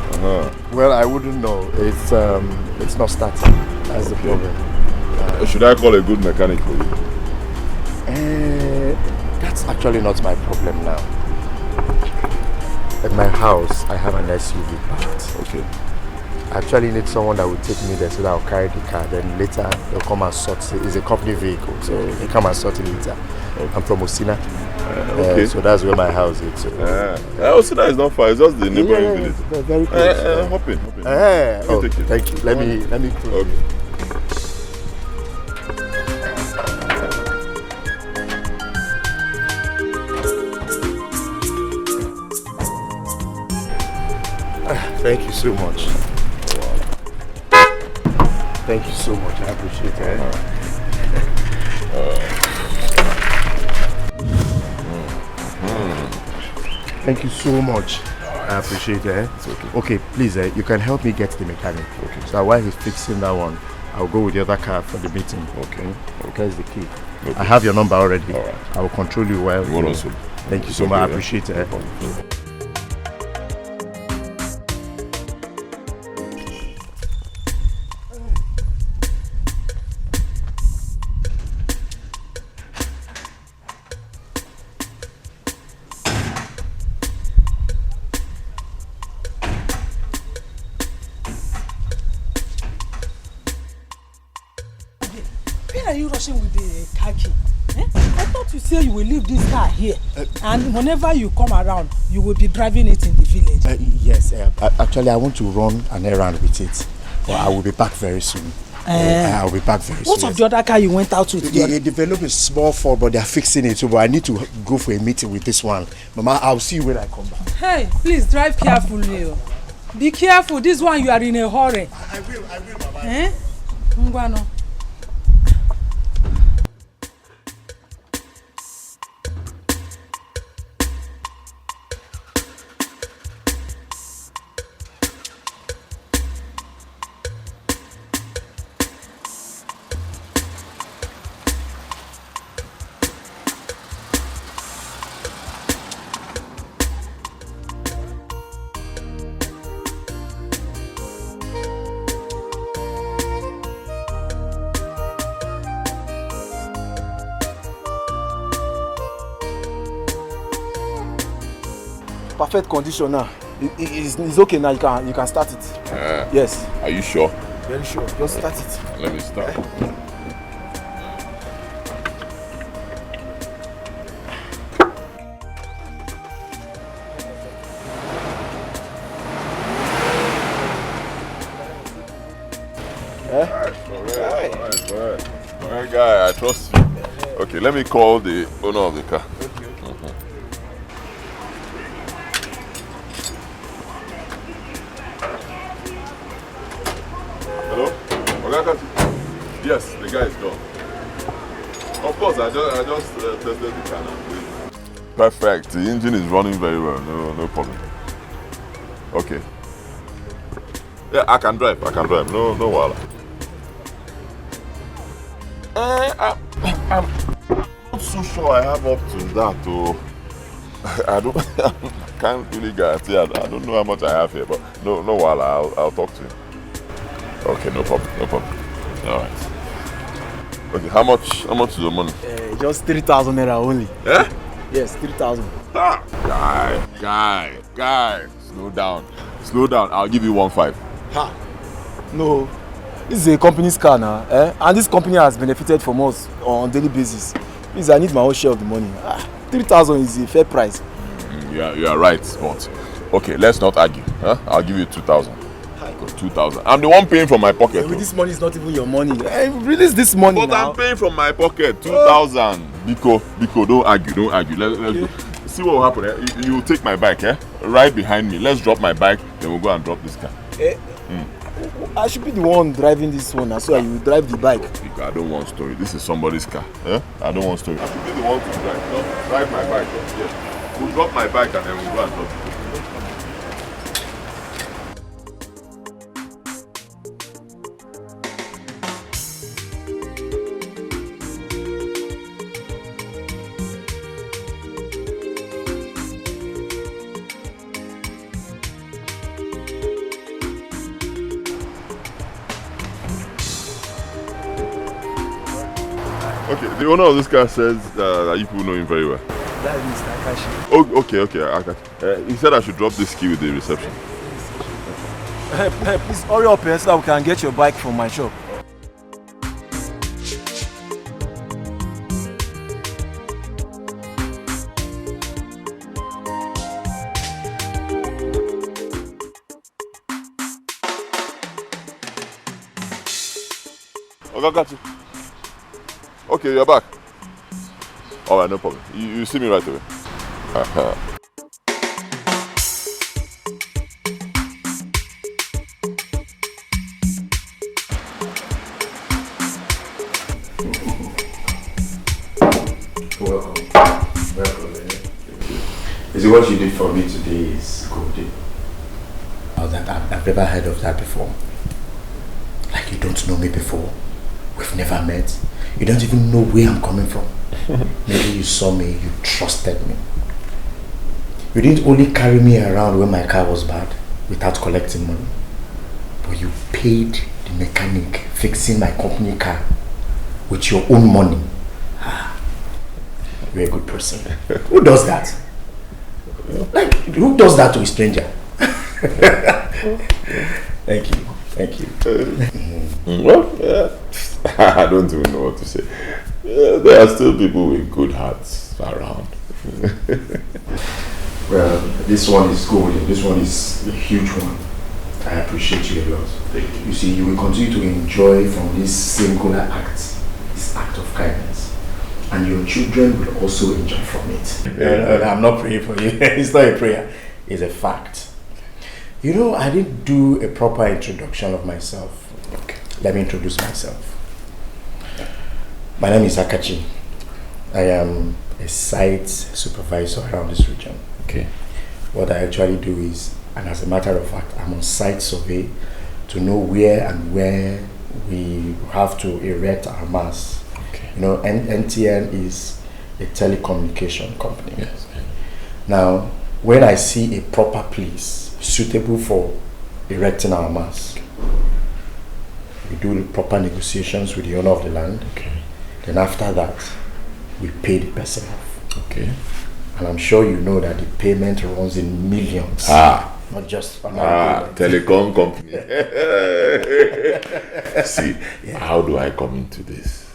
Well, I wouldn't know. It's not starting. That's the problem. Should I call a good mechanic for you? That's actually not my problem now. At my house, I have an SUV parked. Okay. I actually need someone that will take me there so that I'll carry the car. Then later, they'll come and sort it. It's a company vehicle, so they come and sort it later. Okay. I'm from Osina. Okay. So that's where my house is. So. Osina is not far. It's just the neighboring village. Very close. Hop in. Oh, thank you. Let me close. Okay. Thank you so much. Thank you so much. I appreciate it. Thank you so much. I appreciate it. Okay, please, you can help me get the mechanic. Okay. So while he's fixing that one, I'll go with the other car for the meeting. Okay. There's the key. Okay. I have your number already. All right. I will control you well. Thank you so much. I appreciate it. With the car key. I thought you said you will leave this car here and whenever you come around you will be driving it in the village. Yes, actually I want to run an errand with it, but I will be back very soon. I'll be back very soon. What of the other car you went out with? They developed a small fault, but they are fixing it, so but I need to go for a meeting with this one. Mama, I'll see you when I come back. Hey, please drive carefully. Be careful, this one you are in a hurry. I will, Mama. Ngwano. Perfect condition now. It's okay now. You can start it. Yes. Are you sure? Very sure. Just start it. Let me start. Alright, guy, I trust you. Okay, let me call the owner of the car. Hello? Yes, the guy is gone. Of course, I I just tested the car now. Perfect. The engine is running very well. No problem. Okay. Yeah, I can drive. No wala. I'm not so sure I have up to that though. I can't really guarantee. I don't know how much I have here, but no wala. I'll talk to you. Okay, no problem. All right. Okay, how much is the money? Just 3,000 naira only. Yeah? Yes, 3,000. Guy, slow down. I'll give you 1.5. Ha! No, this is a company's car now, and this company has benefited from us on a daily basis. Please, I need my own share of the money. 3,000 is a fair price. You are right, but okay, let's not argue. Huh? I'll give you 2,000. 2,000. I'm the one paying from my pocket. This money is not even your money. Release this money but now. I'm paying from my pocket. 2,000. Biko, don't argue. Let's go. See what will happen. You take my bike, right behind me. Let's drop my bike, then we'll go and drop this car. I should be the one driving this one, so you drive the bike. Biko, I don't want story. This is somebody's car. I don't want story. I should be the one to drive. No, drive my bike. Yes. We'll drop my bike and then we'll go and drop it. Okay, the owner of this car says that you people know him very well. That is Mr. Akashi. Oh, okay. He said I should drop this key with the reception. Hey, please hurry up so that we can get your bike from my shop. Okay, got you. Okay, you're back. Alright, no problem. You see me right away. Welcome. Is it what you did for me today is good? Oh, I've never heard of that before. Like you don't know me before. We've never met. You don't even know where I'm coming from. Maybe you saw me, you trusted me. You didn't only carry me around when my car was bad without collecting money, but you paid the mechanic fixing my company car with your own money. You're a good person. Who does that? Like, who does that to a stranger? Thank you. Well, I don't even know what to say. There are still people with good hearts around. Well, this one is golden. This one is a huge one. I appreciate you a lot. Thank you. You see, you will continue to enjoy from this singular act, this act of kindness. And your children will also enjoy from it. I'm not praying for you. It's not a prayer. It's a fact. You know, I didn't do a proper introduction of myself. Okay. Let me introduce myself. My name is Akachi. I am a site supervisor around this region. Okay. What I actually do is, and as a matter of fact, I'm on site survey to know where we have to erect our masts. Okay. You know, NTN is a telecommunication company. Yes. Now, when I see a proper place suitable for erecting our masts, we do the proper negotiations with the owner of the land. Okay. Then after that, we pay the person off. Okay. And I'm sure you know that the payment runs in millions. Not just telecom company. See, how do I come into this?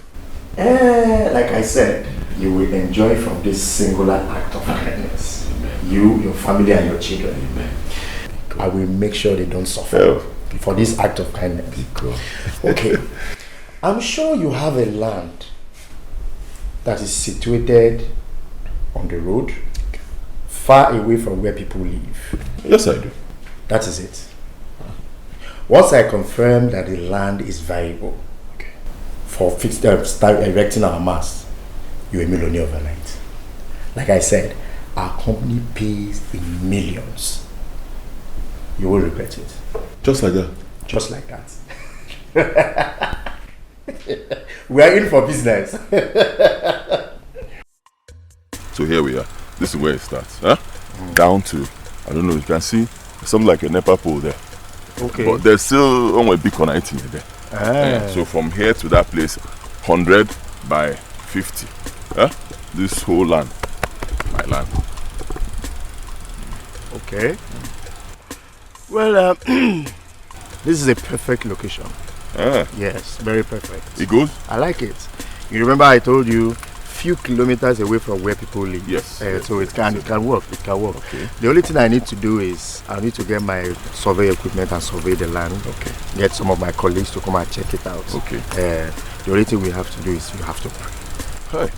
Like I said, you will enjoy from this singular act of kindness. You, your family, and your children. I will make sure they don't suffer for this act of kindness. Okay. I'm sure you have a land that is situated on the road, far away from where people live. Yes, I do. That is it. Once I confirm that the land is viable for erecting our mast, you're a millionaire overnight. Like I said, our company pays in millions. You will regret it. Just like that? Just like that. We are in for business. So here we are. This is where it starts. Huh? Down to, I don't know, you can see something like a NEPA pole there. Okay. But there's still only a big connecting there. So from here to that place, 100 by 50. Huh? This whole land, my land. Okay. Well, this is a perfect location. Yes, very perfect. It goes? I like it. You remember I told you few kilometers away from where people live. Yes. So it can work. It can work. Okay. The only thing I need to do is I need to get my survey equipment and survey the land. Okay. Get some of my colleagues to come and check it out. Okay. The only thing we have to do is you have to pray. Hey.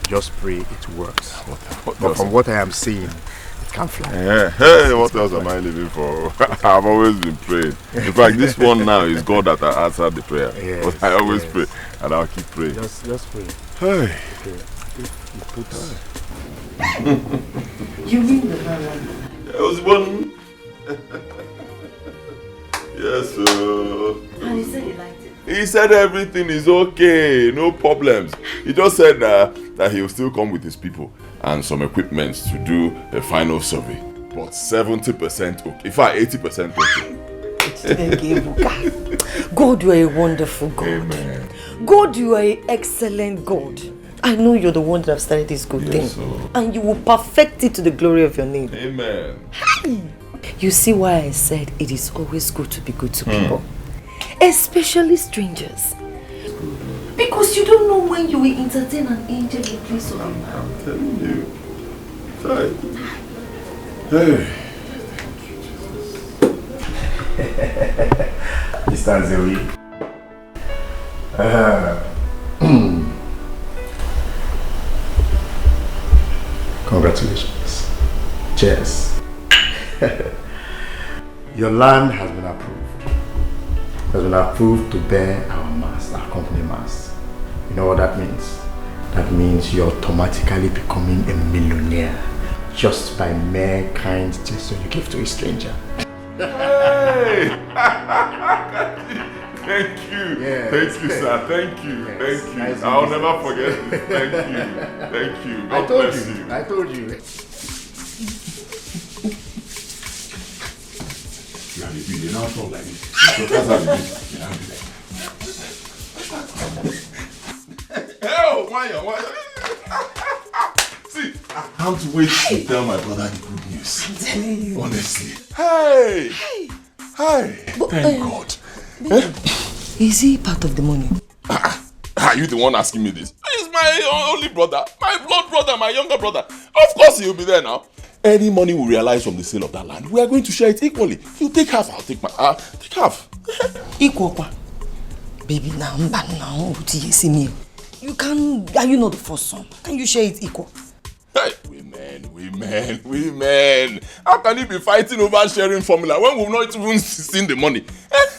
Just pray, it works. What but from what I am seeing, it can fly. Hey, what else am I living for? I've always been praying. In fact, this one now is God that has answered the prayer. Yes, but I always pray, and I'll keep praying. Just pray. Hey. Okay. You put You mean the land? There was one. Yes, sir. And he said he liked it. He said everything is okay, no problems. He just said that he will still come with his people and some equipment to do a final survey. But 70% okay. In fact, 80% okay. God, you are a wonderful God. Amen. God, you are an excellent God. I know you're the one that have started this good thing. Sir. And you will perfect it to the glory of your name. Amen. Hey. You see why I said it is always good to be good to people. Especially strangers. Because you don't know when you will entertain an angel in place of a man. I'm telling you. Sorry. Hey. Mr. Zewi. Congratulations. Cheers. Your land has been approved. It has been approved to bear our mast, our company mast. You know what that means? That means you're automatically becoming a millionaire just by mere kind gesture you give to a stranger. Hey! Thank you. Yes. Thank you, sir. Thank you. Yes. Thank you. Nice I'll business. never forget this. Thank you. Thank you. God I told bless you. I told you. You have a video. You now talk like this. So that's how you do. You have it. Oh, why? See, I can't wait to tell my brother the good news. I'm telling you. Honestly. Hey! Hi! Thank God. Is he part of the money? Are you the one asking me this? He's my only brother, my blood brother, my younger brother. Of course he'll be there now. Any money we realize from the sale of that land, we are going to share it equally. You take half, I'll take take half. Equal. Baby, now, you can. Are you not the first son? Can you share it equal? Hey, women. How can you be fighting over sharing formula when we've not even seen the money?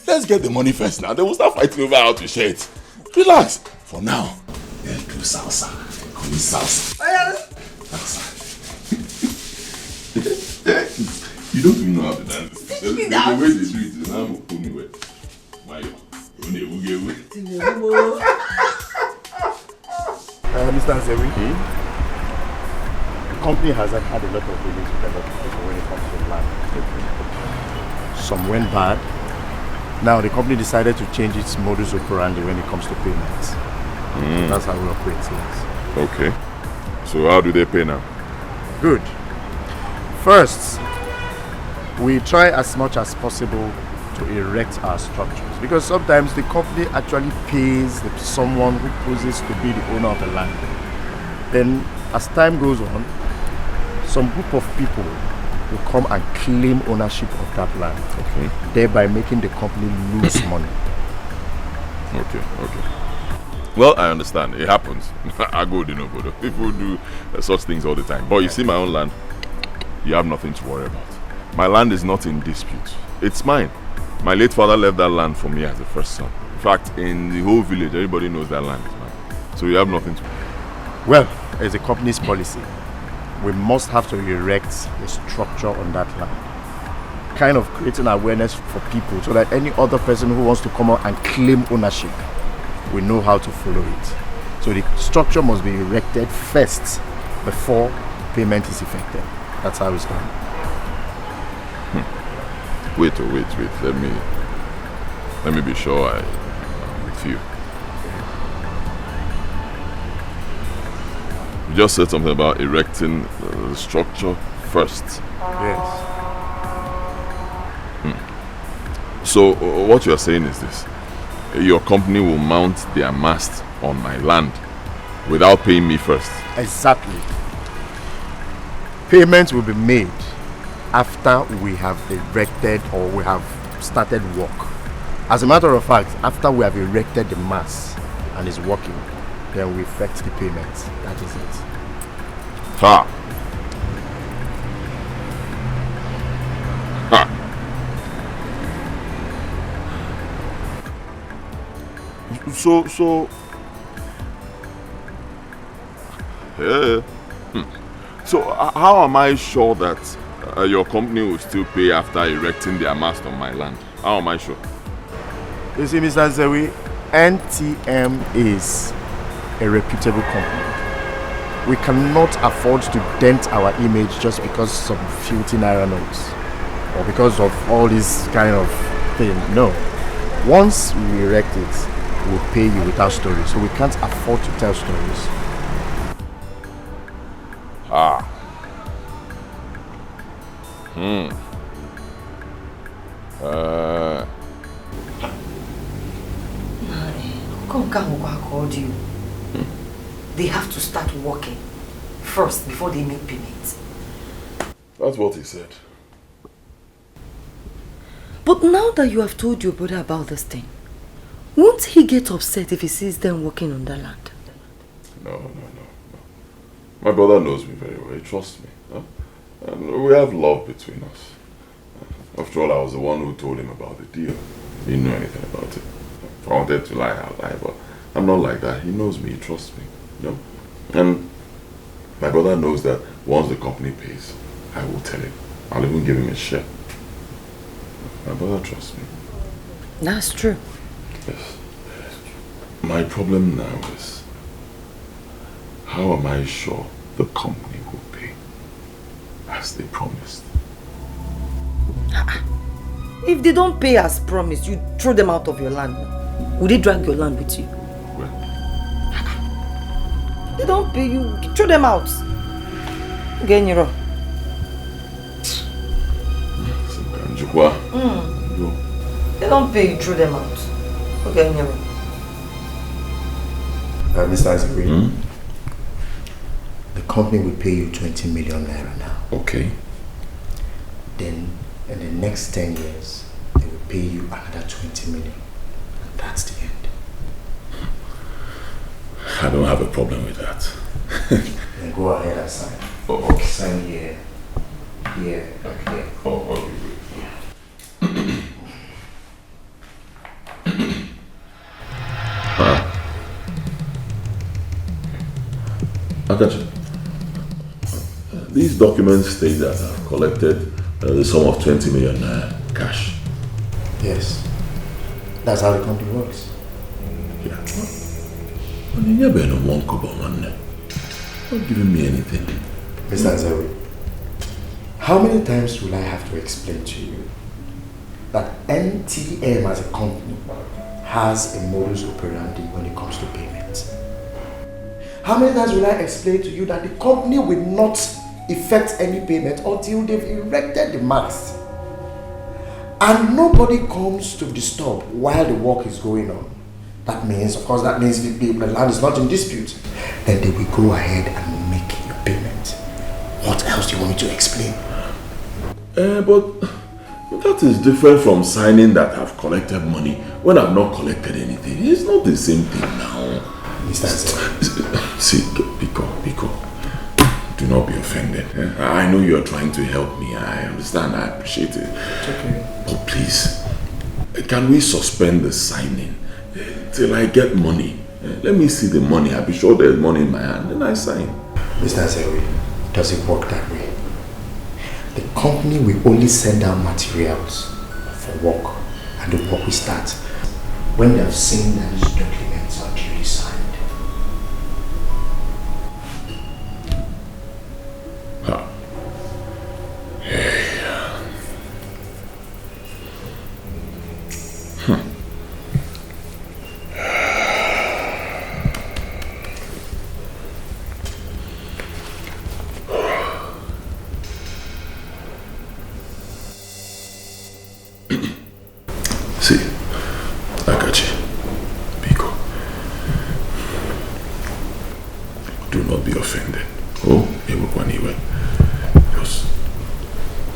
Let's get the money first now. Then we'll start fighting over how to share it. Relax. For now, let's do salsa. Call it salsa. Salsa. You don't even know how to dance. The way they do it is now pull me wet. Mr. Zewi, the company has had a lot of dealings with a lot of people when it comes to land. Some went bad. Now the company decided to change its modus operandi when it comes to payments. That's how we operate things. Okay. So how do they pay now? Good. First, we try as much as possible to erect our structures, because sometimes the company actually pays someone who poses to be the owner of the land. Then as time goes on, some group of people will come and claim ownership of that land, thereby making the company lose money. Okay. Well, I understand. It happens. I go, but people do such things all the time. But you see my own land, you have nothing to worry about. My land is not in dispute. It's mine. My late father left that land for me as the first son. In fact, in the whole village, everybody knows that land is mine. So you have nothing to worry. Well, as a company's policy, we must have to erect a structure on that land. Kind of creating awareness for people so that any other person who wants to come out and claim ownership, we know how to follow it. So the structure must be erected first before payment is effected. That's how it's done. Wait. Let me be sure I'm with you. You just said something about erecting the structure first. Yes. So what you are saying is this: your company will mount their mast on my land without paying me first. Exactly. Payment will be made after we have erected or we have started work. As a matter of fact, after we have erected the mast and is working, then we effect the payment. That is it. Ha! Ha! So yeah. So how am I sure that your company will still pay after erecting their mast on my land? How am I sure? You see, Mr. Zewi, NTM is a reputable company. We cannot afford to dent our image just because some filthy naira notes or because of all this kind of thing. No. Once we erect it, we'll pay you without stories. So we can't afford to tell stories. Ah. Called you. They have to start working first before they make payments. That's what he said. But now that you have told your brother about this thing, won't he get upset if he sees them working on the land? No. My brother knows me very well. He trusts me. Huh? And we have love between us. After all, I was the one who told him about the deal. He didn't know anything about it. If I wanted to lie, I'll lie, but I'm not like that. He knows me, he trusts me. You know? And my brother knows that once the company pays, I will tell him. I'll even give him a share. My brother trusts me. That's true. Yes. My problem now is, how am I sure the company will pay as they promised? If they don't pay as promised, you throw them out of your land. Will they drag your land with you? Well, they don't pay you, throw them out. Genyiro. They don't pay you, throw them out. Okay, Genyiro. Mr. Azari, the company will pay you 20 million naira now. Okay. Then in the next 10 years, they will pay you another 20 million. And that's the end. I don't have a problem with that. Then go ahead and sign. Oh, okay. Sign here. Here. Okay. Oh, okay. I got you. These documents state that I've collected the sum of 20 million cash. Yes. That's how the company works. Yeah. But you never know one kobo, man. Not giving me anything. Mr. Azawi, how many times will I have to explain to you that NTM as a company has a modus operandi when it comes to payment? How many times will I explain to you that the company will not effect any payment until they've erected the mast? And nobody comes to disturb while the work is going on. That means the land is not in dispute. Then they will go ahead and make your payment. What else do you want me to explain? But that is different from signing that I've collected money when I've not collected anything. It's not the same thing now. See, Biko, do not be offended. I know you're trying to help me. I understand. I appreciate it. It's okay. But please, can we suspend the signing till I get money? Let me see the money. I'll be sure there's money in my hand. Then I sign. Mr. Zewi, does it work that way? The company will only send out materials for work, and the work will start when they have seen that these documents are duly signed. See, Akachi, Biko, do not be offended. Oh, anyway. Because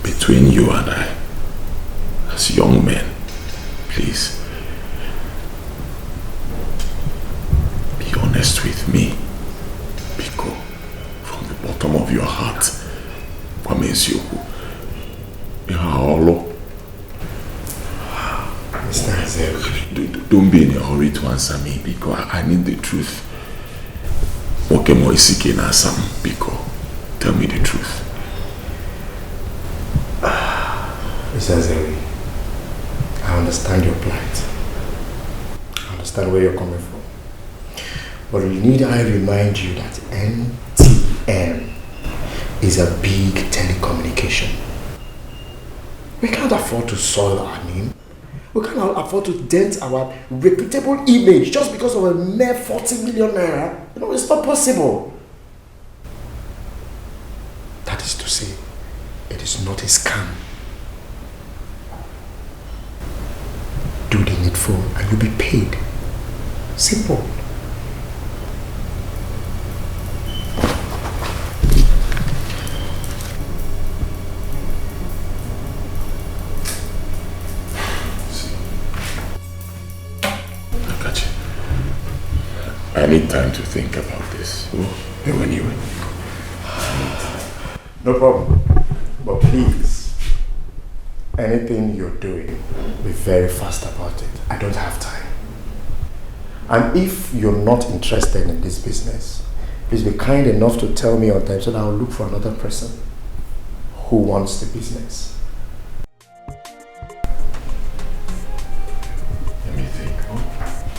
between you and I, as young men, please, be honest with me. Biko, from the bottom of your heart, Wamezioku, Ihalo. Don't be in a hurry to answer me, because I need the truth. Okay, Moisike na Sam, Biko, tell me the truth. Mr. Zewi, I understand your plight. I understand where you're coming from. But need I remind you that NTM is a big telecommunication. We can't afford to soil our name. We cannot afford to dent our reputable image just because of a mere 40 million naira. You know, it's not possible. That is to say, it is not a scam. Do the needful and you'll be paid. Simple. I need time to think about this. Oh, anyway. No problem. But please, anything you're doing, be very fast about it. I don't have time. And if you're not interested in this business, please be kind enough to tell me on time so that I'll look for another person who wants the business. Let me think. Oh.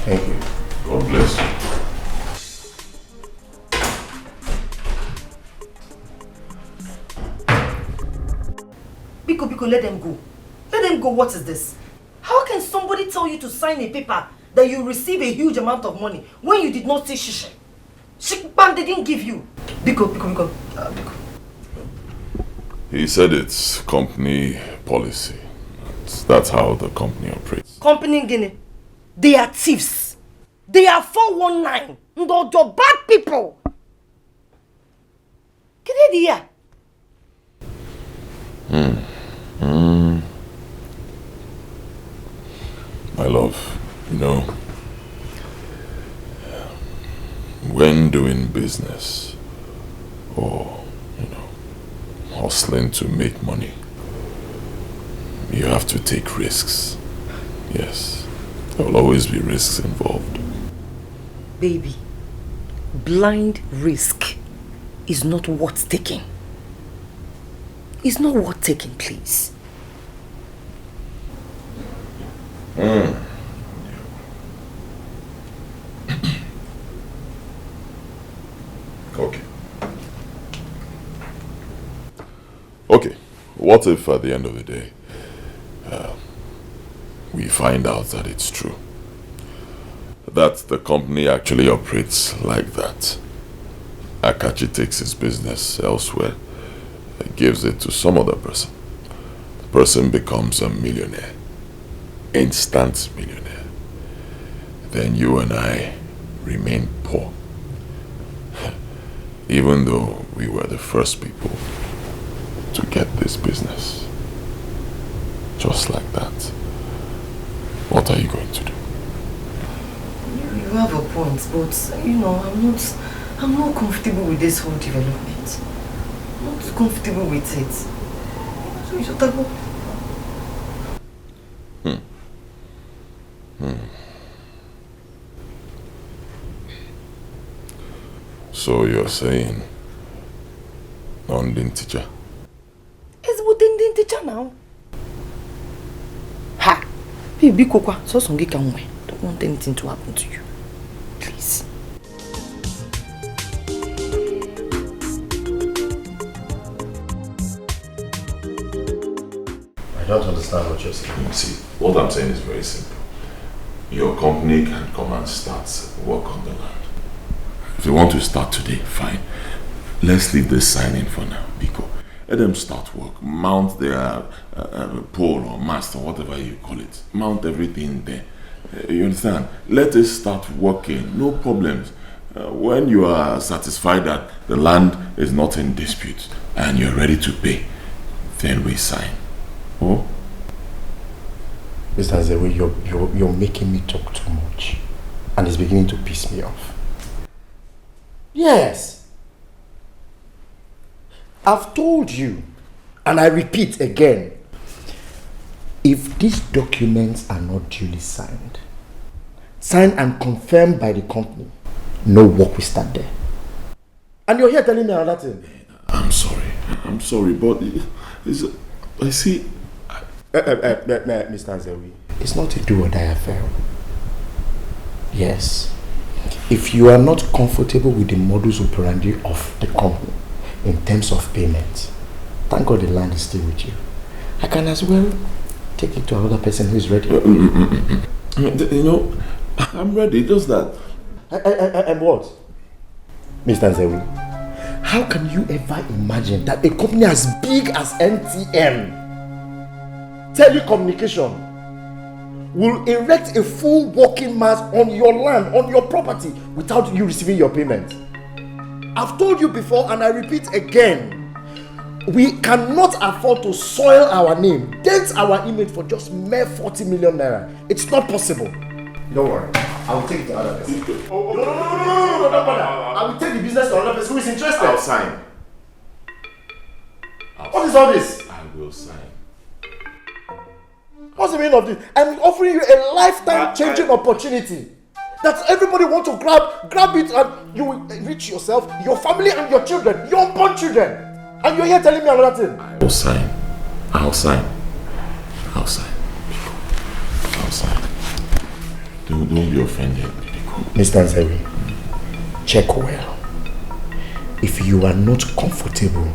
Thank you. God bless you. Biko, let them go. Let them go. What is this? How can somebody tell you to sign a paper that you receive a huge amount of money when you did not say shishi? Shikbam, they didn't give you. Biko. He said it's company policy. That's how the company operates. Company Guinea. They are thieves. They are 419. They're bad people. Get it here. My love, you know, when doing business or, hustling to make money, you have to take risks. Yes, there will always be risks involved. Baby, blind risk is not worth taking. It's not worth taking, please. Okay. What if at the end of the day, we find out that it's true? That the company actually operates like that. Akachi takes his business elsewhere and gives it to some other person. The person becomes a millionaire. Instant millionaire. Then you and I remain poor. Even though we were the first people to get this business. Just like that. What are you going to do? You have a point, but I'm not comfortable with this whole development. I'm not comfortable with it. So you should go. So you're saying non-din teacher? It's what din teacher now. Ha! Baby Kokwa, so some can wait. Don't want anything to happen to you. Please. I don't understand what you're saying. See, what I'm saying is very simple. Your company can come and start work on the land. If you want to start today, fine. Let's leave this sign in for now, because let them start work. Mount their pole or mast or whatever you call it. Mount everything there. You understand? Let us start working. No problems. When you are satisfied that the land is not in dispute and you're ready to pay, then we sign. Oh? Mr. Zewe, you're making me talk too much. And it's beginning to piss me off. Yes. I've told you, and I repeat again, if these documents are not duly signed and confirmed by the company, no work will start there. And you're here telling me another thing. I'm sorry, but I see... Mr. Zewe, it's not a do or die affair. Yes. If you are not comfortable with the modus operandi of the company in terms of payment, thank God the land is still with you. I can as well take it to another person who is ready. You know, I'm ready, just that. And what? Mr. Zewe, how can you ever imagine that a company as big as NTM Telecommunication will erect a full working mass on your land, on your property, without you receiving your payment? I've told you before and I repeat again, we cannot afford to soil our name, dent our image for just mere 40 million naira. It's not possible. Don't worry, I will take it to another person. No, don't bother. I will take the business to another person who is interested. I'll sign. What is all this? I will sign. What's the meaning of this? I'm offering you a lifetime changing opportunity that everybody wants to grab it, and you will enrich yourself, your family and your children, your unborn children. And you're here telling me another thing. I'll sign. Don't be offended. Mr. Zewe, check well. If you are not comfortable,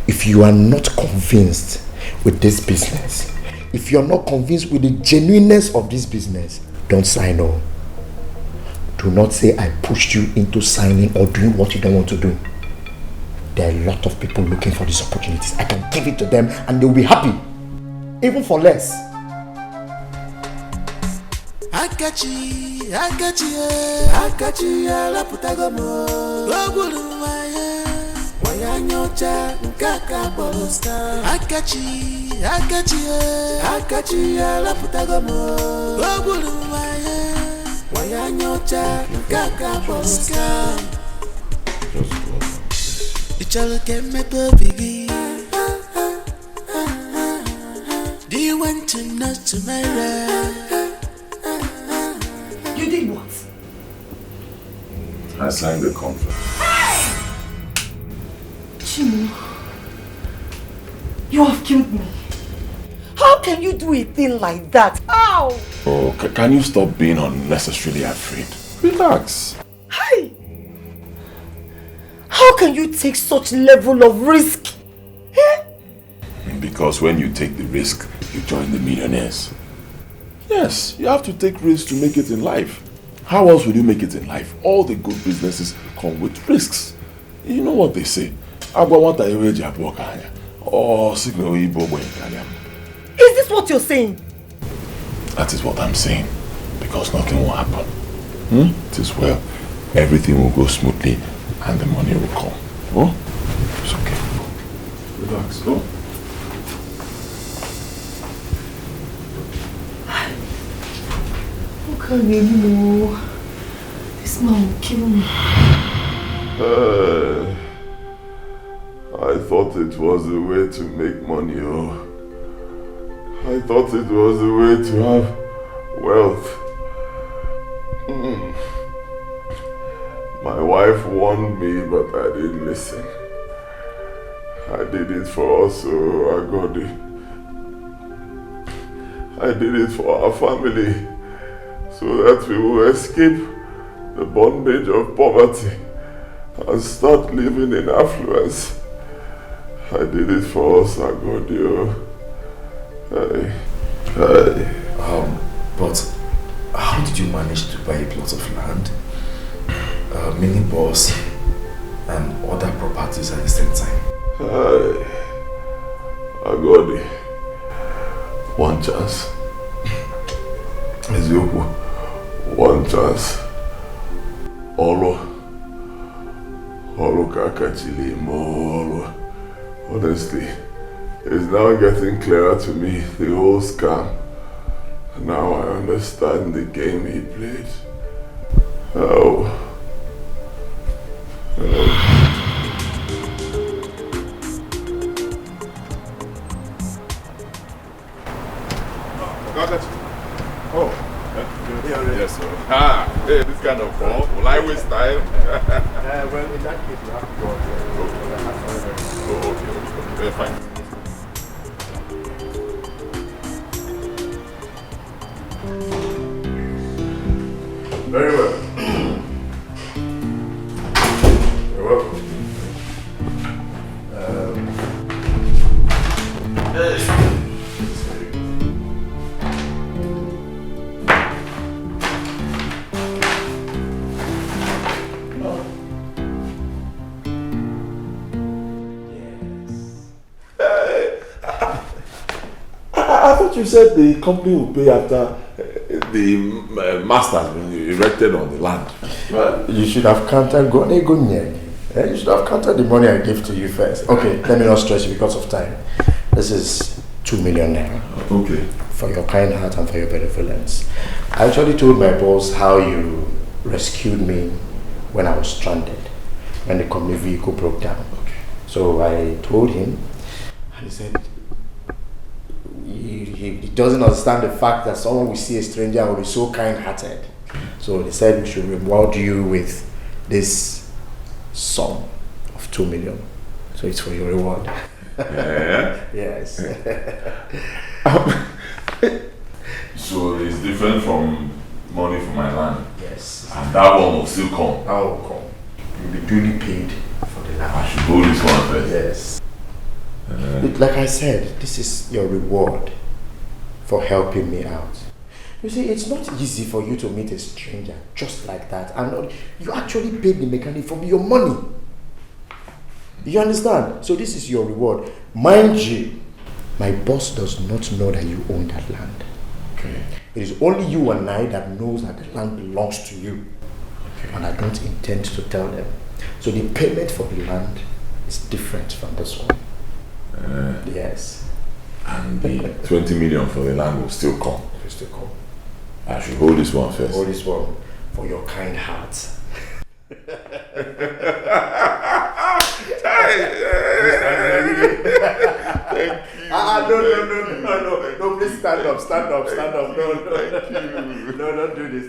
if you are not convinced with this business, if you're not convinced with the genuineness of this business, don't sign on. Do not say I pushed you into signing or doing what you don't want to do. There are a lot of people looking for these opportunities. I can give it to them and they'll be happy, even for less. Akachi, ala putagomo. Logulu waya nyocha nkaka bolosta. Akachi, ala putagomo. Logulu waya nyocha nkaka bolosta. Ichalo keme to bigi. Do you want to know tomorrow? You did what? I signed the contract. Chimu, you have killed me. How can you do a thing like that? How? Oh, can you stop being unnecessarily afraid? Relax. Hi! How can you take such level of risk? Because when you take the risk, you join the millionaires. Yes, you have to take risks to make it in life. How else would you make it in life? All the good businesses come with risks. You know what they say? Is this what you're saying? That is what I'm saying. Because nothing will happen. It is well. Everything will go smoothly and the money will come. Oh? It's okay. Relax. Go. This man will kill me. I thought it was the way to make money, oh. I thought it was the way to have wealth. My wife warned me, but I didn't listen. I did it for us, so I got it. I did it for our family, so that we will escape the bondage of poverty and start living in affluence. I did it for us, I got you. But how did you manage to buy a plot of land, a mini bus, and other properties at the same time? I got it. One chance. Ezioku. One chance. Olo kakachili mo. Honestly, it's now getting clearer to me, the whole scam. Now I understand the game he played. Oh, yes, sir. Hey, this kind of call. Will I waste time? Well, in that case, you have to go on. Okay. Very fine. Very well. You're welcome. Hey. I thought you said the company will pay after the master has been erected on the land. Well, you should have counted you should have counted the money I gave to you first. Okay, let me not stress you because of time. This is 2 million naira. Okay. For your kind heart and for your benevolence. I actually told my boss how you rescued me when I was stranded, when the company vehicle broke down. Okay. So I told him, and he said he doesn't understand the fact that someone will see a stranger and will be so kind-hearted. So they said we should reward you with this sum of 2 million. So it's for your reward. Yeah. Yes. So it's different from money for my land. Yes. And that one will still come. That will come. You'll be duly paid for the land. I should hold this one first. Yes. Like I said, this is your reward for helping me out. You see, it's not easy for you to meet a stranger just like that. And you actually paid the mechanic from your money. You understand? So this is your reward. Mind you, my boss does not know that you own that land. Okay. It is only you and I that knows that the land belongs to you. Okay. And I don't intend to tell them. So the payment for the land is different from this one. Yes. And the 20 million for the land will still come. It will still come. I should hold this one first. Hold this one for your kind heart. Thank you. No, please stand up. No, don't do this.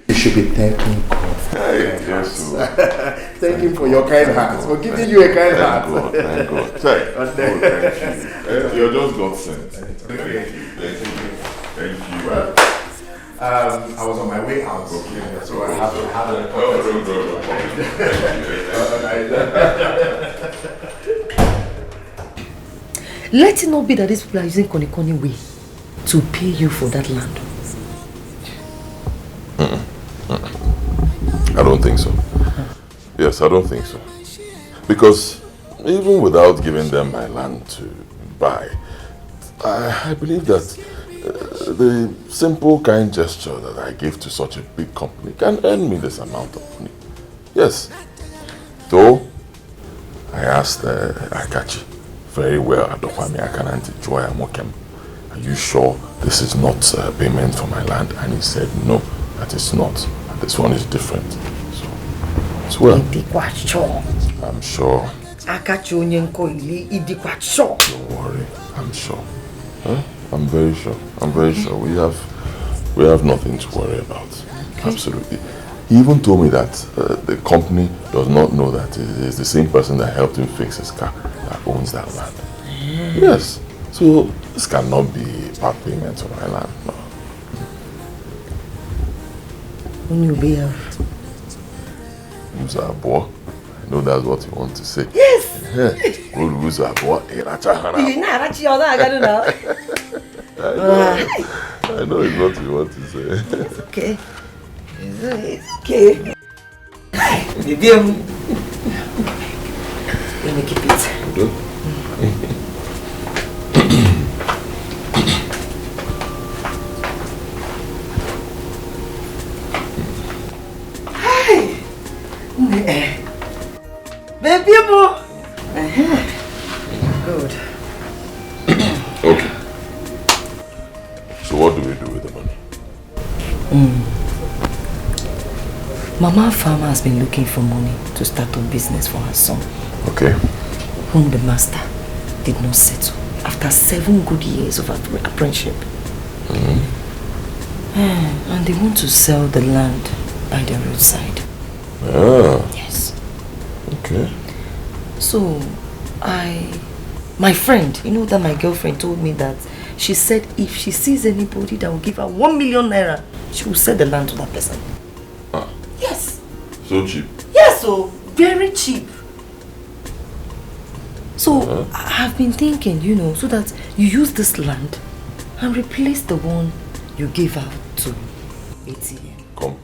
You should be thanking God for your kind heart. Thank him for your kind heart, for giving you a kind heart. Thank God. Thank you. You're just Godson. Thank you. I was on my way out, so I have a Let it not be that these people are using Koni way to pay you for that land. I don't think so. Yes, I don't think so. Because even without giving them my land to buy, I believe that the simple kind gesture that I give to such a big company can earn me this amount of money. Yes. Though, I asked Akachi very well, Adokwami Akananti Joy Amokem, are you sure this is not payment for my land? And he said, no, that is not. And this one is different. So, it's well. I'm sure. Don't worry, I'm sure. Huh? I'm very sure. We have nothing to worry about. Okay. Absolutely. He even told me that the company does not know that it is the same person that helped him fix his car that owns that land. Yes. So this cannot be part payment on my land. No. When you be here. Boy. I know that's what you want to say. Yes. Good boy. I know it's what you want to say. It's okay. It's okay. Let me keep it. Hi. Baby, good. Okay. So what do we do with the money? Mama Farmer has been looking for money to start a business for her son. Okay. Whom the master did not settle after 7 good years of apprenticeship. And they want to sell the land by the roadside. Yes. Okay. So, my friend, you know that my girlfriend told me that she said if she sees anybody that will give her 1 million naira, she will sell the land to that person. Yes. So cheap? Yes, so very cheap. So I have been thinking, you know, so that you use this land and replace the one you gave out to ATM. Come.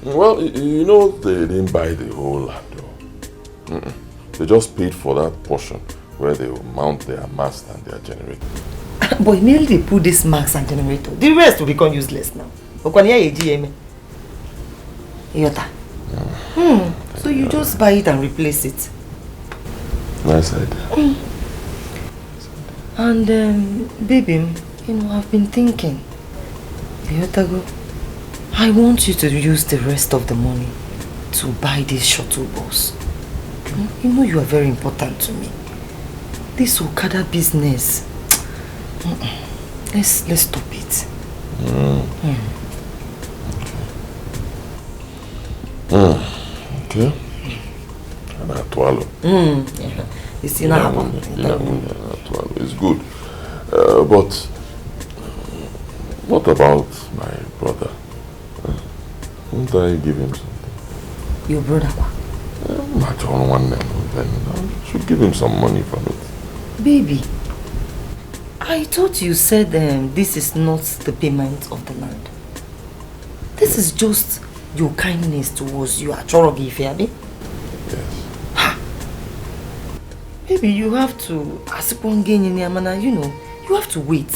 Well, you know, they didn't buy the whole land though. They just paid for that portion where they will mount their mast and their generator. But immediately they put this mast and generator, the rest will become useless now. So you just buy it and replace it. Nice idea. And baby, you know, I've been thinking, I want you to use the rest of the money to buy this shuttle bus. You know you are very important to me. This Okada business, let's stop it. Okay. It's enough. It's good. But what about my brother? Won't I give him something? Your brother? I should give him some money from it. Baby, I thought you said this is not the payment of the land. This is just your kindness towards you. Yes. Baby, you have to, you know, you have to wait.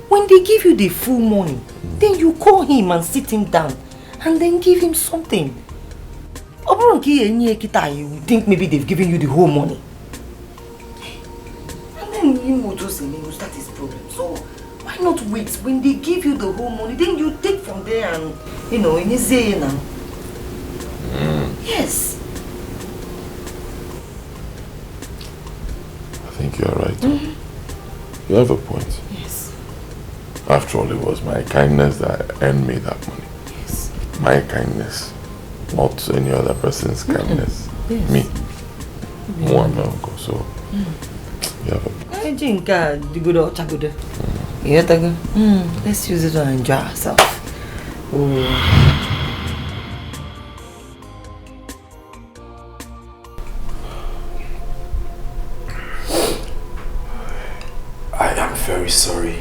When they give you the full money, then you call him and sit him down and then give him something. You think maybe they've given you the whole money. And then he will just start his problem. So why not wait? When they give you the whole money, then you take from there and, you know, in his say now. Yes. I think you're right. You have a point. Yes. After all, it was my kindness that earned me that money. Yes. My kindness. Not any other person's kindness. Yes. Me. One uncle. So you have a let's use it to enjoy ourselves. I am very sorry.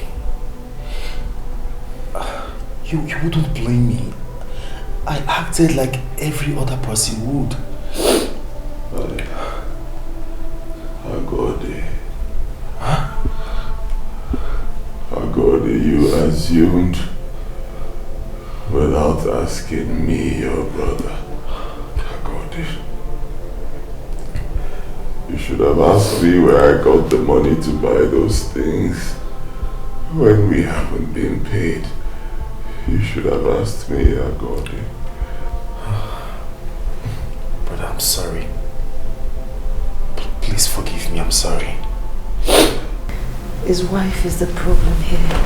You wouldn't blame me. I acted like every other person would. Agode, you assumed without asking me, your brother. Agode. You should have asked me where I got the money to buy those things when we haven't been paid. You should have asked me, Agode. Brother, I'm sorry. Please forgive me, I'm sorry. His wife is the problem here.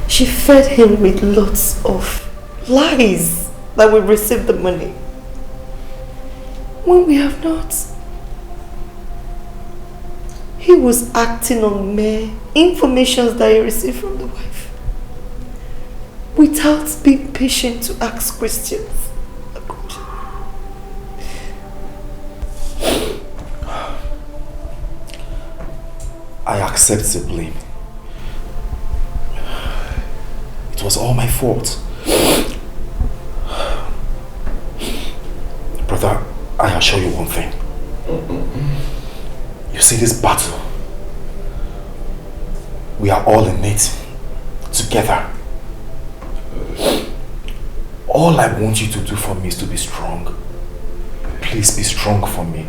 She fed him with lots of lies that we received the money when we have not. He was acting on mere information that he received from the wife without being patient to ask questions. I accept the blame. It was all my fault. Brother, I assure you one thing. You see this battle? We are all in it together. All I want you to do for me is to be strong. Please be strong for me.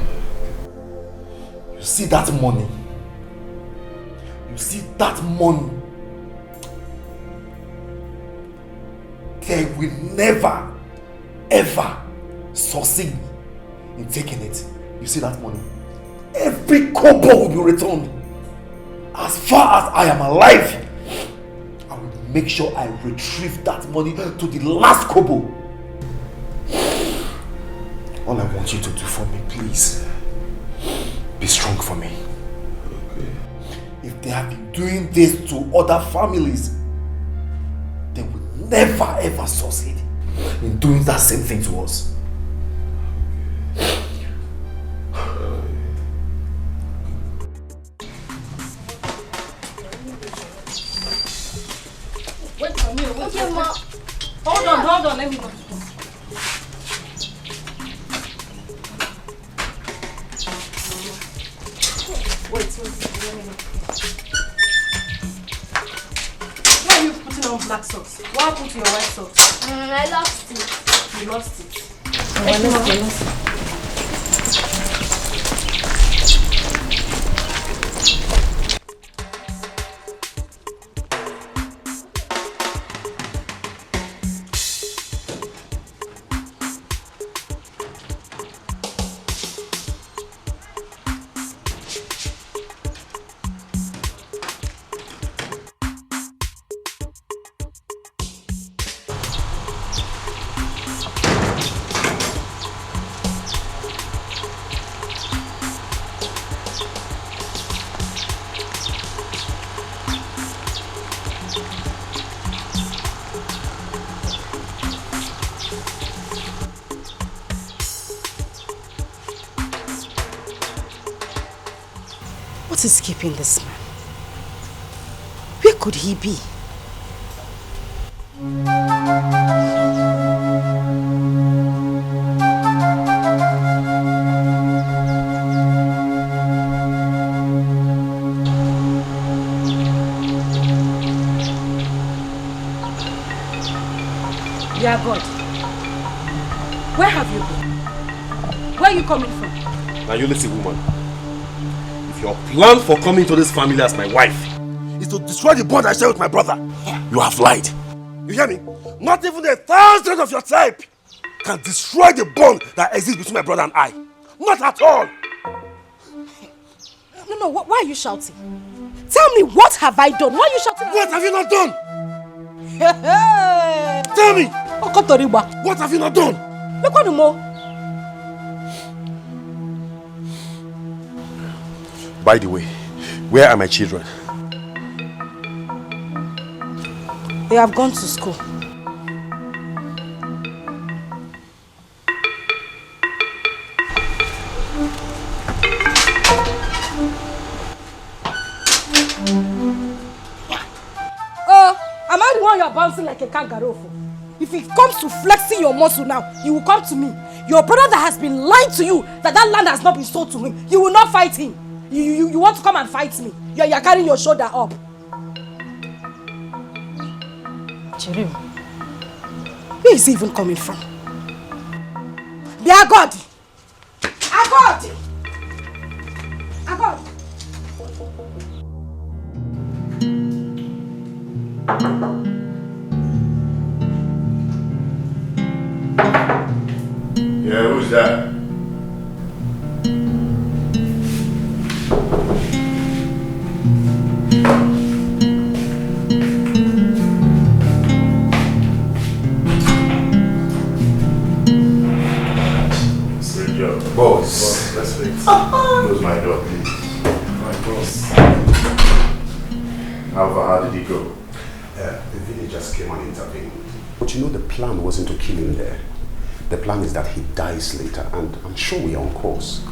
You see that money? You see that money? They will never, ever succeed in taking it. You see that money? Every kobo will be returned. As far as I am alive, I will make sure I retrieve that money to the last kobo. All I want you to do for me, please, be strong for me. Okay. If they have been doing this to other families, they will never ever succeed in doing that same thing to us. Wait for me. Okay, ma. Hold on, let me go. Wait, why are you putting on black socks? What happened to your white socks? I lost it. You lost it. What is keeping this man? Where could he be? Yeah, God. Where have you been? Where are you coming from? Now you listen, woman. Your plan for coming to this family as my wife is to destroy the bond I share with my brother. You have lied. You hear me? Not even the 1,000 of your type can destroy the bond that exists between my brother and I. Not at all. No, why are you shouting? Tell me, what have I done? Why are you shouting? What have you not done? Tell me. What have you not done? Look what more. By the way, where are my children? They have gone to school. Oh, am I the one you are bouncing like a kangaroo for? If it comes to flexing your muscle now, you will come to me. Your brother that has been lying to you that land has not been sold to him. You will not fight him. You want to come and fight me. You're carrying your shoulder up. Cherim, where is he even coming from? Be a God! A God! A God! Yeah, who's that? Close my door, please. My boss. How did he go? The villagers came and intervened. But you know the plan wasn't to kill him there. The plan is that he dies later, and I'm sure we are on course.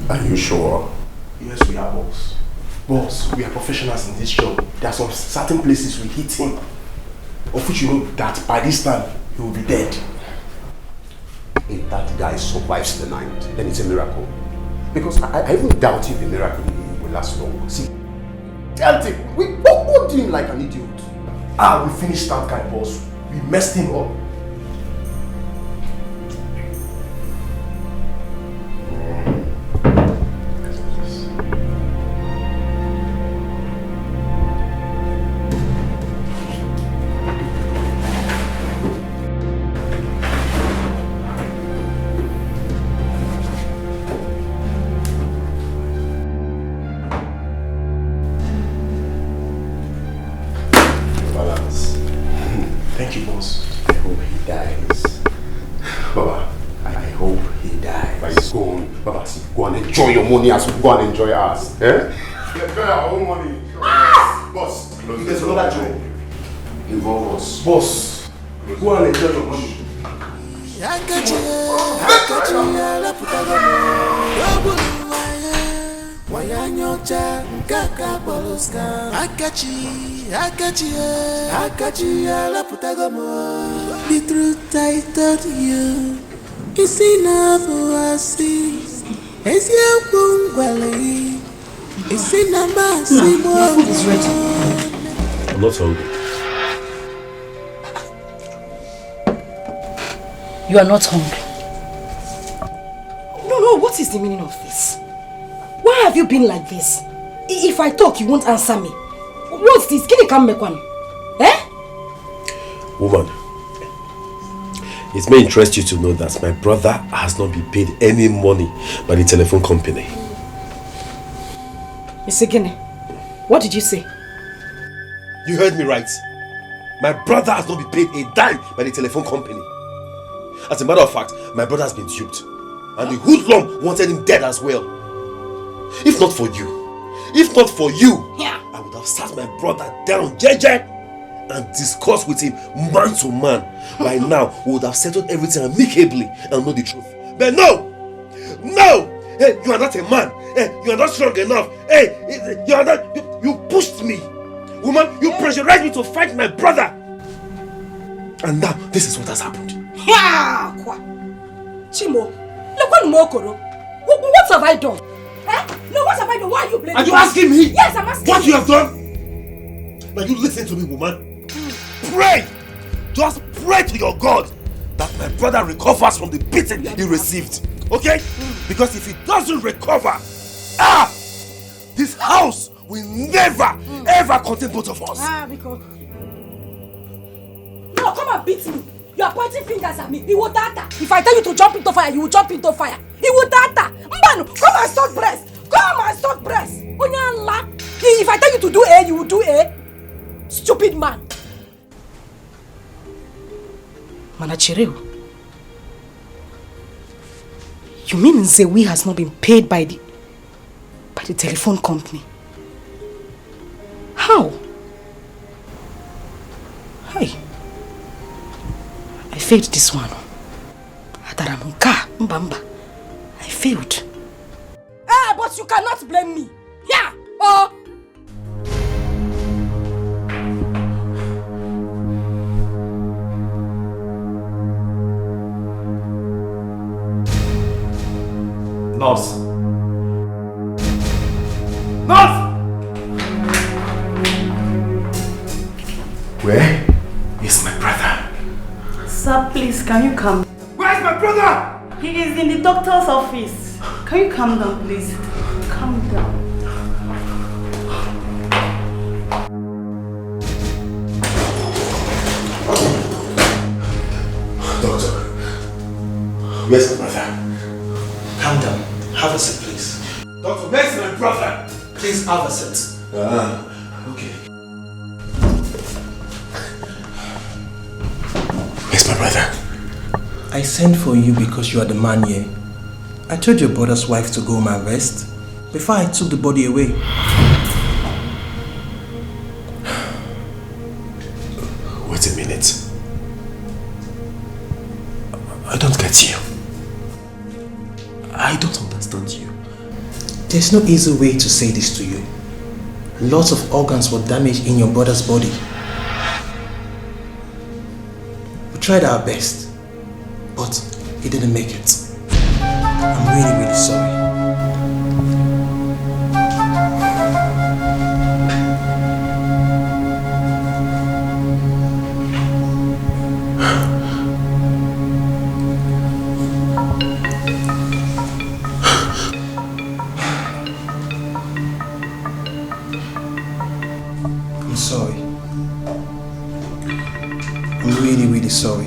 Are you sure? Yes, we are, boss. Boss, we are professionals in this job. There are some certain places we hit him, of which you know that by this time he will be dead. If that guy survives the night, then it's a miracle. Because I even doubt if the miracle will last long. See, tell him, we poked him like an idiot. We finished that guy, boss. We messed him up. Enjoy your money as we go and enjoy ours. Eh? We enjoy our own money. Boss, there's another job. Involve us. Boss, go and enjoy your money. The truth I told you is enough for us. It's your bungalow. It's in a massive food is ready. I'm not hungry. You are not hungry. No, what is the meaning of this? Why have you been like this? If I talk, you won't answer me. What's this? Can you come back one? Eh? Woman, it may interest you to know that my brother has not been paid any money by the telephone company. Mr. Gine, what did you say? You heard me right. My brother has not been paid a dime by the telephone company. As a matter of fact, my brother has been duped. And the hoodlum wanted him dead as well. If not for you, I would have sat my brother down, JJ, and discussed with him man to man. By now, we would have settled everything amicably and know the truth. But no! Hey, you are not a man. Hey, you are not strong enough. Hey, you are not. You pushed me. Woman, you pressurized me to fight my brother. And now, this is what has happened. Chimo, what have I done? No, what have I done? Why are you blaming me? Are you asking me? Yes, I'm asking what you. You have done? Now you listen to me, woman. Pray! Just pray to your God that my brother recovers from the beating he received. Okay? Because if he doesn't recover, this house will never, ever contain both of us. Because... No, come and beat me. You are pointing fingers at me. If I tell you to jump into fire, you will jump into fire. Mbano, come and start breast. If I tell you to do A, you will do A. Stupid man. Manachireo. You mean Nzewi has not been paid by the telephone company? How? Hi. I failed this one. I failed. But you cannot blame me. Yeah. Oh. Nurse. Where is my brother? Sir, please, can you come? Where is my brother? He is in the doctor's office. Can you calm down, please? Calm down. Doctor, where's my brother? Calm down. Have a seat, please. Doctor, where's my brother? Please have a seat. Okay. my brother? I sent for you because you are the man here. I told your brother's wife to go home and rest before I took the body away. Wait a minute. I don't get you. I don't understand you. There's no easy way to say this to you. Lots of organs were damaged in your brother's body. We tried our best, but he didn't make it. I'm really, really sorry. I'm sorry. I'm really, really sorry.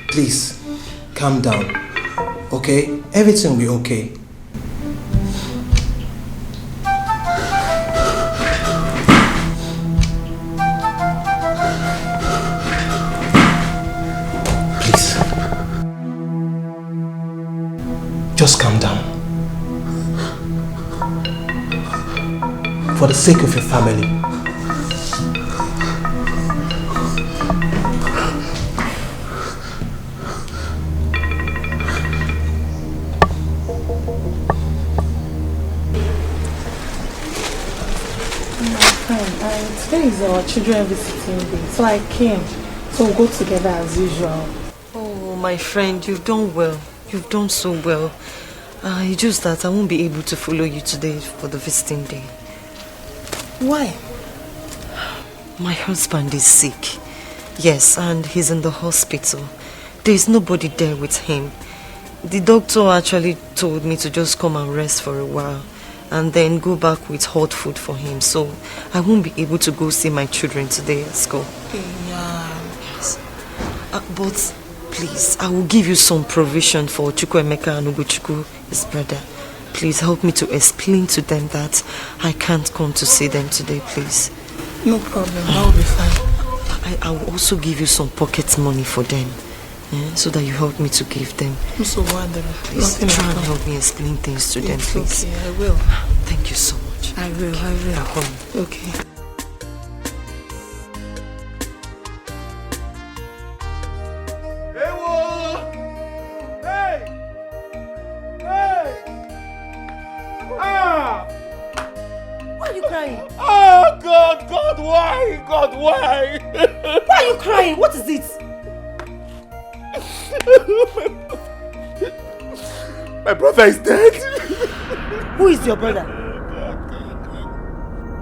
Please, calm down, okay? Everything will be okay. Please. Just calm down. For the sake of your family. Today is our children visiting day, so I came. So we'll go together as usual. Oh, my friend, you've done well. You've done so well. It's just that I won't be able to follow you today for the visiting day. Why? My husband is sick. Yes, and he's in the hospital. There's nobody there with him. The doctor actually told me to just come and rest for a while and then go back with hot food for him. So I won't be able to go see my children today at school. Yeah. Yes. But please, I will give you some provision for Chukwuemeka and Ugochukwu, his brother. Please help me to explain to them that I can't come to see them today, please. No problem, that will be fine. I will also give you some pocket money for them, so that you help me to give them. I'm so wonderful. Please try and help me explain things to them, please. Okay, I will. Thank you so much. I will. Okay. Why are you crying? Oh, God, why? God, why? Why are you crying? What is it? My brother is dead. Who is your brother?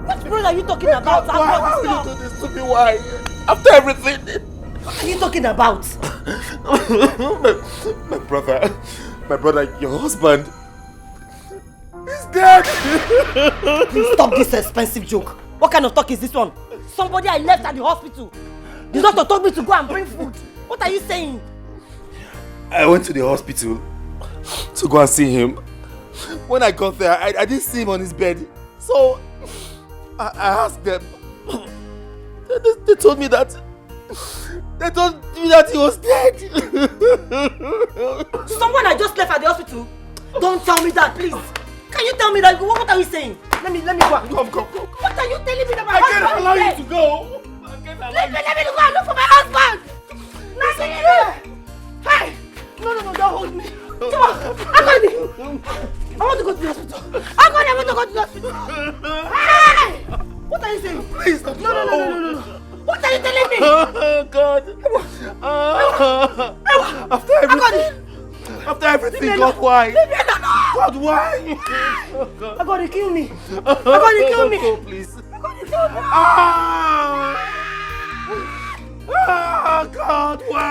What brother are you talking about? Why will you do this to me? Why? After everything. What are you talking about? my brother, your husband, is dead. Please stop this expensive joke. What kind of talk is this one? Somebody I left at the hospital. The doctor told me to go and bring food. What are you saying? I went to the hospital to go and see him. When I got there, I didn't see him on his bed. So I asked them. They told me that he was dead. Someone I just left at the hospital? Don't tell me that, please. Can you tell me that? What are you saying? Let me go. Come. What are you telling me that my I husband can't allow is dead? you to go. Let me go and look for my husband. Hey! No, don't hold me. Come on, Akoni. I want to go to the hospital. Akoni, I want to go to the hospital. Hey! What are you saying? Please don't. No. What are you telling me? Oh, God. After everything, God, why? God, why? I'm gonna kill me. Go, please. God, why?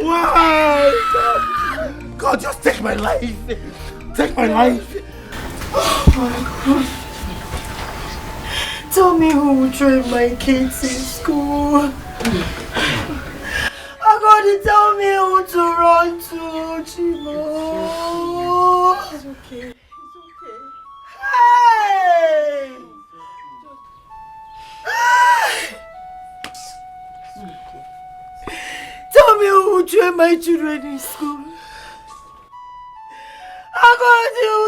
Why? God, just take my life. Take my life. Oh my God. Tell me who will train my kids in school. I'm gonna tell me who to run to, Chimo. It's okay. Hey! Tell me who will train my children in school. How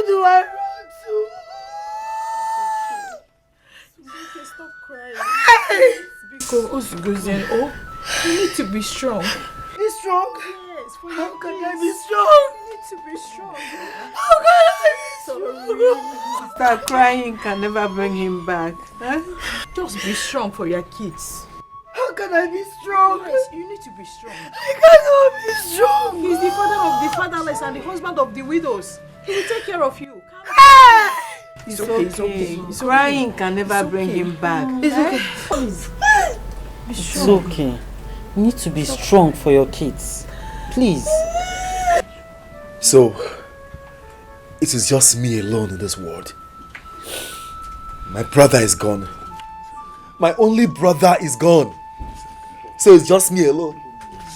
do I run to? It's okay, stop crying. Hey! Because you need to be strong. Be strong? Yes, for How your can kids. I be strong? You need to be strong. How can I be strong? Start crying can never bring him back. Huh? Just be strong for your kids. How can I be strong? Yes, you need to be strong. I cannot be strong. He's the father of the fatherless and the husband of the widows. He will take care of you. It's okay, it's okay. Crying can never bring him back. It's okay. Be It's strong. okay. You need to be strong for your kids. Please. So, it is just me alone in this world. My brother is gone. My only brother is gone. So it's just me alone.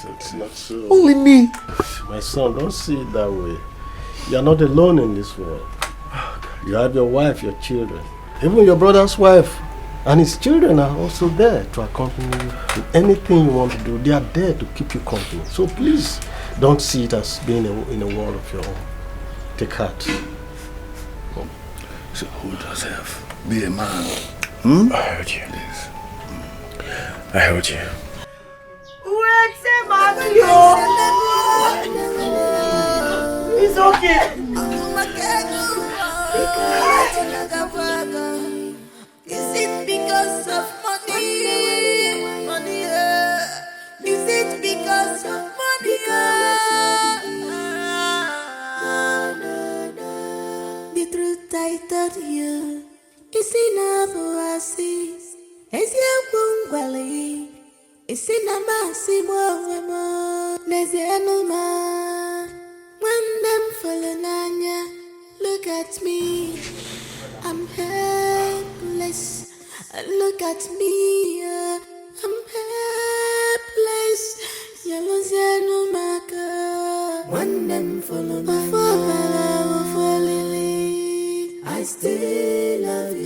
It's not so. Only me. My son, don't see it that way. You are not alone in this world. You have your wife, your children. Even your brother's wife and his children are also there to accompany you in anything you want to do. They are there to keep you company. So please, don't see it as being in a world of your own. Take heart. So who does have? Be a man. I heard you. I heard you. It's okay. Is it because of money? Money, is it because of money? The truth I told you is enough oasis. Is your bungalow? Is it a massive woman? There's no man. When them falling on ya, look at me. I'm helpless. Look at me. I'm helpless. Yellow no maker. When them follow my for Lily, I still love you.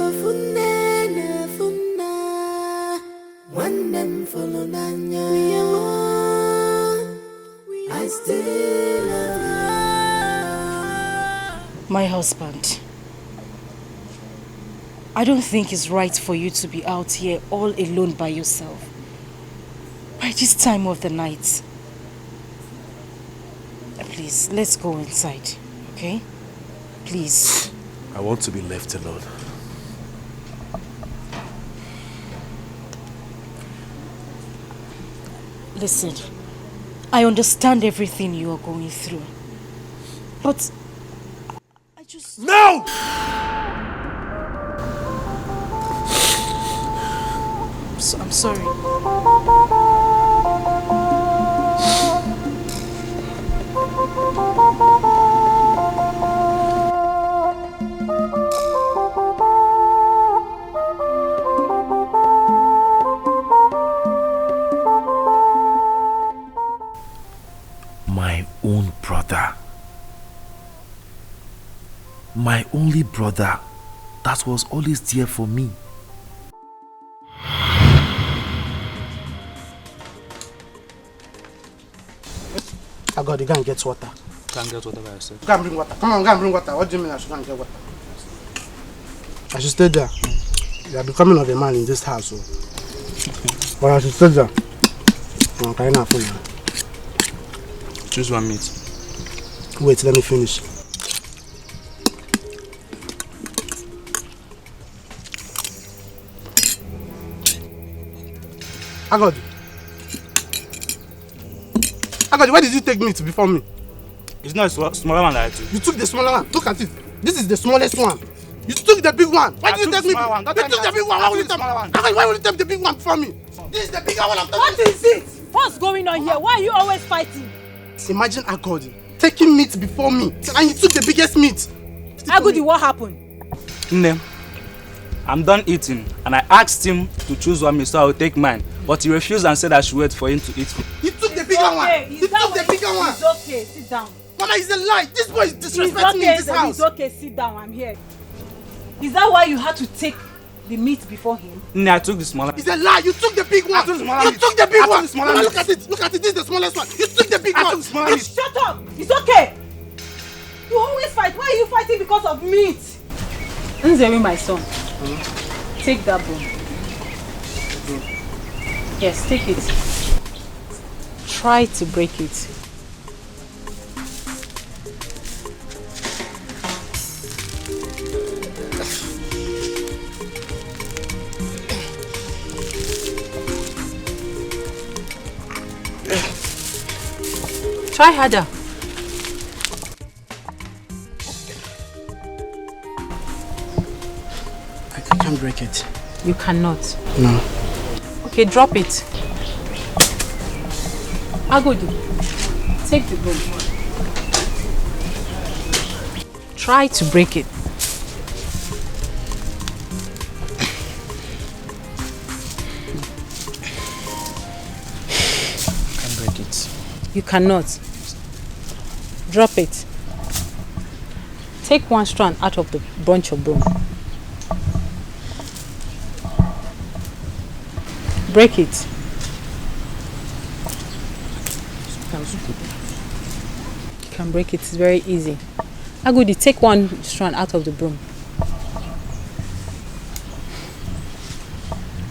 When them follow Nanya, I still love you. My husband, I don't think it's right for you to be out here all alone by yourself by this time of the night. Please, let's go inside, okay? Please. I want to be left alone. Listen, I understand everything you are going through, but I just... No! I'm sorry. My own brother. My only brother that was always there for me. I got to go and get water. Go and get water by yourself. Go and bring water. Come on, go and bring water. What do you mean I should go and get water? I should stay there. You are becoming of a man in this house. So. But I should stay there. I'm carrying a phone. Choose one meat. Wait, let me finish. Agodi, why did you take meat before me? It's not a smaller one that I took. You took the smaller one. Look at it. This is the smallest one. You took the big one. Why did you take me? You took the big one. Why would you take the big one before me? This is the bigger one I'm taking. What is it? What's going on here? Why are you always fighting? Imagine Agodi taking meat before me and you took the biggest meat. Agodi, what happened? Nne, I'm done eating and I asked him to choose one meat so I will take mine. But he refused and said I should wait for him to eat. He took the bigger smaller one. okay. He took the bigger one. It's okay, sit down. Mama, it's a lie. This boy is disrespecting It's okay, me in this then, house. it's okay, sit down, I'm here. Is that why you had to take the meat before him? No, I took the smaller. It's a lie. You took the big one. You took the big one. Mama, look at it. Look at it. This is the smallest one. You took the big one. Shut up. It's okay. You always fight. Why are you fighting because of meat? Nzemi, my son. Take that bone. Yes, take it. Try to break it. Try harder. I can't break it. You cannot. No. Okay, drop it. Agodu, take the bone. Try to break it. I can't break it. You cannot. Drop it. Take one strand out of the bunch of bone. Break it. You can break it, it's very easy. Agudi, take one strand out of the broom.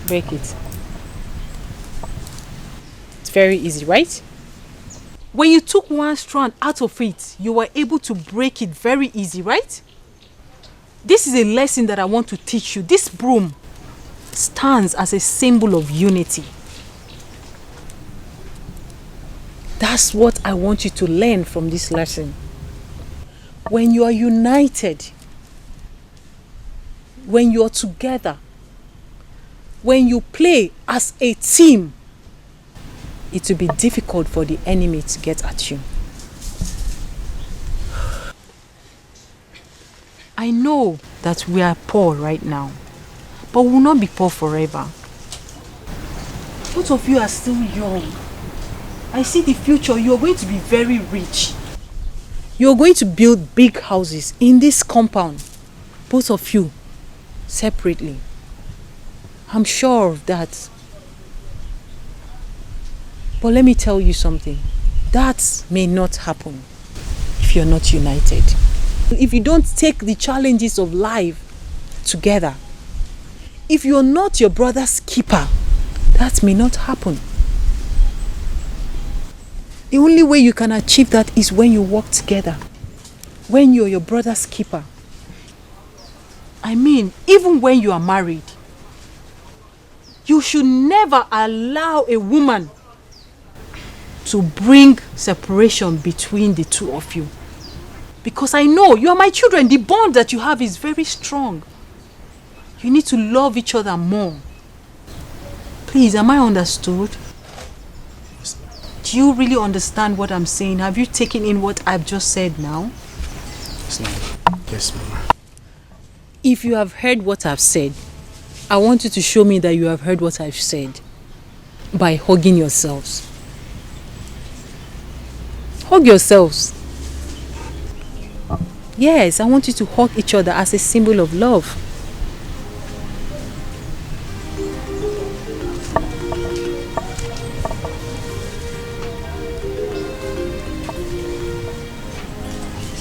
Break it. It's very easy, right? When you took one strand out of it, you were able to break it very easy, right? This is a lesson that I want to teach you. This broom stands as a symbol of unity. That's what I want you to learn from this lesson. When you are united, when you are together, when you play as a team, it will be difficult for the enemy to get at you. I know that we are poor right now, but we will not be poor forever. Both of you are still young. I see the future. You are going to be very rich. You are going to build big houses in this compound. Both of you, separately. I'm sure of that. But let me tell you something. That may not happen if you're not united. If you don't take the challenges of life together, if you're not your brother's keeper, that may not happen. The only way you can achieve that is when you work together. When you're your brother's keeper. I mean, even when you are married, you should never allow a woman to bring separation between the two of you. Because I know you are my children. The bond that you have is very strong. You need to love each other more. Please, am I understood? Do you really understand what I'm saying? Have you taken in what I've just said now? Yes, Mama. Yes, Mama. If you have heard what I've said, I want you to show me that you have heard what I've said by hugging yourselves. Hug yourselves. Yes, I want you to hug each other as a symbol of love.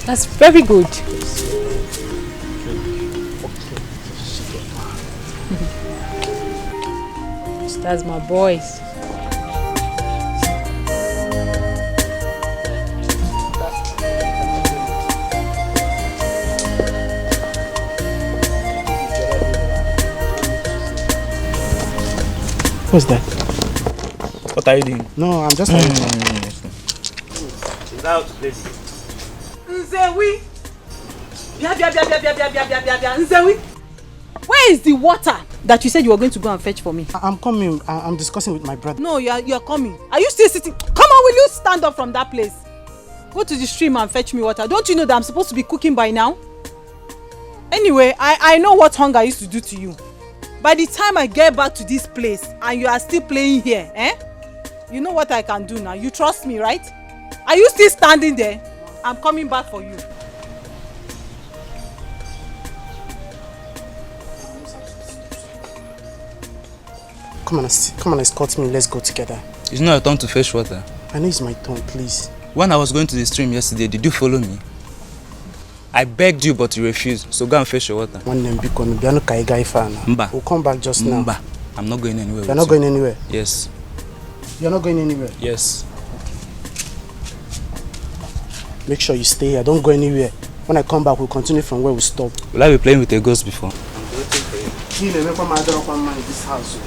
That's very good. That's my boys. What's that? What are you doing? No, I'm just Nzewi! Nzewi! Where is the water that you said you were going to go and fetch for me? I'm coming. I'm discussing with my brother. No, you are coming. Are you still sitting? Come on, will you stand up from that place? Go to the stream and fetch me water. Don't you know that I'm supposed to be cooking by now? Anyway, I know what hunger used to do to you. By the time I get back to this place and you are still playing here, You know what I can do now. You trust me, right? Are you still standing there? I'm coming back for you. Come on, escort me. Let's go together. It's not your turn to fetch water. I know it's my turn, please. When I was going to the stream yesterday, did you follow me? I begged you, but you refused. So go and fetch your water. Mba. We'll come back just now. Mba. I'm not going anywhere. You're not going anywhere? Yes. You're not going anywhere? Yes. Make sure you stay here. Don't go anywhere. When I come back, we'll continue from where we stopped. Will I be playing with a ghost before? I'm waiting for you. In this house.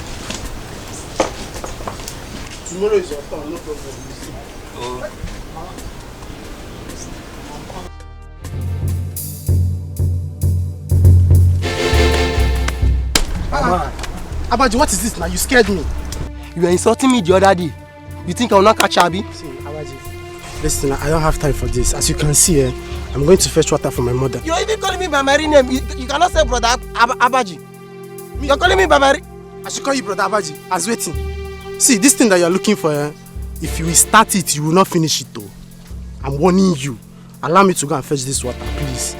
Tomorrow is your turn, no problem. Oh. Abaji, what is this now? You scared me. You were insulting me the other day. You think I will not catch Abi? See, Abaji, listen, I don't have time for this. As you can see, I'm going to fetch water for my mother. You're even calling me by my real name. You cannot say brother Abaji. You're calling me by my... I should call you brother Abaji. I was waiting. See, this thing that you're looking for, if you will start it, you will not finish it though. I'm warning you. Allow me to go and fetch this water, please.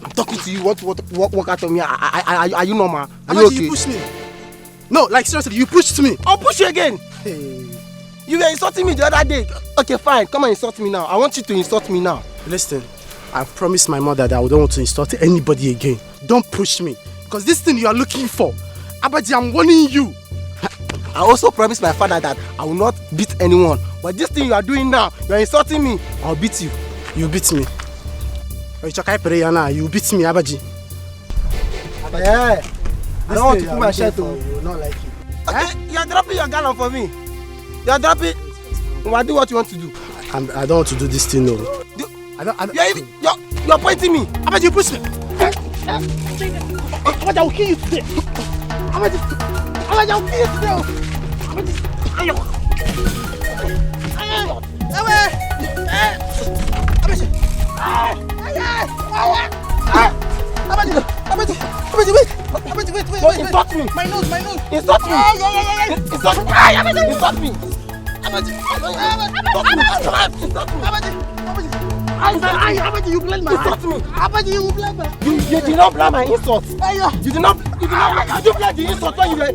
I'm talking to you. What out of me? Are you normal? Are you Abaji, okay? you pushed me. No, like seriously, you pushed me. I'll push you again. Hey. You were insulting me the other day. Okay, fine. Come and insult me now. I want you to insult me now. Listen, I've promised my mother that I don't want to insult anybody again. Don't push me. Because this thing you are looking for, Abaji, I'm warning you. I also promised my father that I will not beat anyone. But this thing you are doing now, you are insulting me. I'll beat you. You beat me. You beat me, Abaji. Yeah. I don't want to put my shirt on. You will not like it. Okay, you are dropping your gallon for me. You are dropping. Well, do what you want to do. I don't want to do this thing, no. You're pointing me. Abaji, you push me. Abaji, I will kill you today. Abaji, I will kill you today. Abaji, wait. Insult me. My nose. Insult me. Insult me. Insult me. Abaji, you blame my insult me. Abaji, you blame my. You did not blame my insult. You did not blame the insult when you were.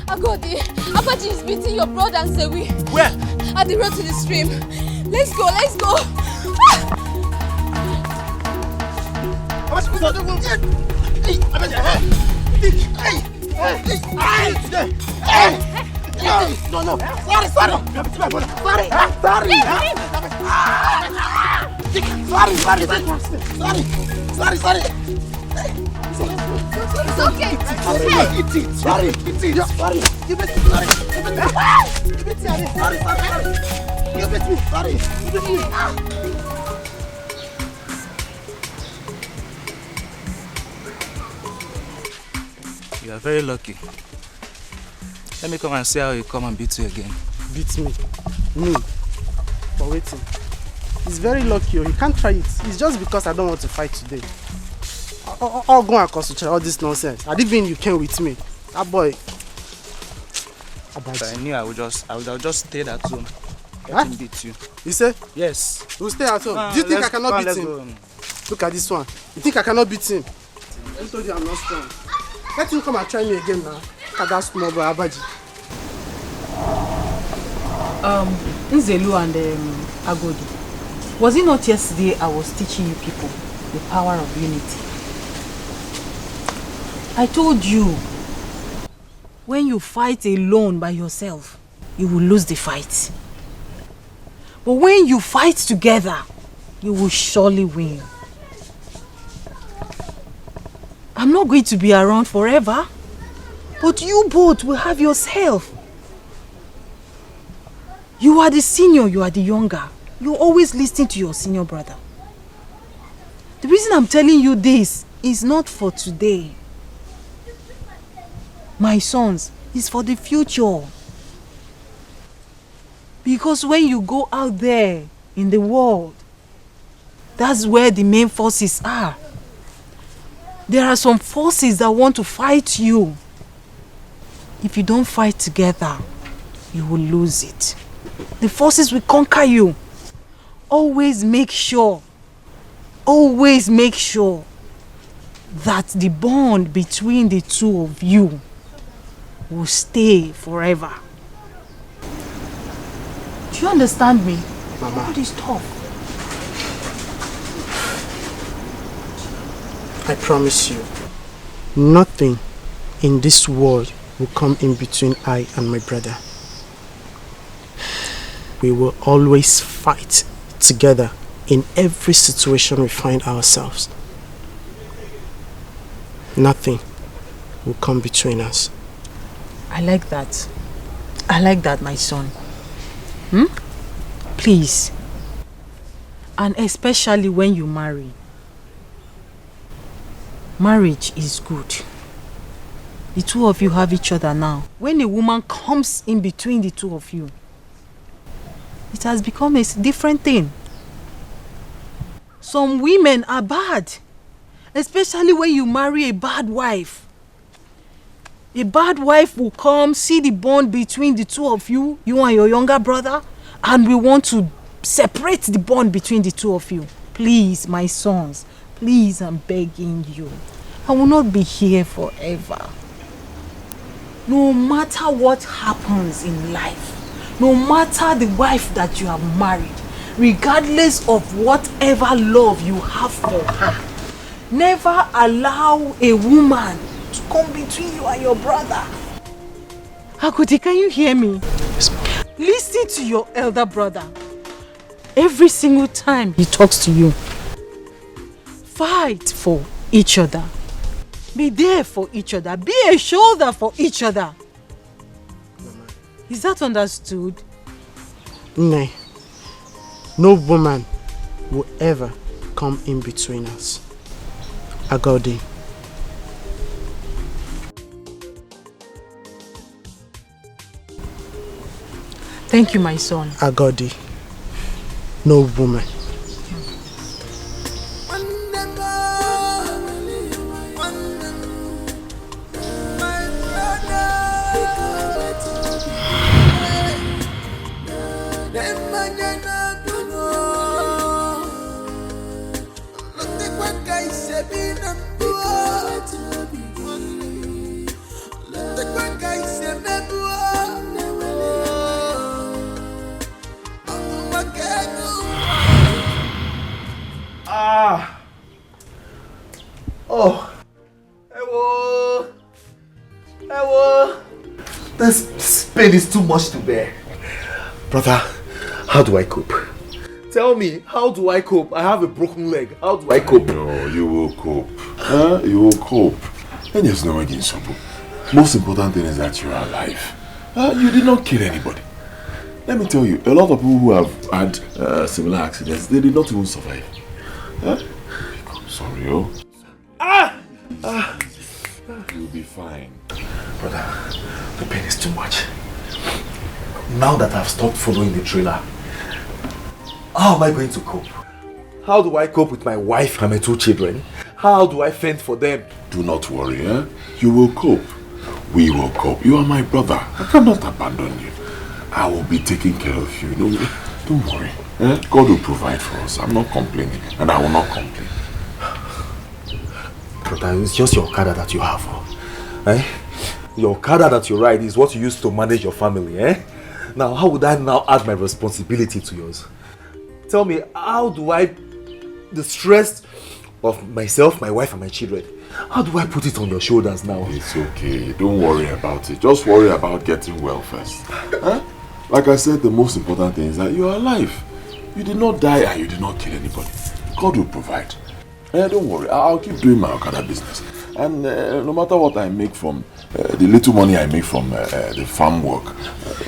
Agodi, Abaji is beating your brother and Sewi. Where? At the road to the stream. Let's go. No. Sorry. It's okay. Eat it. Sorry. You beat me. Sorry. You beat me. Sorry. You are very lucky. Let me come and see how you come and beat you again. Beat me? Me? For waiting. He's very lucky. He can't try it. It's just because I don't want to fight today. I'll go and concentrate all this nonsense. I didn't even you came with me. That boy. So I knew I would just stay at home. Let him beat you. You say? Yes. We'll stay at home. Do you think I cannot beat him? Look at this one. You think I cannot beat him? I told you I'm not strong. Let him come and try me again now. Look at that small boy, Abaji. Nzelu and Agodi. Was it not yesterday I was teaching you people the power of unity? I told you, when you fight alone by yourself, you will lose the fight. But when you fight together, you will surely win. I'm not going to be around forever, but you both will have yourself. You are the senior, you are the younger. You always listen to your senior brother. The reason I'm telling you this is not for today. My sons, it's for the future. Because when you go out there in the world, that's where the main forces are. There are some forces that want to fight you. If you don't fight together, you will lose it. The forces will conquer you. Always make sure that the bond between the two of you will stay forever. Do you understand me? Mama. All this tough. I promise you, nothing in this world will come in between I and my brother. We will always fight together in every situation we find ourselves. Nothing will come between us. I like that. I like that, my son. Please. And especially when you marry. Marriage is good. The two of you have each other now. When a woman comes in between the two of you, it has become a different thing. Some women are bad. Especially when you marry a bad wife. A bad wife will come, see the bond between the two of you, you and your younger brother, and we want to separate the bond between the two of you. Please, my sons, please, I'm begging you. I will not be here forever. No matter what happens in life, no matter the wife that you have married, regardless of whatever love you have for her, never allow a woman to come between you and your brother. Akoti, can you hear me? Yes, ma'am. Listen to your elder brother. Every single time he talks to you, fight for each other. Be there for each other. Be a shoulder for each other. Is that understood? Nay, no woman will ever come in between us. Agodi. Thank you, my son. Agodi. No woman. Oh. Ewo. Ewo. This pain is too much to bear. Brother, how do I cope? Tell me, how do I cope? I have a broken leg. How do I cope? No, you will cope. You will cope. And there's no way in trouble. Most important thing is that you are alive. You did not kill anybody. Let me tell you, a lot of people who have had similar accidents, they did not even survive. Sorry, oh. You'll be fine. Brother, the pain is too much. Now that I've stopped following the trailer, how am I going to cope? How do I cope with my wife and my 2 children? How do I fend for them? Do not worry, You will cope. We will cope. You are my brother. I cannot abandon you. I will be taking care of you. Don't worry. God will provide for us. I'm not complaining, and I will not complain. Brother, it's just your Okada that you have. Your Okada that you ride is what you use to manage your family. Now, how would I now add my responsibility to yours? Tell me, how do the stress of myself, my wife and my children, how do I put it on your shoulders now? It's okay. Don't worry about it. Just worry about getting well first. Like I said, the most important thing is that you are alive. You did not die and you did not kill anybody. God will provide. Don't worry. I'll keep doing my Okada business. And no matter what I make from the little money I make from the farm work,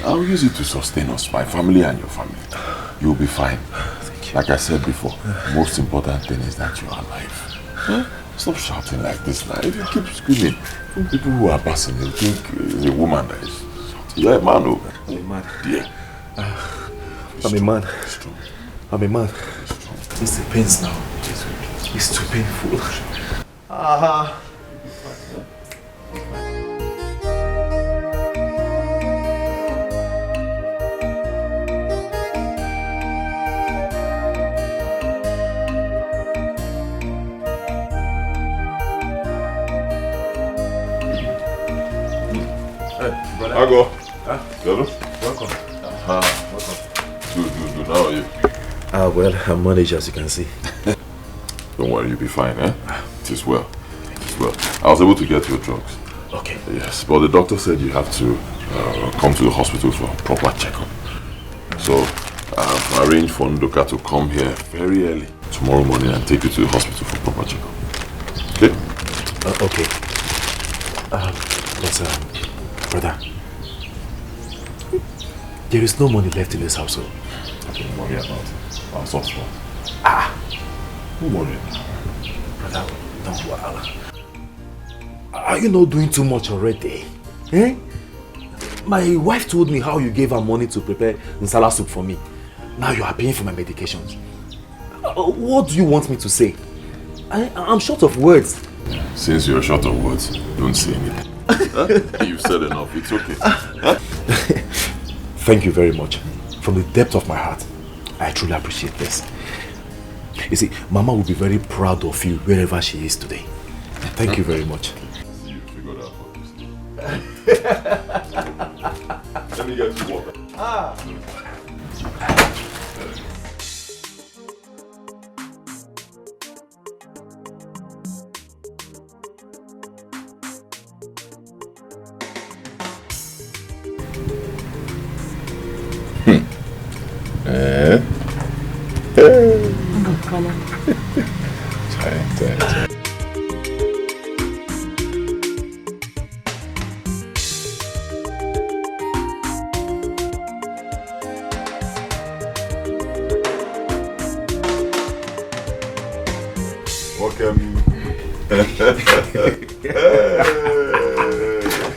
I'll use it to sustain us, my family and your family. You'll be fine. Thank you. Like I said before, the most important thing is that you're alive. Stop shouting like this now. If you keep screaming, people who are passing, they'll think it's a woman that is shouting. You're a man, oh. I'm a man. Yeah. I'm a man. I'm a man. It's the pains now. It's too painful. Ago. Hello. Welcome. Welcome. Good. How are you? Well, I'm managed as you can see. Don't worry, you'll be fine, eh? It is well. It is well. I was able to get your drugs. Okay. Yes, but the doctor said you have to come to the hospital for a proper checkup. So, I've arranged for Ndoka to come here very early tomorrow morning and take you to the hospital for proper checkup. Okay? Okay. Brother, there is no money left in this household. Don't worry about it. I'll sort it out. Don't worry. Brother, don't worry. Are you not doing too much already? Eh? My wife told me how you gave her money to prepare nsala soup for me. Now you are paying for my medications. What do you want me to say? I'm short of words. Since you're short of words, don't say anything. You've said enough. It's okay. Thank you very much. From the depth of my heart, I truly appreciate this. You see, Mama will be very proud of you wherever she is today. Thank you very much. You figured out this. Let me get you water.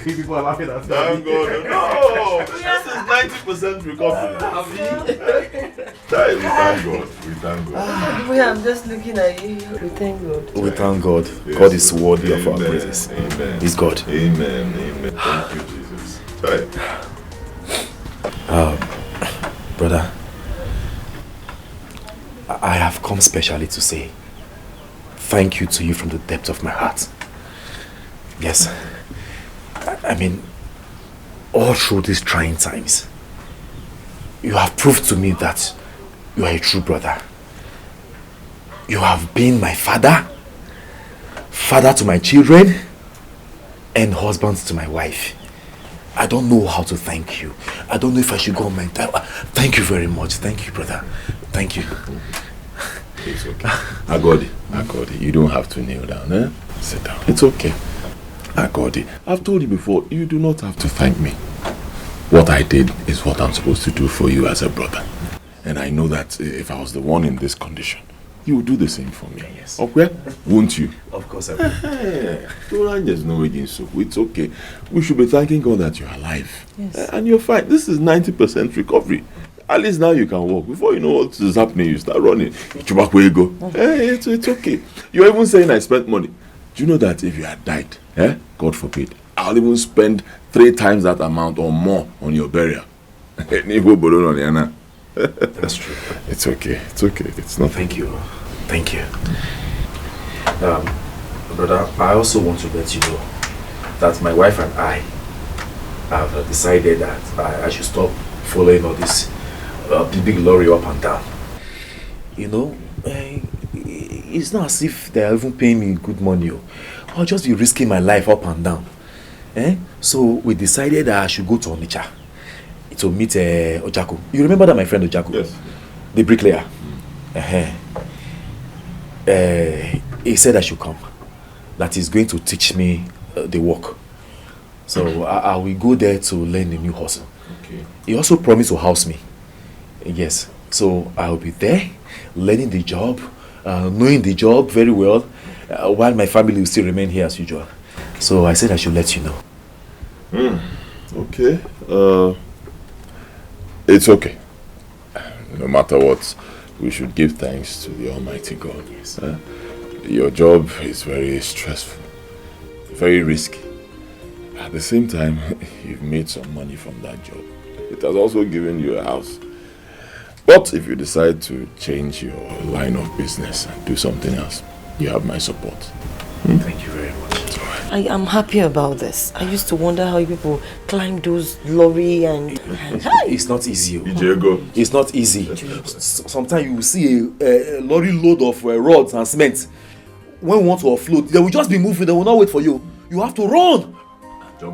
People are laughing at Thank God. No! This is 90% recovery. We thank God. I'm just looking at you. We thank God. We thank God. Yes. God is worthy of our praises. Amen. He's God. Amen. Thank you, Jesus. Right. Brother, I have come specially to say thank you to you from the depth of my heart. Yes. I mean, all through these trying times, you have proved to me that you are a true brother. You have been my father to my children, and husband to my wife. I don't know how to thank you. I don't know if I should go on my time. Thank you very much. Thank you, brother. Thank you. It's okay. I got it. You don't have to kneel down, eh? Sit down. It's okay. I got it. I've told you before, you do not have to thank me. What I did is what I'm supposed to do for you as a brother. And I know that if I was the one in this condition, you would do the same for me. Yes. Okay? Won't you? Of course I will. There's no way so it's okay. We should be thanking God that you're alive. Yes. And you're fine. This is 90% recovery. At least now you can walk. Before you know what is happening, you start running. Where you go? It's okay. You're even saying I spent money. Do you know that if you had died, God forbid, I'll even spend 3 times that amount or more on your burial? That's true. It's okay. It's not. Thank you. Brother, I also want to let you know that my wife and I have decided that I should stop following all this big lorry up and down. You know, it's not as if they are even paying me good money. I'll just be risking my life up and down. So we decided that I should go to Onitsha to meet Ojako. You remember that my friend Ojako? Yes. The bricklayer. He said I should come. That he's going to teach me the work. So I will go there to learn the new hustle. Okay. He also promised to house me. Yes. So I will be there, learning the job, knowing the job very well, while my family will still remain here as usual. So I said I should let you know. Okay. It's okay. No matter what, we should give thanks to the Almighty God. Yes. Your job is very stressful, very risky. At the same time, you've made some money from that job. It has also given you a house. But if you decide to change your line of business and do something else, you have my support. Thank you very much. I am happy about this. I used to wonder how people climb those lorry and... It's not easy. Diego. It's not easy. Sometimes you will see a lorry load of rods and cement. When we want to offload, they will just be moving. They will not wait for you. You have to run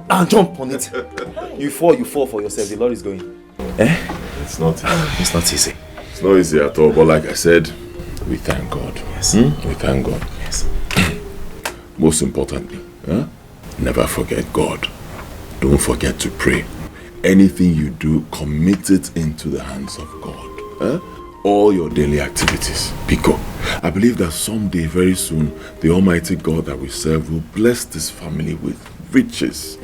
and jump on it. You fall for yourself. The lorry is going. It's not easy. It's not easy. It's not easy at all. But like I said, we thank God. Yes. We thank God. Yes. Most importantly, never forget God. Don't forget to pray. Anything you do, commit it into the hands of God. All your daily activities. Because I believe that someday, very soon, the Almighty God that we serve will bless this family with riches,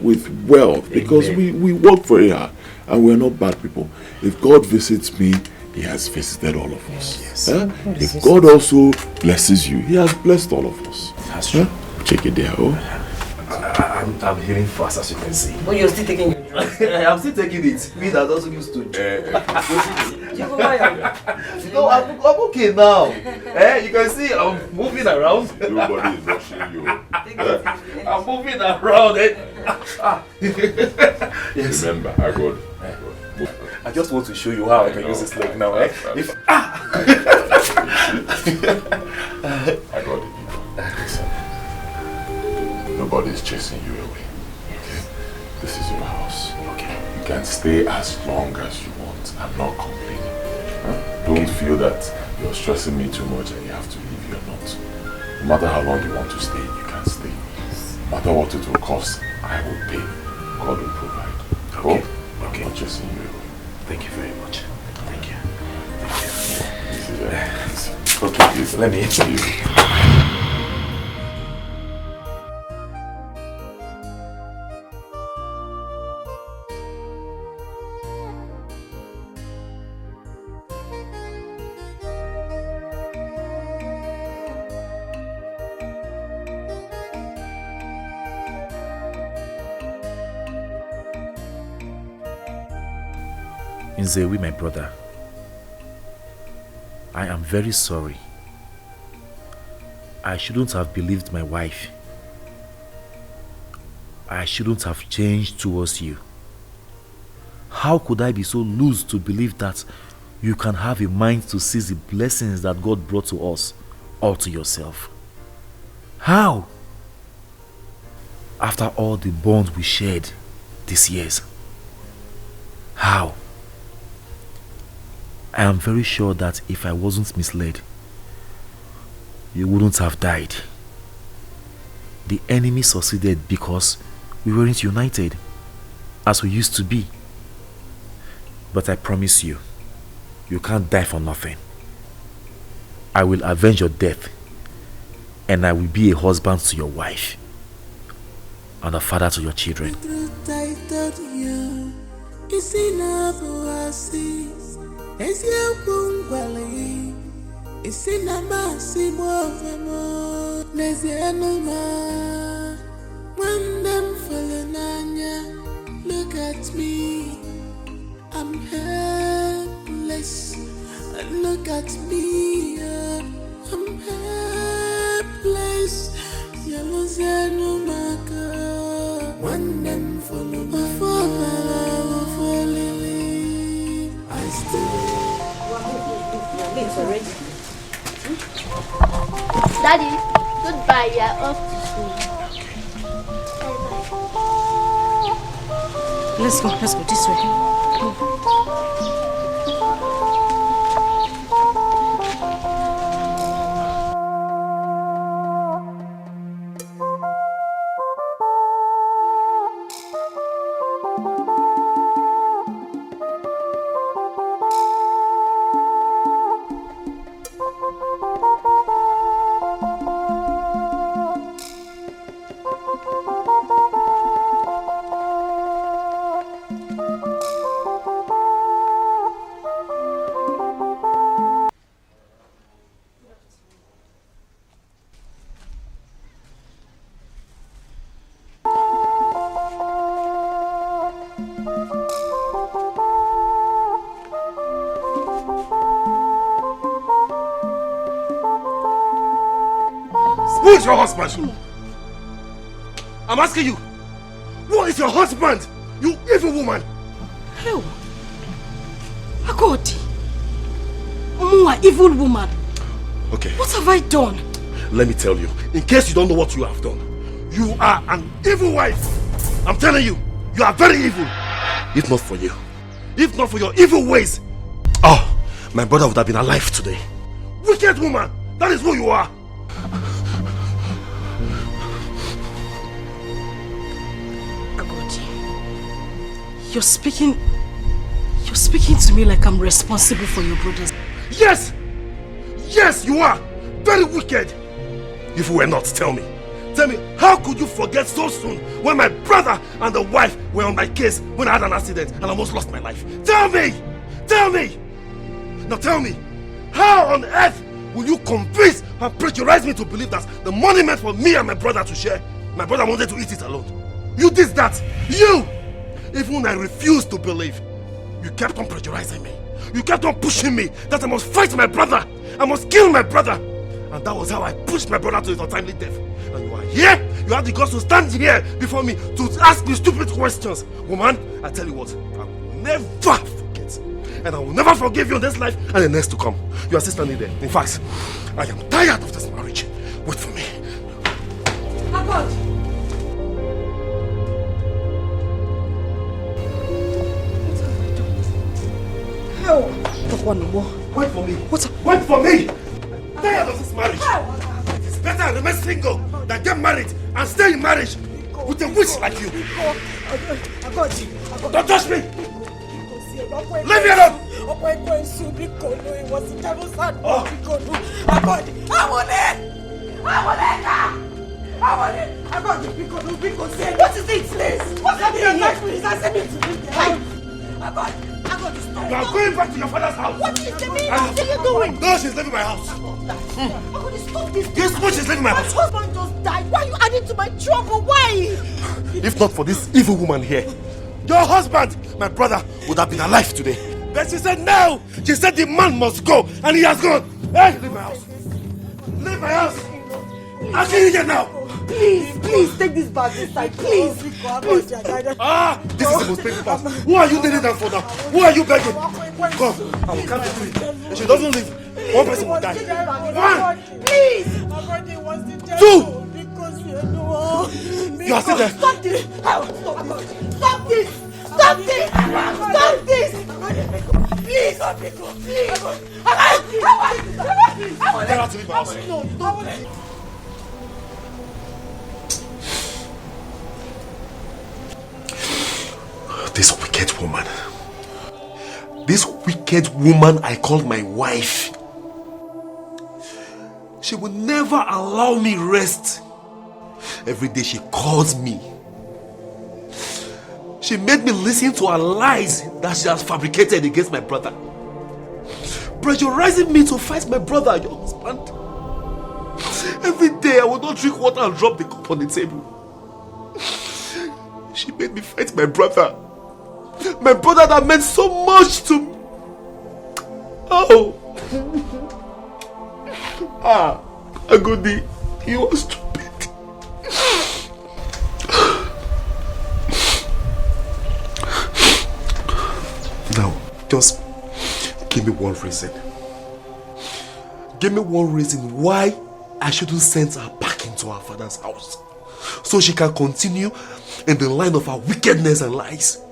with wealth, because we work very hard and we're not bad people. If God visits me, He has visited all of us. Yes. If God also blesses you, He has blessed all of us. That's true. Check it there. I'm healing fast, as you can see. Oh, you're still taking your drugs? I'm still taking it. Me that doesn't used to. No, I'm okay now. You can see I'm moving around. Nobody is rushing you. I'm moving around. Yes. Remember, I got. I just want to show you how I can use this leg now. I got it. Listen. Nobody is chasing you away. Okay? This is your house. Okay. You can stay as long as you want. I'm not complaining. Don't feel that you're stressing me too much and you have to leave. You're not. No matter how long you want to stay, you can stay. No matter what it will cost, I will pay. God will provide. Okay. I'm not chasing you away. Thank you very much. Thank you. This is okay, please, let me hit you. Nzewi, my brother, I am very sorry. I shouldn't have believed my wife. I shouldn't have changed towards you. How could I be so loose to believe that you can have a mind to seize the blessings that God brought to us all to yourself? How? After all the bonds we shared these years. How? I am very sure that if I wasn't misled, you wouldn't have died. The enemy succeeded because we weren't united as we used to be. But I promise you, you can't die for nothing. I will avenge your death, and I will be a husband to your wife and a father to your children. Look at me, I'm helpless. Look at me, I'm helpless. Yellow Zanumaka, one them follow my father, I still. Daddy, goodbye, we are off to school. Let's go this way. Who is your husband? I'm asking you. Who is your husband? You evil woman. Hell. Agodi. Omua, evil woman. Okay. What have I done? Let me tell you. In case you don't know what you have done. You are an evil wife. I'm telling you. You are very evil. If not for you. If not for your evil ways. Oh, my brother would have been alive today. Wicked woman. That is who you are. You're speaking to me like I'm responsible for your brothers. Yes! Yes, you are! Very wicked! If you were not, tell me, how could you forget so soon when my brother and the wife were on my case when I had an accident and almost lost my life? Tell me! Tell me! Now tell me, how on earth will you convince and pressurize me to believe that the money meant for me and my brother to share, my brother wanted to eat it alone? You did that! You! Even when I refused to believe, you kept on pressurizing me. You kept on pushing me that I must fight my brother. I must kill my brother. And that was how I pushed my brother to his untimely death. And you are here. You have the guts to stand here before me to ask me stupid questions. Woman, I tell you what, I will never forget. And I will never forgive you in this life and the next to come. You are still standing there. In fact, I am tired of this marriage. Wait for me. God. Wait for me. Wait for me. I'm tired of this marriage. It is better I remain single than get married and stay in marriage with a witch like you. Don't touch me. Leave me alone. What is it, please? What's happening here? You are going back to your father's house. What is the meaning? What are you doing? No, she's leaving my house. Stop this. This witch is leaving my house. My husband just died. Why are you adding to my trouble? Why? If not for this evil woman here, your husband, my brother, would have been alive today. But she said no. She said the man must go, and he has gone. Hey, leave my house. Leave my house. I'll kill you here now. Please, take this bag inside. Please. This is the most painful part. Who are you kneeling down for now? Who are you begging? Come, I will count to 3. If she doesn't leave, one person will die. 1, please. 2. You are still there. Stop this. Stop this. Stop this. Stop this. Please. Please. I want to leave my house. No, stop it. This wicked woman I called my wife, she will never allow me rest. Every day she calls me. She made me listen to her lies that she has fabricated against my brother, pressurizing me to fight my brother, your husband. Every day I will not drink water and drop the cup on the table. She made me fight my brother. My brother that meant so much to me. Oh. Agodi, you are stupid. Now, just give me one reason. Give me one reason why I shouldn't send her back into her father's house, so she can continue in the line of her wickedness and lies.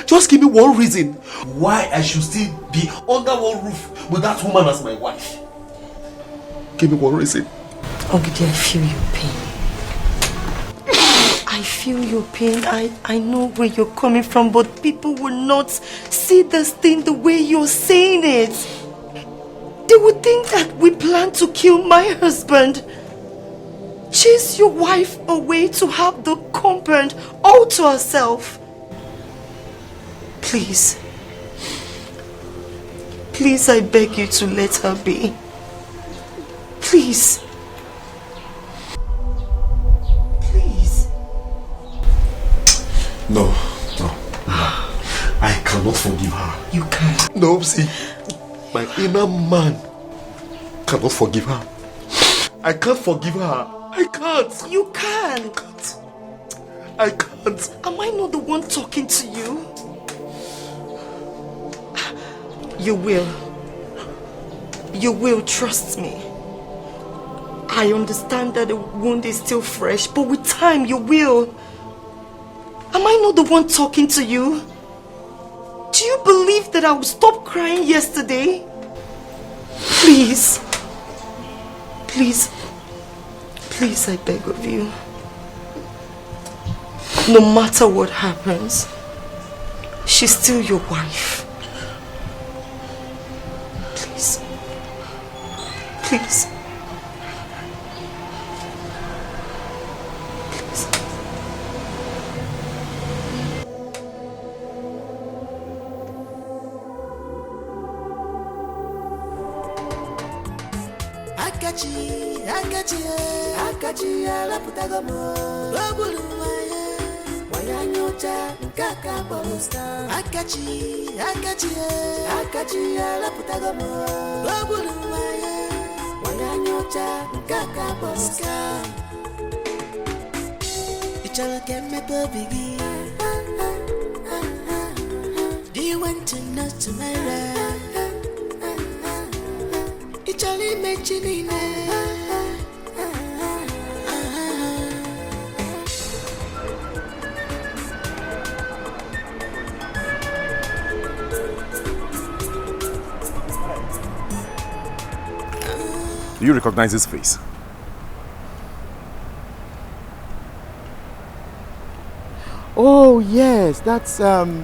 Just give me one reason why I should still be under one roof with that woman as my wife. Give me one reason. Ogidi, I feel your pain. I feel your pain. I know where you're coming from, but people will not see this thing the way you're saying it. They would think that we plan to kill my husband. Chase your wife away to have the compound all to herself. Please. Please, I beg you to let her be. Please. Please. No. I cannot forgive her. You can't. No, see, my inner man cannot forgive her. I can't forgive her. I can't. You can. I can't. Am I not the one talking to you? You will. You will, trust me. I understand that the wound is still fresh, but with time you will. Am I not the one talking to you? Do you believe that I would stop crying yesterday? Please. Please. Please, I beg of you. No matter what happens, she's still your wife. Please. Please. Akachi ala putagomo Lobulu Wayanyocha Nkaka Polosta Akachi ala putagomo Lobulu Wayanyocha Nkaka Polosta Ichala keme bobigi Do you want to know tomorrow? Ichali mechinine Do you recognize his face? Oh yes, that's Mr.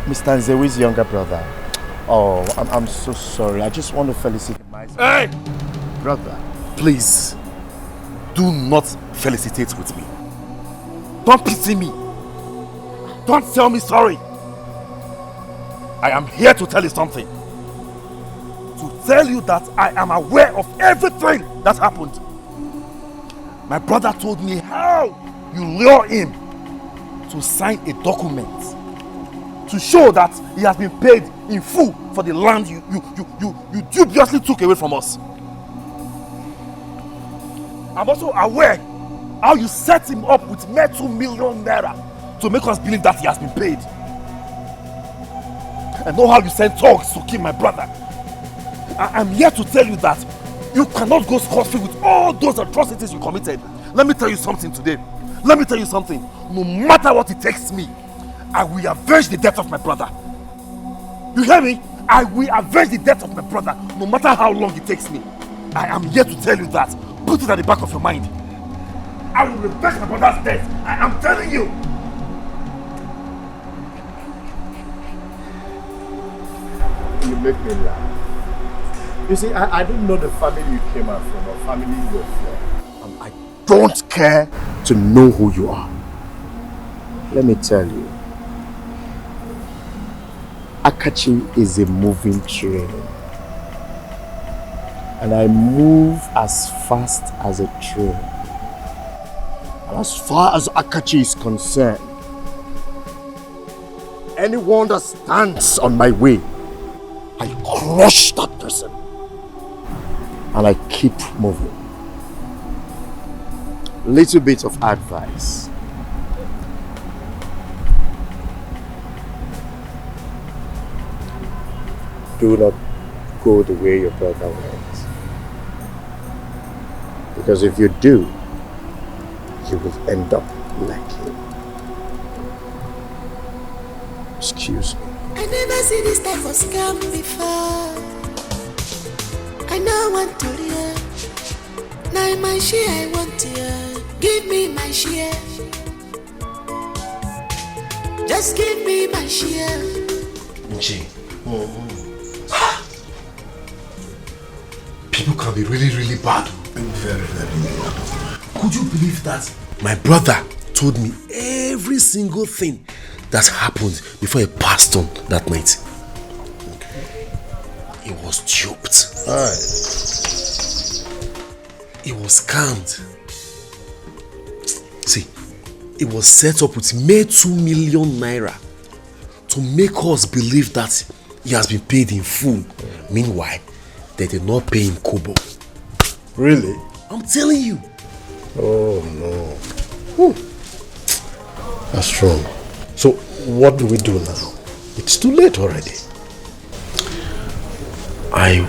Nzewi's younger brother. Oh, I'm so sorry. I just want to felicitate myself. Hey! Brother. Please, do not felicitate with me. Don't pity me. Don't tell me sorry. I am here to tell you something. To tell you that I am aware of everything that happened. My brother told me how you lure him to sign a document to show that he has been paid in full for the land you dubiously took away from us. I'm also aware how you set him up with mere 2 million naira to make us believe that he has been paid. I know how you sent thugs to kill my brother. I'm here to tell you that you cannot go scot-free with all those atrocities you committed. Let me tell you something today. Let me tell you something. No matter what it takes me, I will avenge the death of my brother. You hear me? I will avenge the death of my brother, no matter how long it takes me. I am here to tell you that. Put it at the back of your mind. I will revenge my brother's death. I am telling you. You make me laugh. You see, I don't know the family you came out from or family you're from. I don't care to know who you are. Let me tell you, Akachi is a moving train. And I move as fast as a train. And as far as Akachi is concerned, anyone that stands on my way, I crush that person. And I keep moving. Little bit of advice. Do not go the way your brother went. Because if you do, you will end up like him. Excuse me. I never see this type of scam before. I know want to hear. Now my share I want to hear. Give me my share. Just give me my share. Nji. People can be really, really bad. Very, very bad. Could you believe that? My brother told me every single thing that happened before he passed on that night. He was duped. He was scammed. See, it was set up with mere 2 million naira to make us believe that he has been paid in full. Meanwhile, they did not pay him kobo. Really? I'm telling you. Oh no. That's wrong. So what do we do now? It's too late already. I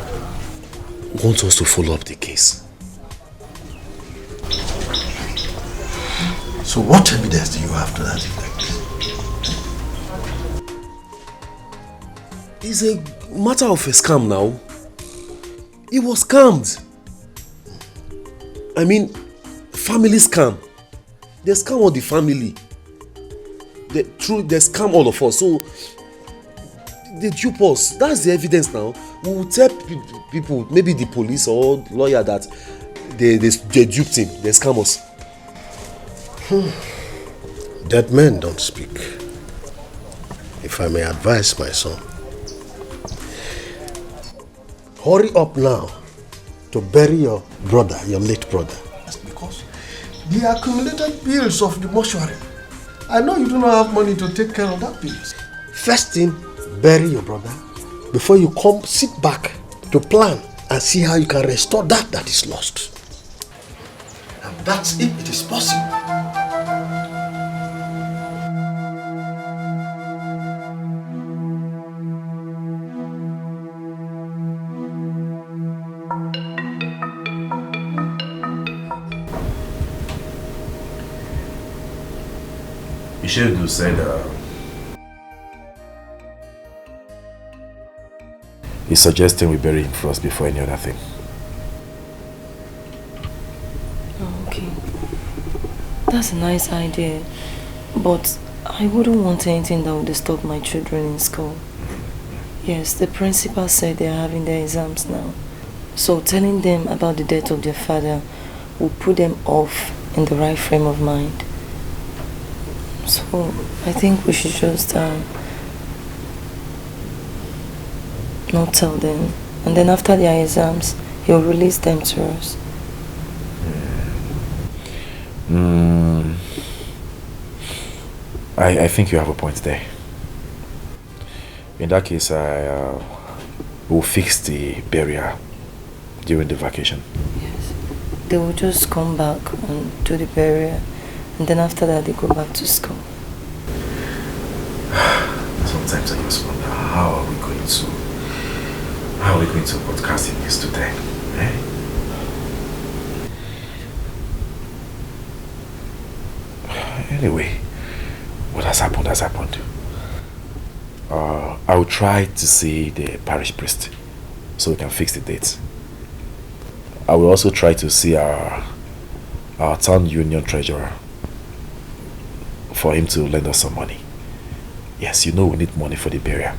want us to follow up the case. So what evidence do you have to that effect? It's a matter of a scam now. He was scammed. I mean, family scam. They scam all the family. They scam all of us. So they dupe us. That's the evidence now. We will tell people, maybe the police or lawyer, that they duped him. They scam us. Dead men don't speak. If I may advise my son, hurry up now to bury your brother, your late brother. That's because the accumulated bills of the mortuary. I know you do not have money to take care of that bills. First thing, bury your brother before you come sit back to plan and see how you can restore that is lost. And that's if it is possible. Ishedu said he's suggesting we bury him first before any other thing. Oh, okay. That's a nice idea. But I wouldn't want anything that would disturb my children in school. Yes, the principal said they're having their exams now. So telling them about the death of their father will put them off in the right frame of mind. So I think we should just not tell them. And then after their exams, he'll release them to us. I think you have a point there. In that case, I will fix the burial during the vacation. Yes. They will just come back and do the burial, and then after that they go back to school. Sometimes I just wonder how are we going to broadcast this today? Anyway, what has happened has happened. I will try to see the parish priest so we can fix the dates. I will also try to see our town union treasurer for him to lend us some money. Yes, you know we need money for the burial.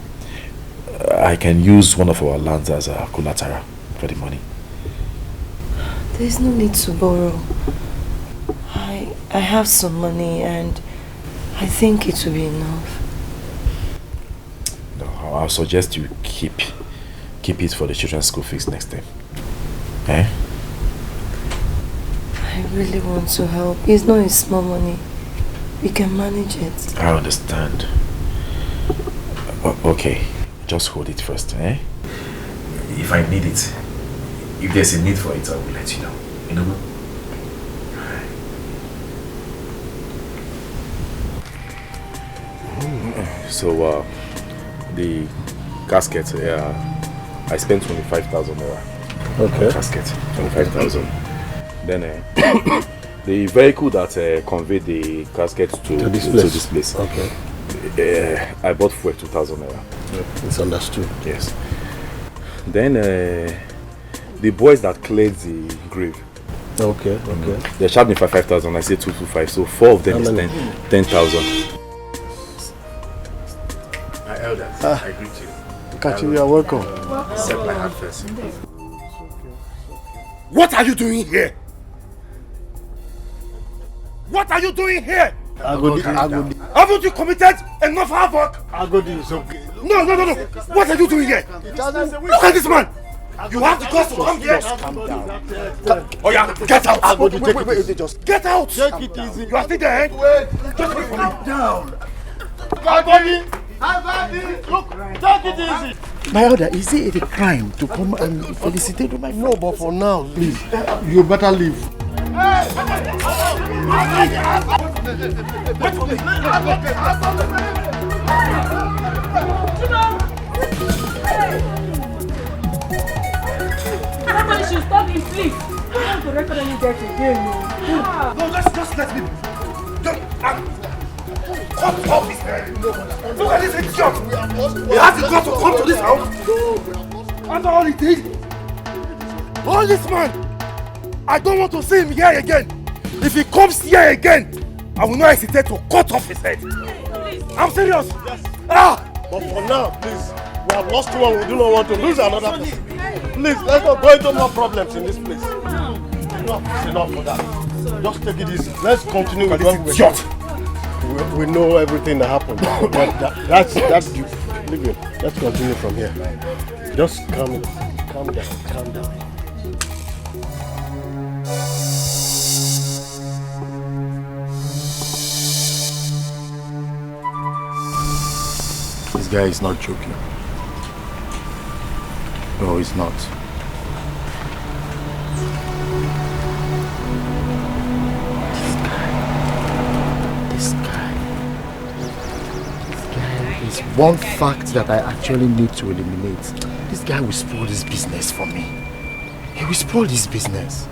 I can use one of our lands as a collateral for the money. There's no need to borrow. I have some money and I think it will be enough. No, I'll suggest you keep it for the children's school fees next time. Eh? I really want to help. It's not a small money. We can manage it. I understand. Okay, just hold it first, eh? If I need it, if there's a need for it, I will let you know. You know? So, the casket, I spent 25,000 naira. Okay. On casket, 25,000. Then, the vehicle that conveyed the casket to this place. Okay. I bought for 2,000 naira. It's understood. Yes. Then the boys that cleared the grave. Okay. They charged me for 5,000. I said 225. So 4 of them is 10,000. My elders, I greet you. Kachi, you are welcome. Accept my hand first. What are you doing here? What are you doing here? Agodi. Haven't you committed enough havoc? Agodi is okay. No. What are you doing here? Look at this man. You have the guts to come here. Calm down. Oh yeah, get out. Agodi, Wait, just get out. Take it easy. You are still there, eh? Just calm down. Agodi, look, take it easy. My elder, is it a crime to come and felicitate my friend? No, but for now, please, you better leave. Wait for me. Somebody should stop him, please. I don't want to record any death again. No, just let me. Cut off his head. Look at this idiot. He has the guts to come to this house. After all he did. All this man. I don't want to see him here again. If he comes here again, I will not hesitate to cut off his head. I'm serious. Yes. But for now, please, we have lost one. We do not want to lose another person. Please, let's not go into more problems in this place. Enough is enough for that. Just take it easy. Let's continue with what we're doing. We know everything that happened. That's leave it. Let's continue from here. Just calm down. This guy is not joking. No, he's not. This guy is one fact that I actually need to eliminate. This guy will spoil this business for me. He will spoil this business.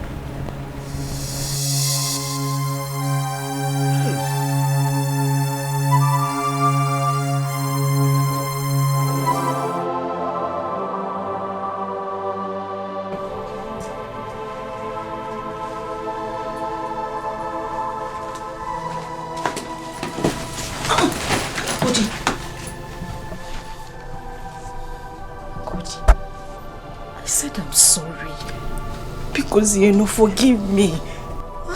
You forgive me.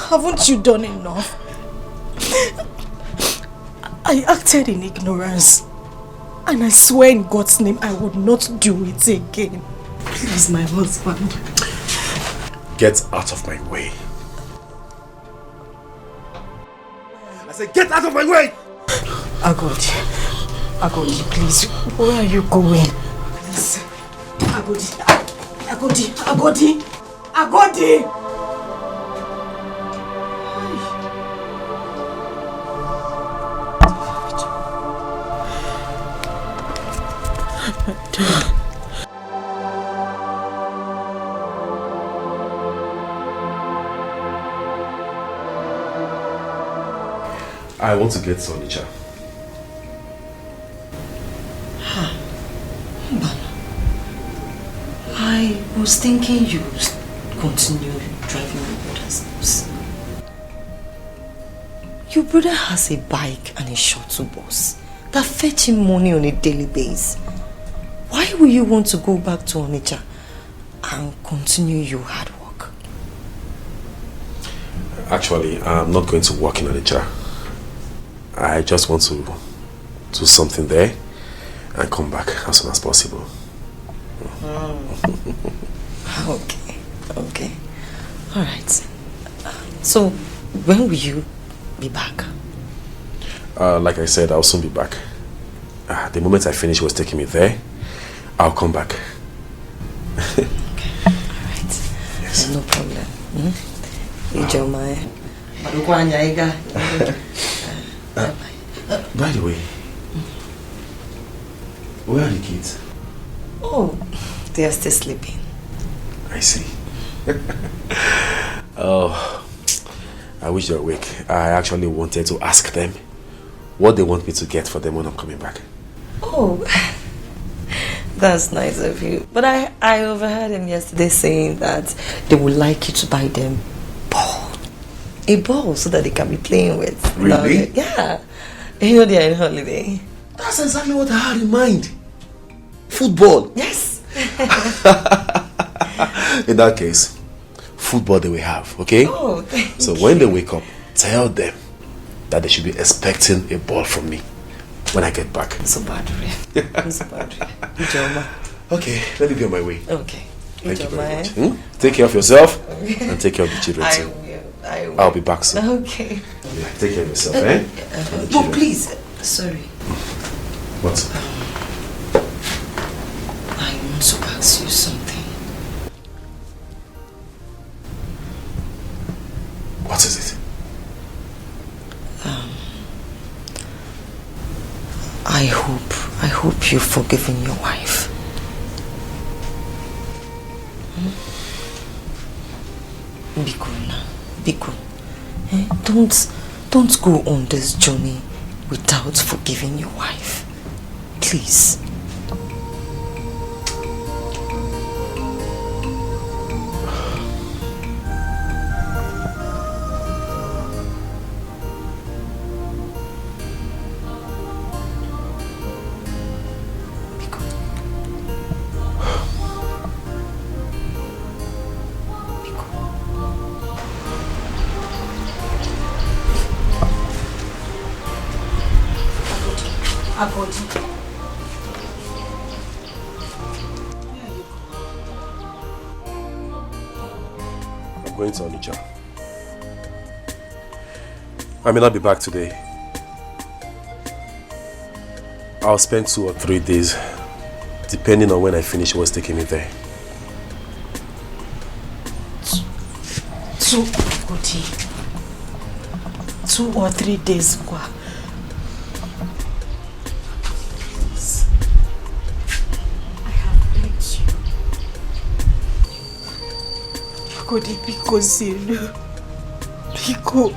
Haven't you done enough? I acted in ignorance, and I swear in God's name I would not do it again. Please, my husband. Get out of my way. I said, get out of my way! Agodi, please, where are you going? Please. Agodi! I want to get Sonicha. I was thinking you continue driving your brother's bus. Your brother has a bike and a shuttle bus that fetch him money on a daily basis. Why will you want to go back to Onitsha and continue your hard work? Actually, I'm not going to work in Onitsha. I just want to do something there and come back as soon as possible. Okay. All right. So, when will you be back? Like I said, I'll soon be back. The moment I finish what's taking me there, I'll come back. Okay. All right. Yes. No problem. By the way, where are the kids? Oh, they are still sleeping. I see. Oh, I wish they were awake. I actually wanted to ask them what they want me to get for them when I'm coming back. Oh, that's nice of you. But I overheard him yesterday saying that they would like you to buy them a ball so that they can be playing with. Really? Yeah. You know they are on holiday. That's exactly what I had in mind. Football. Yes. In that case, football they will have, okay? Oh, thank So you. when they wake up, tell them that they should be expecting a ball from me when I get back. So bad, Okay, let me be on my way. Okay. Thank you very much. Take care of yourself and take care of the children too. I will. I'll be back soon. Okay. Yeah, take care of yourself, eh? But please, sorry. What? I want to ask you something. if you've forgiven your wife. Biko now, Biko. Don't go on this journey without forgiving your wife. Please. I'm going to Onitsha. I may not be back today. I'll spend 2 or 3 days, depending on when I finish what's taking me there. 2 or 3 days, Kwa. Biko,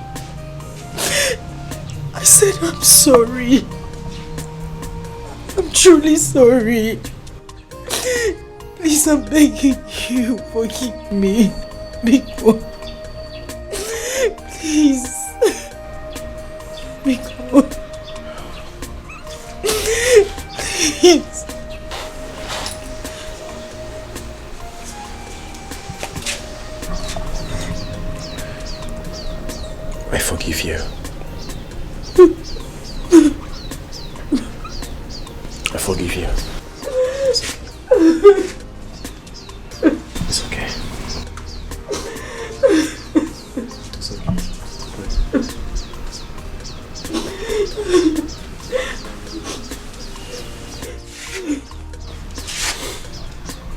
I said I'm sorry. I'm truly sorry. Please, I'm begging you, forgive me. Biko. Please. Biko. Please. I forgive you. I forgive you. It's okay. It's okay.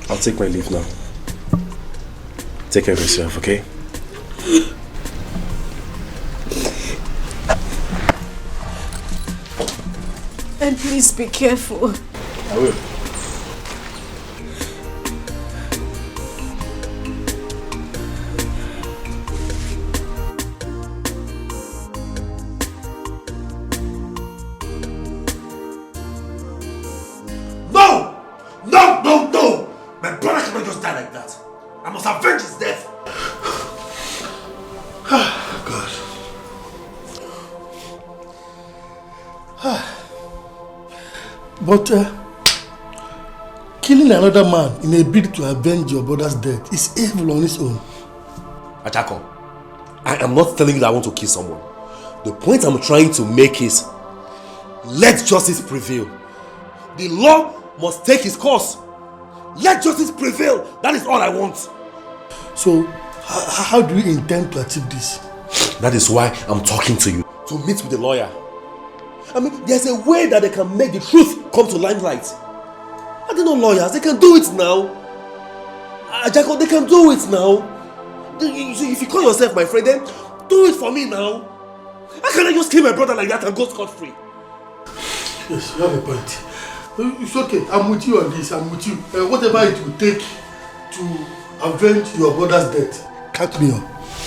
I'll take my leave now. Take care of yourself, okay? And please be careful. I will. No! No, no, no! My brother cannot just die like that. I must avenge his death. God. But killing another man in a bid to avenge your brother's death is evil on its own. Achako, I am not telling you that I want to kill someone. The point I'm trying to make is, let justice prevail. The law must take its course. Let justice prevail. That is all I want. So, how do you intend to achieve this? That is why I'm talking to you. To meet with the lawyer. I mean, there's a way that they can make the truth come to limelight. Are they not lawyers? They can do it now. Jacob, they can do it now. If you call yourself my friend, then do it for me now. How can I just kill my brother like that and go scot-free? Yes, you have a point. It's okay. I'm with you on this. I'm with you. Whatever it will take to avenge your brother's death, count me on.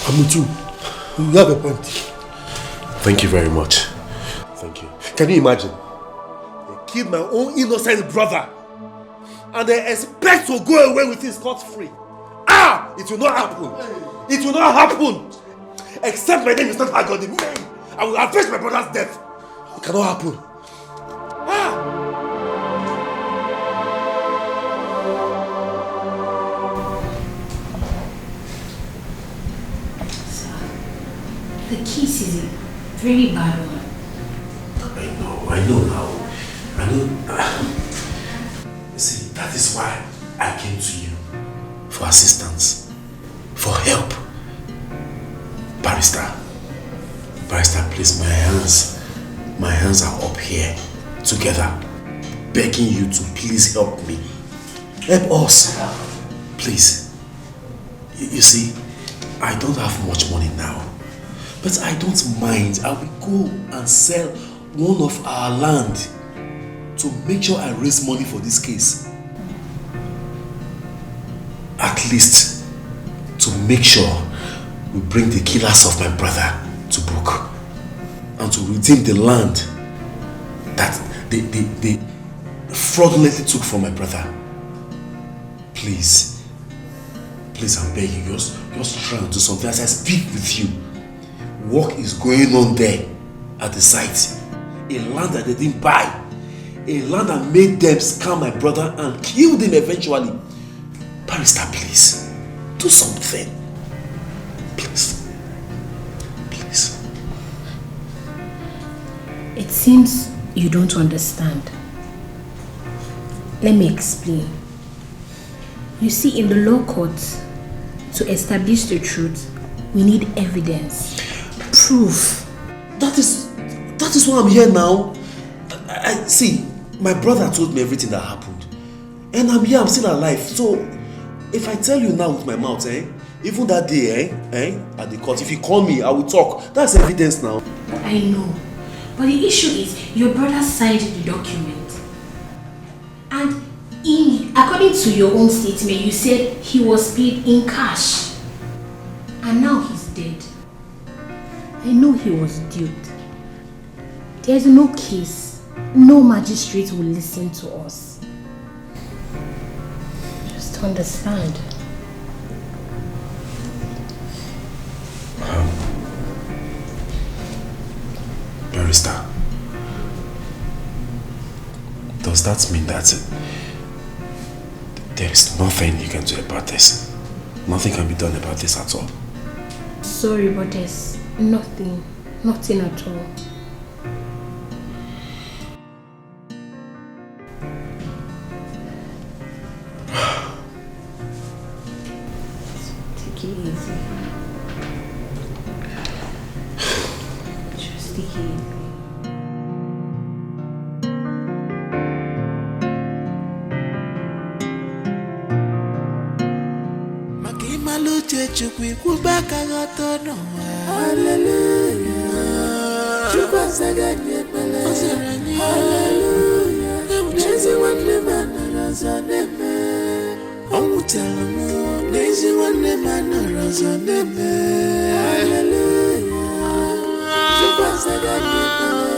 I'm with you. You have a point. Thank you very much. Thank you. Can you imagine? They killed my own innocent brother and they expect to go away with his scot-free. Ah! It will not happen. It will not happen. Except my name is not Agodi. I will avenge my brother's death. It cannot happen. Ah! The kiss is a very bad one. I know now. See, that is why I came to you. For assistance. For help. Barrister, please, my hands are up here. Together. Begging you to please help me. Help us. Please. You see, I don't have much money now. But I don't mind. I will go and sell one of our land to make sure I raise money for this case. At least to make sure we bring the killers of my brother to book and to redeem the land that they fraudulently took from my brother. Please, I'm begging you, just try to do something as I speak with you. Work is going on there at the site. A land that they didn't buy. A land that made them scam my brother and kill him eventually. Barrister, please, do something. Please. It seems you don't understand. Let me explain. You see, in the law courts, to establish the truth, we need evidence. Proof. That is why I'm here now. I see, my brother told me everything that happened. And I'm here, I'm still alive. So, if I tell you now with my mouth, even that day, at the court, if you call me, I will talk. That's evidence now. I know. But the issue is, your brother signed the document. And according to your own statement, you said he was paid in cash. And now he's dead. I know he was duped. There's no case. No magistrate will listen to us. Just understand. Barrister, does that mean that there is nothing you can do about this? Nothing can be done about this at all? Sorry, but there's nothing at all. Take it easy. Just take it easy. Chukwi kubaka gotono. Hallelujah. Chukwa saganye mele. Hallelujah. Nezi wane manaraza neme. Omutelamu. Nezi wane manaraza neme. Hallelujah. Chukwa saganye mele.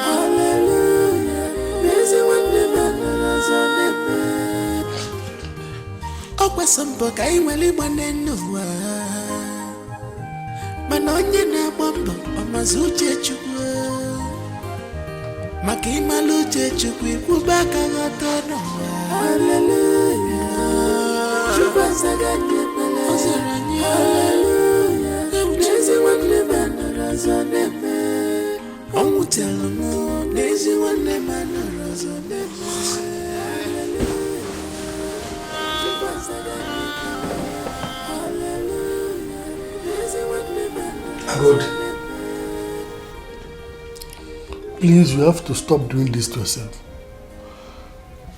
Hallelujah. Nezi wane manaraza neme. Okwa sampo kai wali mwanenua. Manonye na bombo omazuche chukwa. Makima luche chukwi kubaka gotono. Hallelujah. Chukwa saganye mele. Hallelujah. Nezi wane manaraza neme. Omutelamu. Nezi wane manaraza neme. God, please, you have to stop doing this to yourself.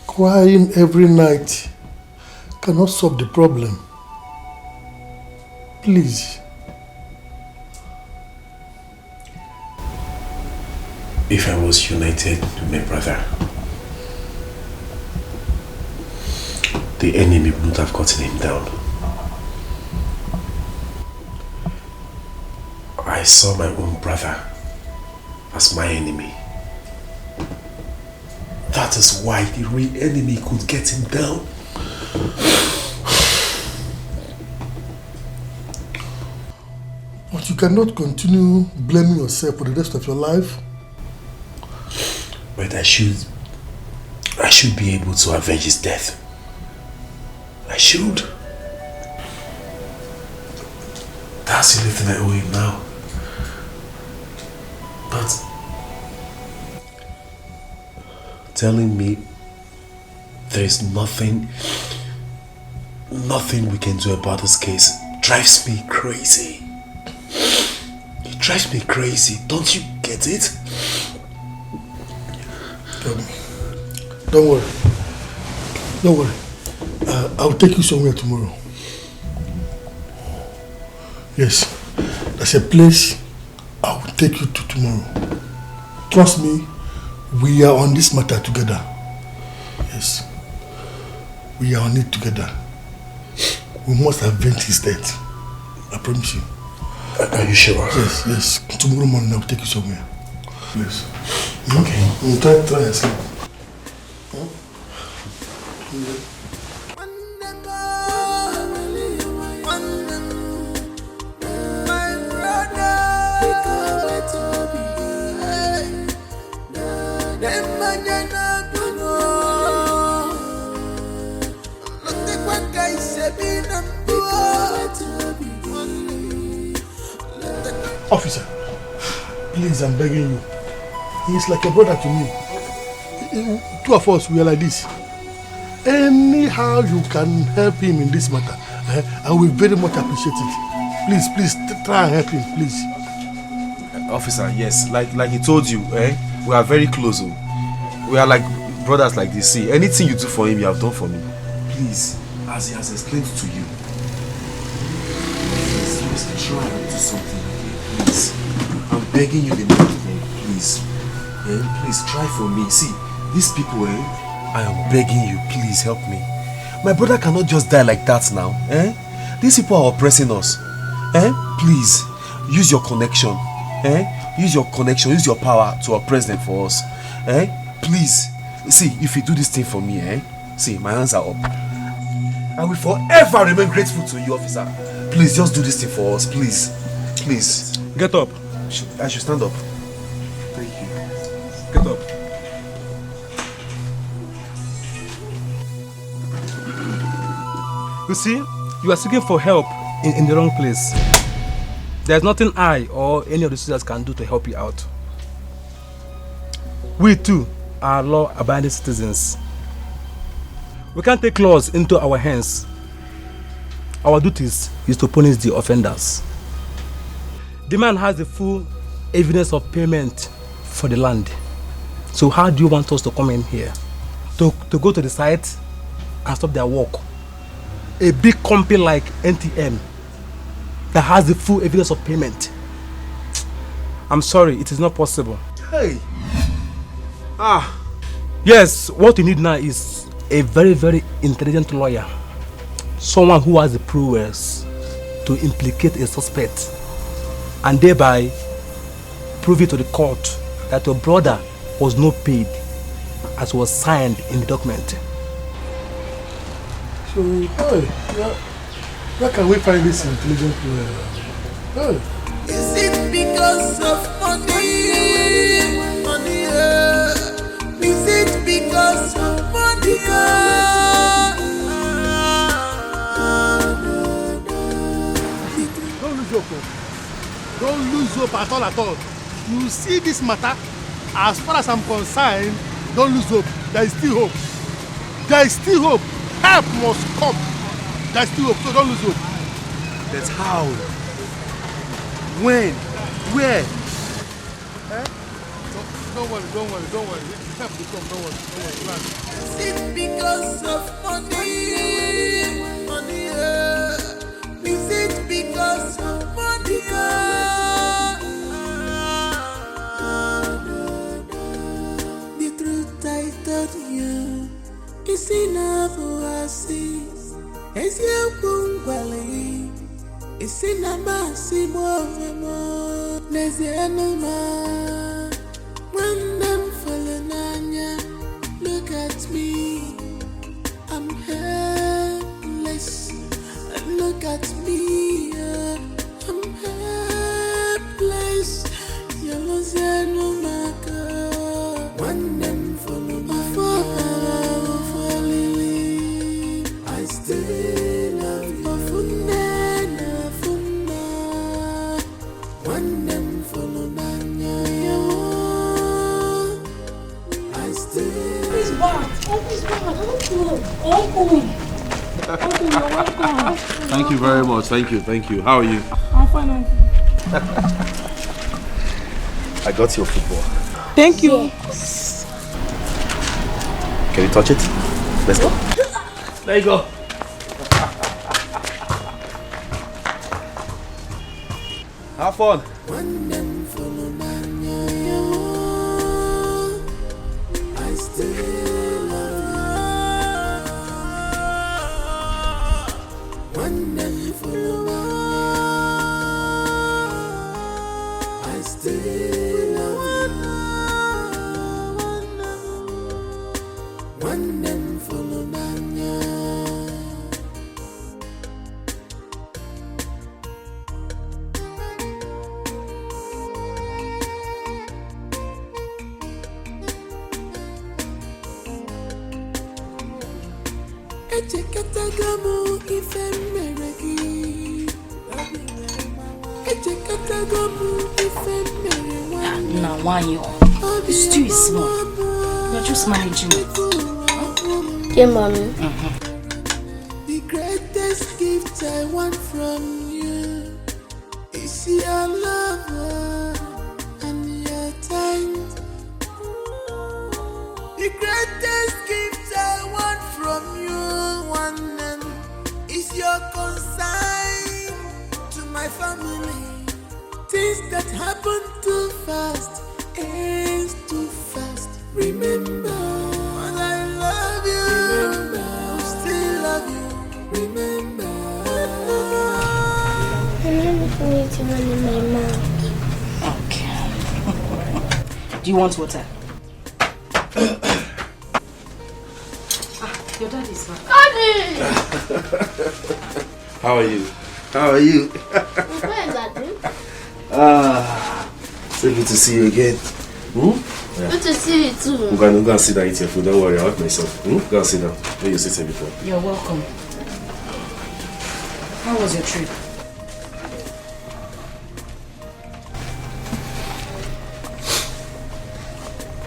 Crying every night cannot solve the problem. Please. If I was united with my brother, the enemy would have gotten him down. I saw my own brother as my enemy. That is why the real enemy could get him down. But you cannot continue blaming yourself for the rest of your life. But I should be able to avenge his death. I should. That's the only thing I owe him now. But telling me there is nothing we can do about this case drives me crazy. It drives me crazy. Don't you get it? Don't worry. Don't worry. I'll take you somewhere tomorrow. Yes, there's a place I will take you to tomorrow. Trust me, We are on this matter together. Yes. We are on it together. We must avenge his death. I promise you. Are you sure? Yes, yes. Tomorrow morning I'll take you somewhere. Please. Okay. Try and sleep. Officer, please, I'm begging you. He's like a brother to me. Two of us, we are like this. Anyhow you can help him in this matter, I will very much appreciate it. Please, try and help him, please. Officer, yes, like he told you, we are very close. We are like brothers like this. See, anything you do for him, you have done for me. Please, as he has explained to you, please try and do something, okay? Please, I'm begging you the name, please. Please try for me. See, these people, I am begging you, please help me. My brother cannot just die like that now. These people are oppressing us. Please, use your connection. Use your connection, use your power to oppress them for us. Please, see, if you do this thing for me, see, my hands are up. I will forever remain grateful to you, officer. Please, just do this thing for us, please. Please. Get up. I should stand up. Thank you. Get up. You see, you are seeking for help in the wrong place. There's nothing I or any of the sisters can do to help you out. We too are law-abiding citizens. We can't take laws into our hands. Our duties is to punish the offenders. The man has the full evidence of payment for the land. So how do you want us to come in here? To go to the site and stop their work? A big company like NTM that has the full evidence of payment. I'm sorry, it is not possible. Hey! Yes, what you need now is a very, very intelligent lawyer. Someone who has the prowess to implicate a suspect and thereby prove it to the court that your brother was not paid as was signed in the document. So, where can we find this intelligent lawyer? Is it because of money? Money, is it because of money? Don't lose hope. Don't lose hope at all. You see this matter, as far as I'm concerned, don't lose hope. There is still hope. There is still hope. Help must come. There is still hope, so don't lose hope. That's how. When? Where? Don't worry. Help will come, don't worry. Is it because of money? Money, is it because of money? The truth I told you is enough for us. It's your bungalow. It's in a massive more. There's the animal. When I'm falling on ya, look at me. I'm helpless. And look at me. I'm helpless. You're losing no matter. When I'm falling on ya, I still love you. When I'm falling on ya, I still. Please, Bart. Uncle, you're welcome. Thank you very much. Thank you. How are you? I'm fine, Uncle. I got your football. Thank you. Yes. Can you touch it? Let's go. There you go. Have fun. Echekatagamu ife meregi. Echekatagamu ife meregi. Now, why you? It's too small. You're just managing it. Yeah, mommy. The greatest gift I want from you is your love and your time. The greatest gift I want from you, one name, is your consign to my family. Things that happen too fast, ends too fast. Remember, when I love you, remember, still love you. Remember. I'm ready for me to run in my mouth. Okay. Do you want water? Your dad is back. Daddy! How are you? How are you? Where is Daddy? So good to see you again. Yeah. Good to see you too. Go and sit down, eat your food. Don't worry, I'll help myself. Go and sit down. Where you sit here before. You're welcome. How was your trip?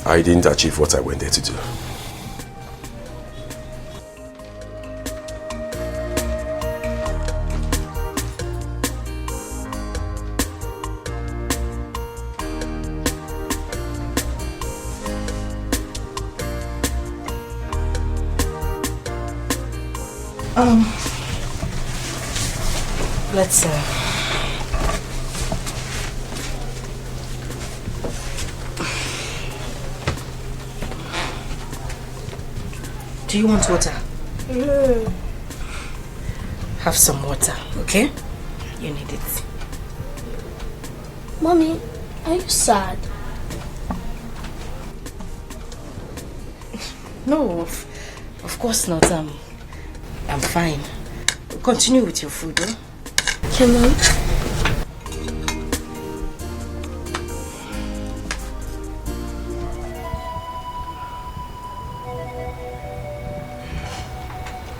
I didn't achieve what I went there to do. Let's do you want water? Have some water, okay? You need it. Mommy, are you sad? No, of course not. I'm fine. Continue with your food, huh? Okay, Mom.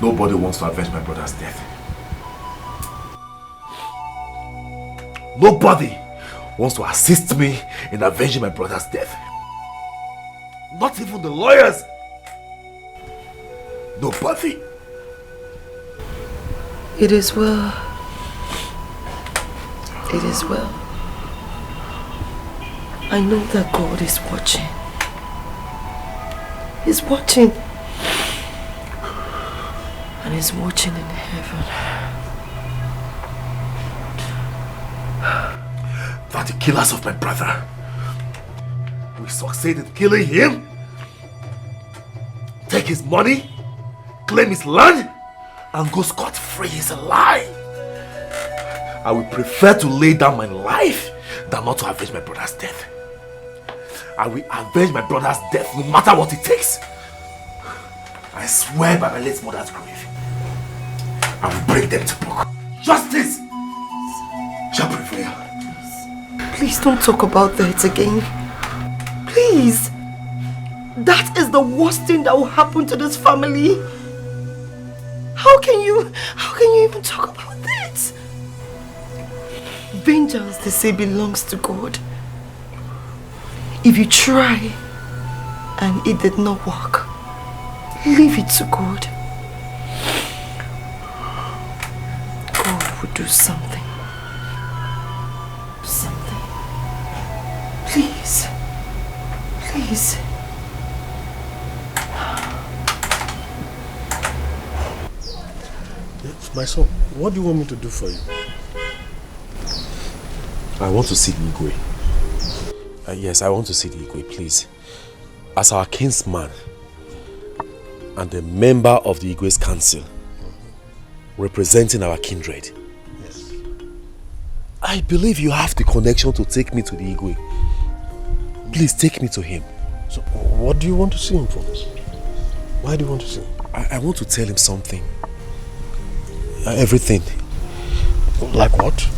Nobody wants to avenge my brother's death. Nobody wants to assist me in avenging my brother's death. Not even the lawyers. Nobody. It is well. It is well. I know that God is watching. He's watching. And He's watching in heaven. That the killers of my brother will succeed in killing him, take his money, claim his land, and go scot-free is a lie. I would prefer to lay down my life than not to avenge my brother's death. I will avenge my brother's death no matter what it takes. I swear by my late mother's grave, I will bring them to book. Justice shall prevail. Please don't talk about that again. Please. That is the worst thing that will happen to this family. How can you even talk about that? Vengeance, they say, belongs to God. If you try and it did not work, leave it to God. God will do something. Something. Please. Please. My son, what do you want me to do for you? I want to see the Igwe. Yes, I want to see the Igwe, please. As our kinsman and a member of the Igwe's council, representing our kindred. Yes. I believe you have the connection to take me to the Igwe. Please take me to him. So, what do you want to see him for? Why do you want to see him? I want to tell him something. Everything. Like what?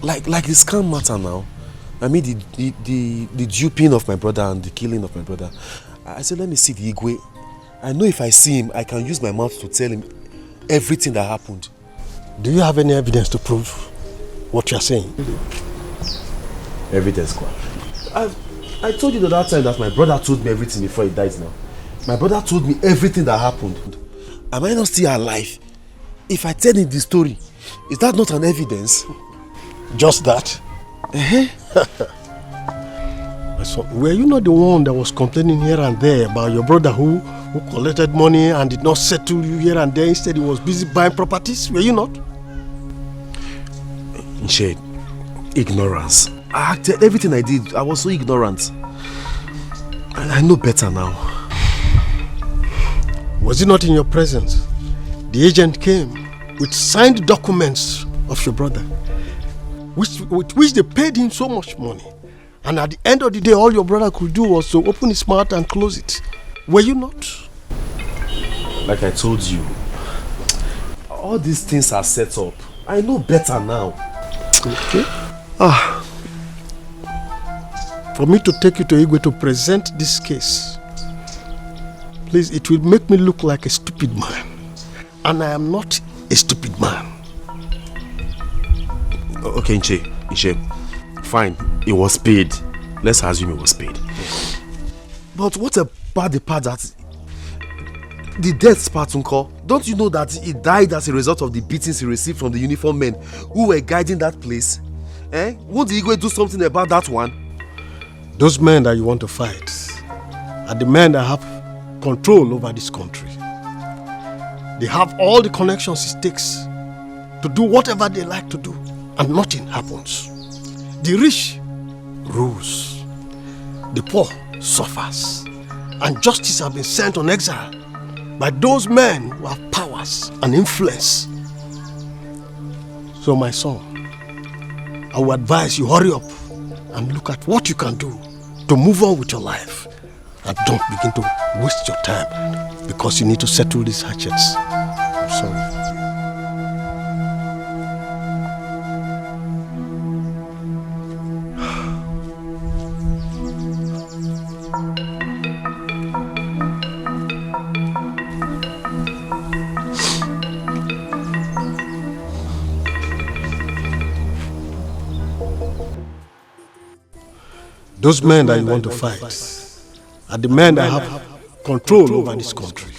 Like the scam matter now. I mean the duping of my brother and the killing of my brother. I said, let me see the Igwe. I know if I see him, I can use my mouth to tell him everything that happened. Do you have any evidence to prove what you are saying? Evidence, quoi? I told you the other time that my brother told me everything before he died now. My brother told me everything that happened. Am I not still alive? If I tell him the story, is that not an evidence? Just that? So, were you not the one that was complaining here and there about your brother who collected money and did not settle you here and there? Instead, he was busy buying properties. Were you not? In shade, ignorance. I acted everything I did. I was so ignorant. And I know better now. Was it not in your presence? The agent came with signed documents of your brother, with which they paid him so much money. And at the end of the day, all your brother could do was to open his mouth and close it. Were you not? Like I told you, all these things are set up. I know better now. Okay. For me to take you to Igwe to present this case, please, it will make me look like a stupid man. And I am not a stupid man. Okay, Nche. Fine, it was paid. Let's assume it was paid. But what about the part that... the death part, Uncle? Don't you know that he died as a result of the beatings he received from the uniformed men who were guiding that place? Won't the Igwe do something about that one? Those men that you want to fight are the men that have control over this country. They have all the connections it takes to do whatever they like to do, and nothing happens. The rich rules, the poor suffers, and justice has been sent on exile by those men who have powers and influence. So my son, I would advise you hurry up and look at what you can do to move on with your life. And don't begin to waste your time because you need to settle these hatchets. I'm sorry. Those men that you want to fight are the men that have control over this country.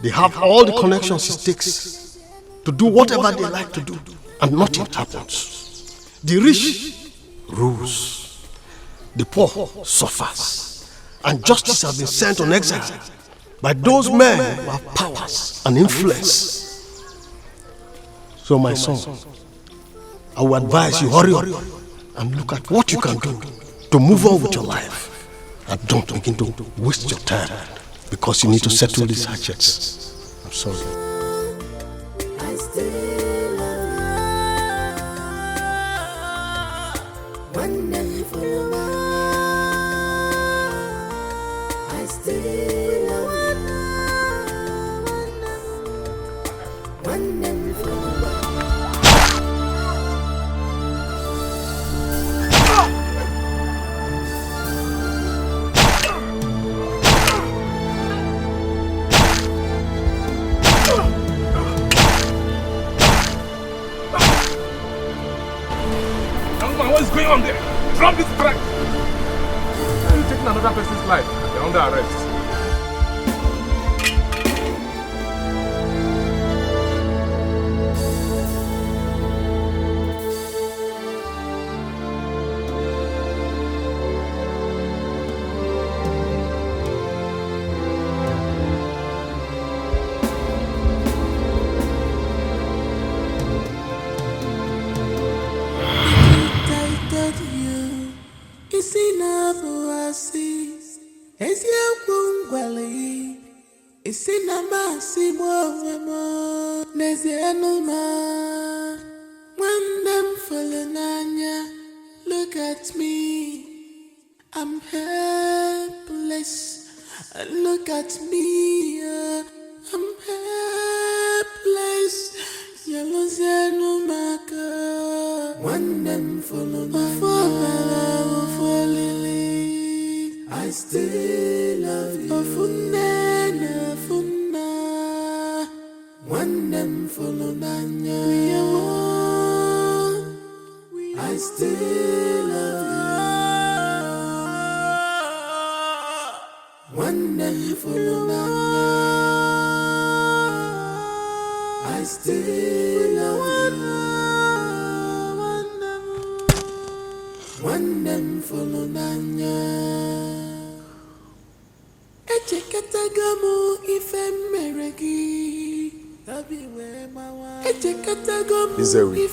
They have all the connections it takes to do whatever they like to do, and nothing happens. The rich rules, the poor suffers, and justice has been sent on exile by those men who have powers and influence. So my son, I would advise you hurry up and look at what you can do to move on with your life. And don't begin to waste your time because you need to settle these hatchets. I'm sorry. I still wonderful. I still wonderful. What is going on there? Drop this track! You're taking another person's life. You're under arrest. Look at me, I'm helpless. Look at me, I'm helpless. Yellow no maka. One them follow my for lily. I still love you. Funna. One them follow Nanya. I still love you. One them follow Nanya. I still love you. One them follow Nanya. Echekatagamu ife meregi. Izewi,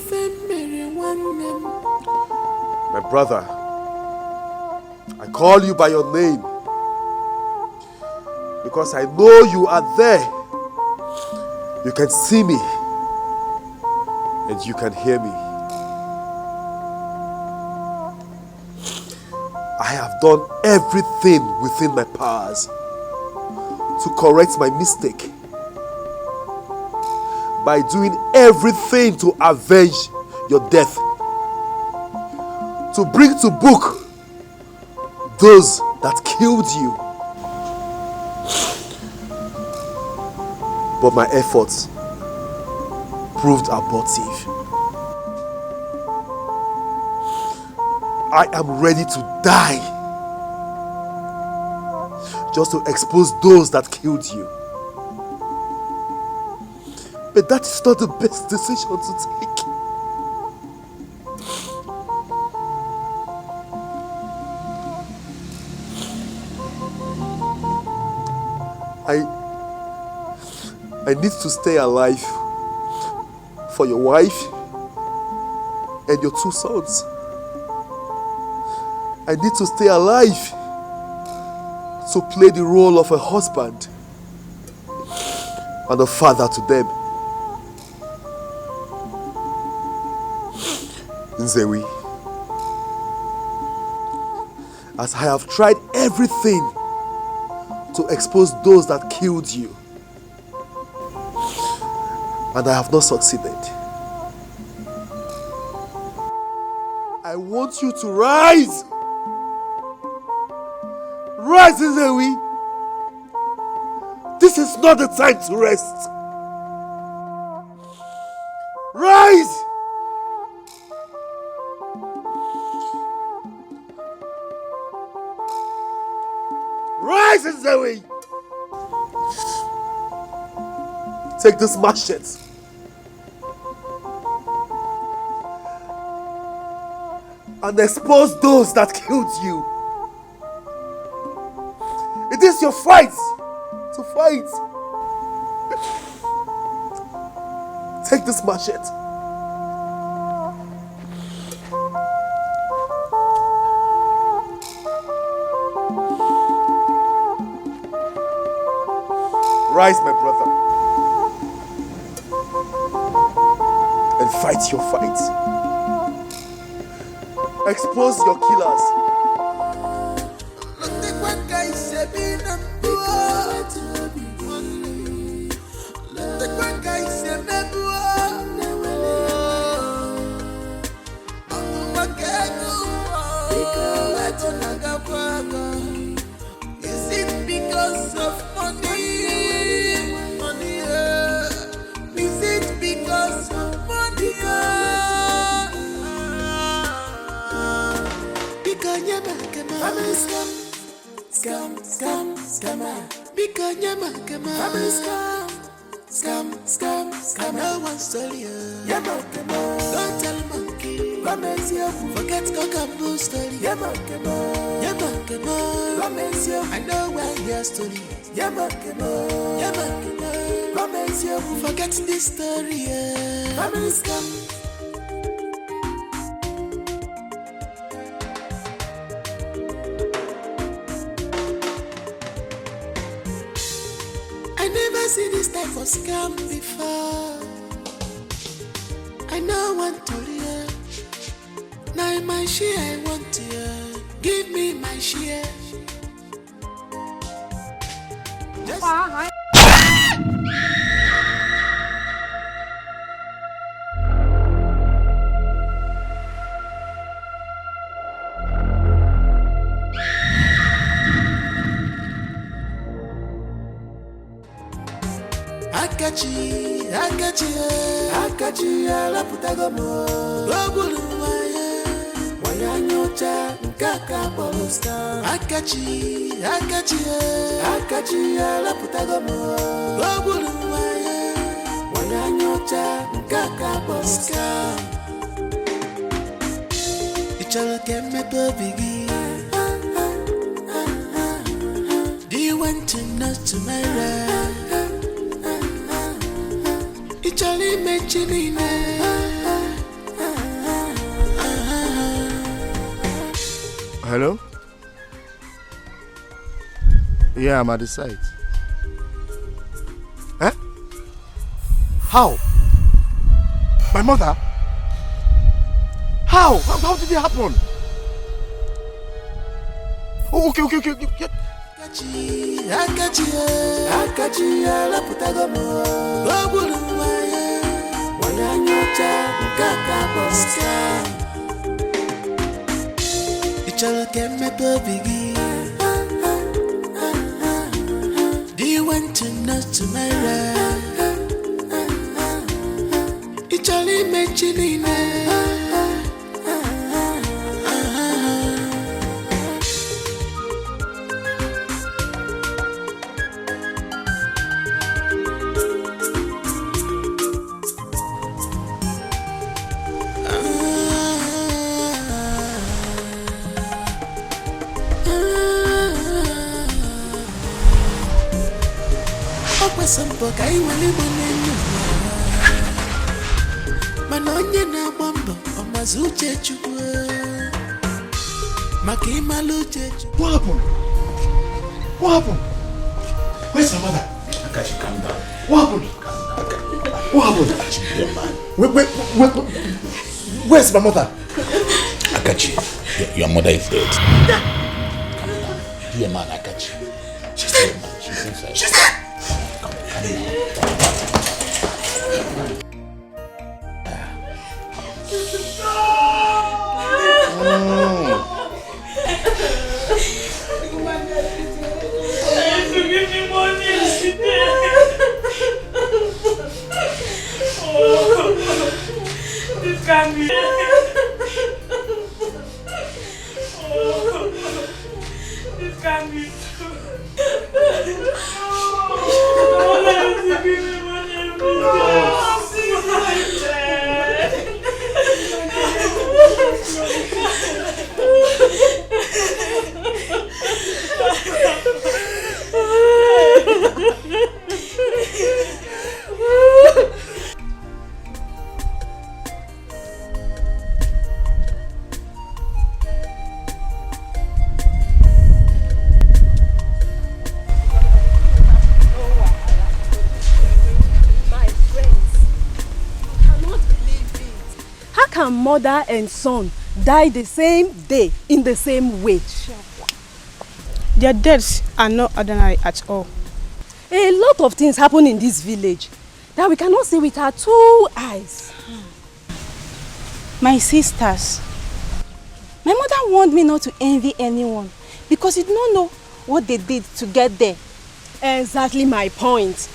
my brother, I call you by your name because I know you are there. You can see me and you can hear me. I have done everything within my powers to correct my mistake by doing everything to avenge your death, to bring to book those that killed you. But my efforts proved abortive. I am ready to die just to expose those that killed you. But that is not the best decision to take. I need to stay alive for your wife and your 2 sons. I need to stay alive to play the role of a husband and a father to them. Nzewi, as I have tried everything to expose those that killed you, and I have not succeeded, I want you to rise. Rise, Nzewi. This is not the time to rest. Rise. Rise, Nzewi. Take this machete and expose those that killed you. It is your fight to fight. Take this machete. Rise, my brother, and fight your fight. Expose your killers. Is it because of money? Is it because of money? Because family scammer. Because family scam. No one story. Don't tell monkey. Forget cock and bull story. I know where your story. Forget this story. Family scam. I never see this type of scam before. I know one to hear. Now my share I want to hear. Give me my share. Akachi, alaputagomo. Ogulu waya nyocha nkaka polusta. Akachi, alaputagomo. Ogulu waya nyocha nkaka polusta. Ichalo keme bobigi. Do you want to know tomorrow? Charlie mentioning Hello? Yeah, I'm at the site. Eh? How? My mother? How? How did it happen? Oh, okay. Akachi, alaputagomo. Ogulu waya nyocha nkaka polusta. Ichalo keme bobigi. Do you want to know tomorrow? Ichalo mentioning Sampo kai wale bonenu Manonye na mambo Omazuche chukwe Makima luche chukwe. What happened? What happened? Where's my mother? Akachi, calm down. What happened? What happened? Akachi, be a man. Where's my mother? Akachi, your mother is dead. Calm down. Be a man, Akachi. She's dead, man. She's inside. She's dead! This can't be. This can't be true. Mother and son die the same day in the same way. Their deaths are not ordinary at all. A lot of things happen in this village that we cannot see with our 2 eyes. My sisters, my mother warned me not to envy anyone because you don't know what they did to get there. Exactly my point.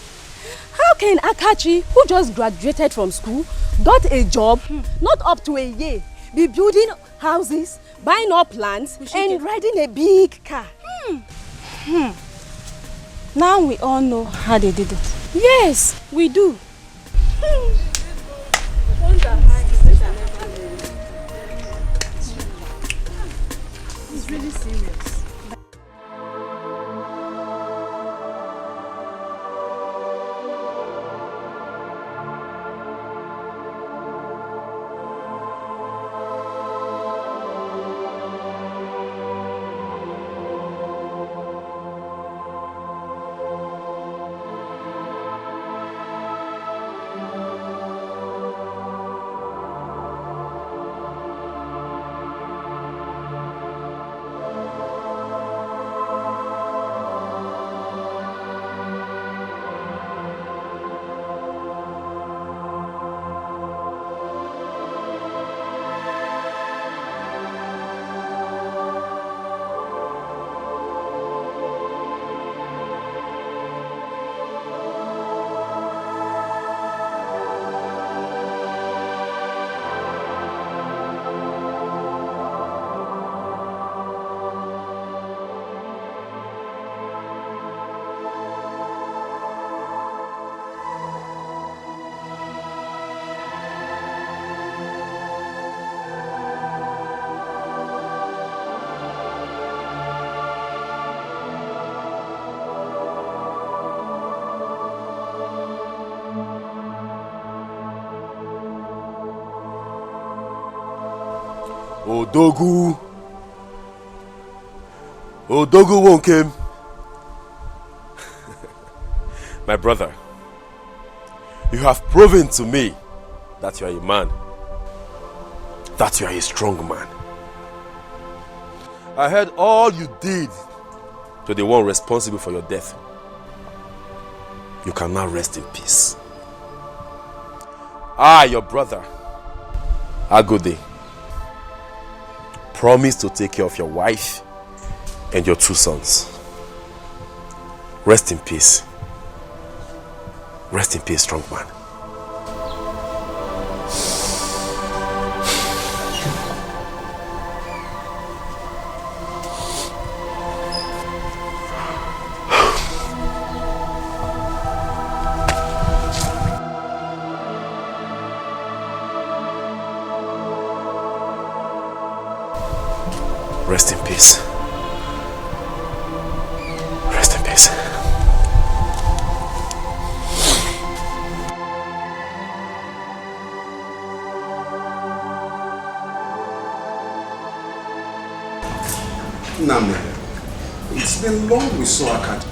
How can Akachi, who just graduated from school, got a job, not up to a year, be building houses, buying up lands, and riding a big car? Now we all know how they did it. Yes, we do. It's really serious. Odogu. Odogu won't come. My brother, you have proven to me that you are a man. That you are a strong man. I heard all you did to the one responsible for your death. You can now rest in peace. I, your brother, Agode, promise to take care of your wife and your 2 sons. Rest in peace. Rest in peace, strong man. Rest in peace. Rest in peace. Name, it's been long we saw Akaji.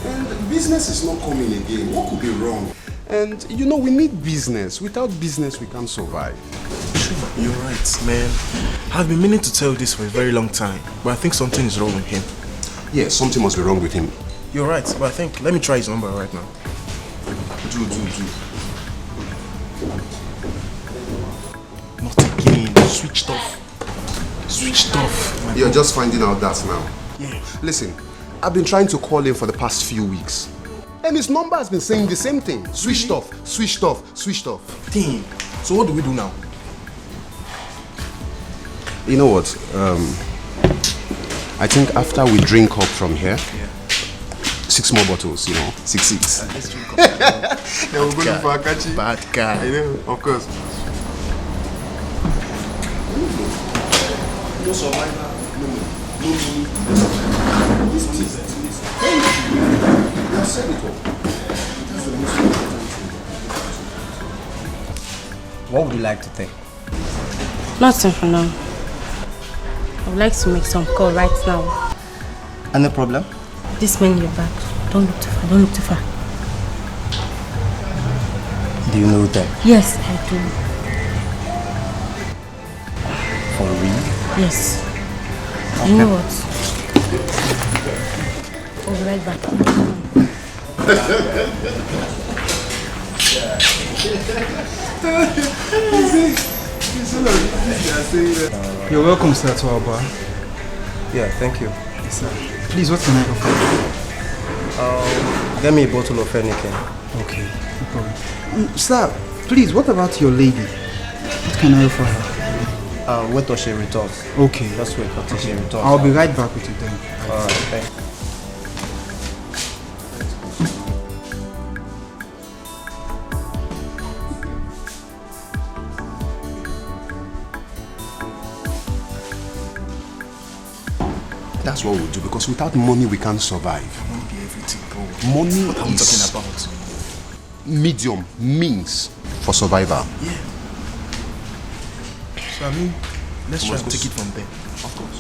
And business is not coming again. What could be wrong? And you know, we need business. Without business, we can't survive. You're right, man. I've been meaning to tell you this for a very long time, but I think something is wrong with him. Yeah, something must be wrong with him. You're right, but I think, let me try his number right now. Do. Not again. Switched off. Switched off. You're just finding out that now. Yeah. Listen, I've been trying to call him for the past few weeks. And his number has been saying the same thing. Switched off, switched off, switched off. Dang. So what do we do now? You know what? I think after we drink up from here, 6 more bottles, you know, 6. Let's drink up. Yeah, we're going for Akachi. Bad guy. I know, of course. No survivor. No me. This is it. Thank you. You have said it all. That's the most important thing. What would you like to think? Nothing for now. I would like to make some call right now. Any problem? This man in your back. Don't look too far. Don't look too far. Do you know them? Yes, I do. For real? Yes. You know what? I'll be right back. You're welcome, sir, to our bar. Yeah, thank you. Yes, sir. Please, what can I offer you? Get me a bottle of anything. Okay, no problem. Sir, please, what about your lady? What can I offer her? Wait till she returns. Okay. Just wait until she returns. I'll be right back with you then. Alright, thanks. That's what we'll do, because without money we can't survive. Money be everything, bro. Money What are we is talking about? medium means for survival. Yeah. So I mean, let's try Must and go take it from there. Of course.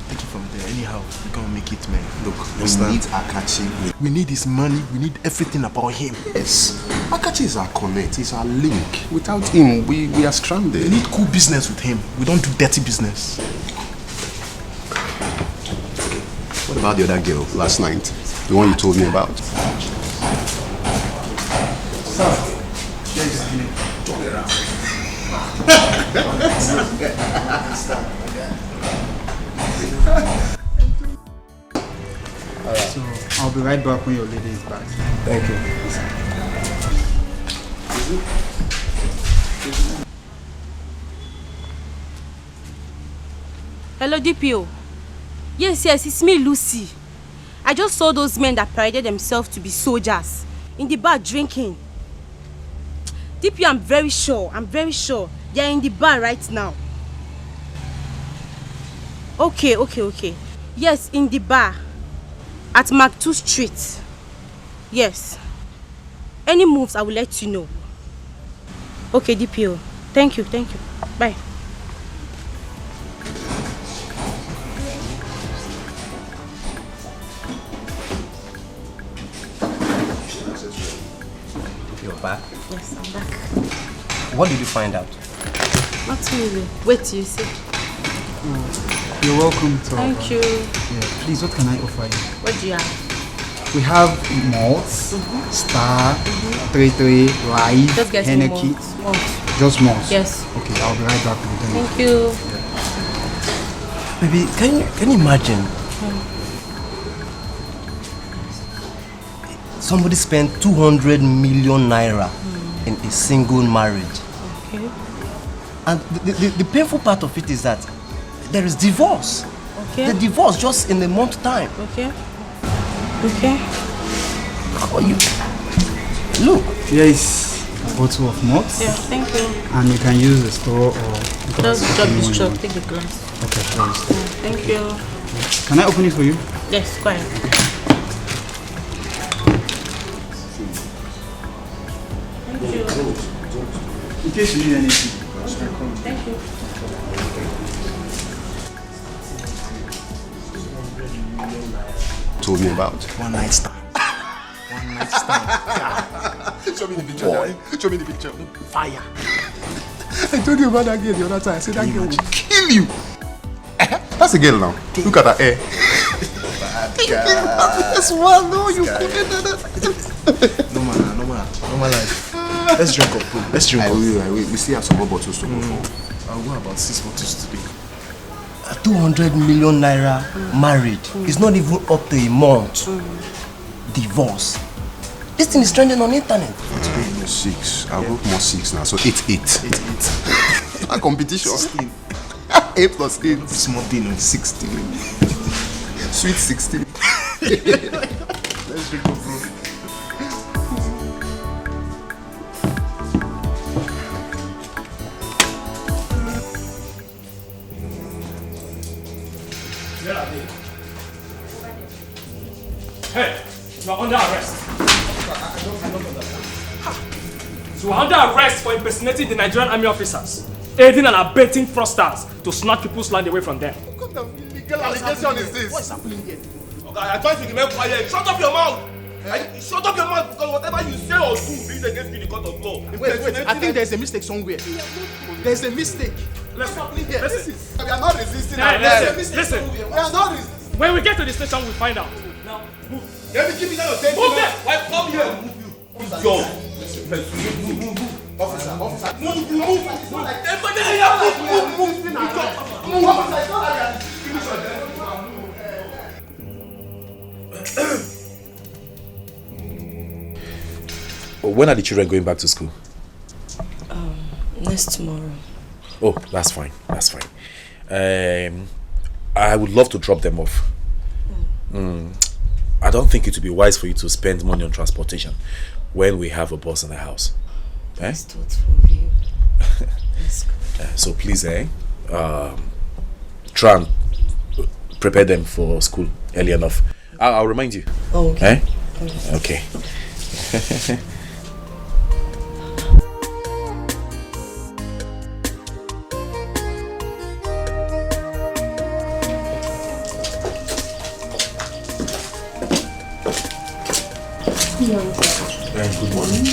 Take it from there. Anyhow, we're gonna make it, man. Look, we Understand? need Akachi. We need his money. We need everything about him. Yes. Akachi is our connect. He's our link. Without him, we are stranded. We need cool business with him. We don't do dirty business. What about the other girl last night? The one you told me about? So, I'll be right back when your lady is back. Thank you. Hello, DPO. Yes, it's me, Lucy. I just saw those men that paraded themselves to be soldiers in the bar drinking. DPO, I'm very sure. They are in the bar right now. Okay. Yes, in the bar. At Mark 2 Street. Yes. Any moves, I will let you know. Okay, DPO. Thank you. Bye. You're back? Yes, I'm back. What did you find out? Not really. Wait till you see. You're welcome to. Thank you. Yeah, please, what can I offer you? What do you have? We have malts, Star, 33, Live, Just get me Henneke. malts. Just malts? Yes. Okay, I'll be right back with them. Thank you. Baby, can you imagine? Somebody spent 200 million naira in a single marriage. Okay. And the painful part of it is that there is divorce. Okay. The divorce just in a month's time. Okay. Okay. How are you? Look. Here is a bottle of malts. Yeah, thank you. And you can use the straw or... Just drop this truck, take the glass. Okay, please. Thank you. Can I open it for you? Yes, go ahead. Thank you. In case you need anything. Thank you. Told me about. One night stand. One night stand. Show me the picture. Boy. Show me the picture. Fire. I told you about that girl the other time. I said that girl will kill you. That's a girl now. Look at her hair. That's one. No, you couldn't. No man, life. Let's drink up, bro. Let's drink up. We still have some more bottles to go for. I'll go about 6 bottles today. 200 million naira married. It's not even up to a month. Divorce. This thing is trending on internet. Today no 6. I'll go more 6 now. So 8. 8. A competition. 16. 8 plus 8. Small thing, 16. Sweet 16. Let's drink up, bro. Where are they? Hey, you are under arrest. I don't understand. So you are under arrest for impersonating the Nigerian army officers, aiding and abetting fraudsters to snatch people's land away from them. What kind of illegal allegation is this? What's happening here? Okay, I told you to remain quiet. Shut up your mouth! Shut up your mouth because whatever you say or do is against you in the court of law. Wait, I think there's a mistake somewhere. There's a mistake. What's happening here? Listen. We are not resisting. Hey, listen. We are not resisting. When we get to the station, we'll find out. Now, move. Let me give you that attention. Move there. Why come here and move you? Yo. Move. Officer. Move. It's not like that. Move. Officer, it's not like that. Finish your death. When are the children going back to school? Next tomorrow. Oh, that's fine. That's fine. I would love to drop them off. I don't think it would be wise for you to spend money on transportation when we have a bus in the house. That's thoughtful, you. That's good. So please, try and prepare them for school early enough. I'll remind you. Oh, okay. Okay. Good morning.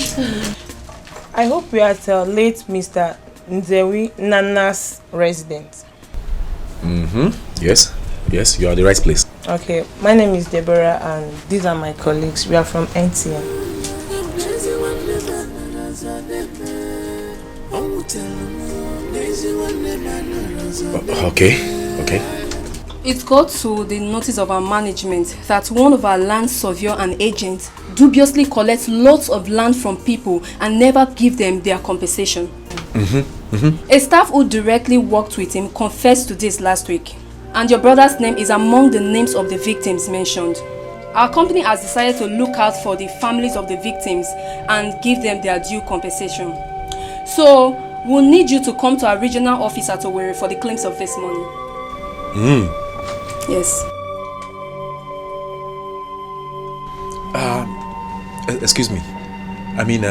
I hope we are at late Mr. Nzewi Nana's residence. Yes, you are at the right place. Okay, my name is Deborah and these are my colleagues. We are from NTM. Okay. It got to the notice of our management that one of our land surveyor and agents dubiously collects lots of land from people and never give them their compensation. A staff who directly worked with him confessed to this last week, and your brother's name is among the names of the victims mentioned. Our company has decided to look out for the families of the victims and give them their due compensation. So we'll need you to come to our regional office at Owerri for the claims of this money. Yes. Excuse me. I mean,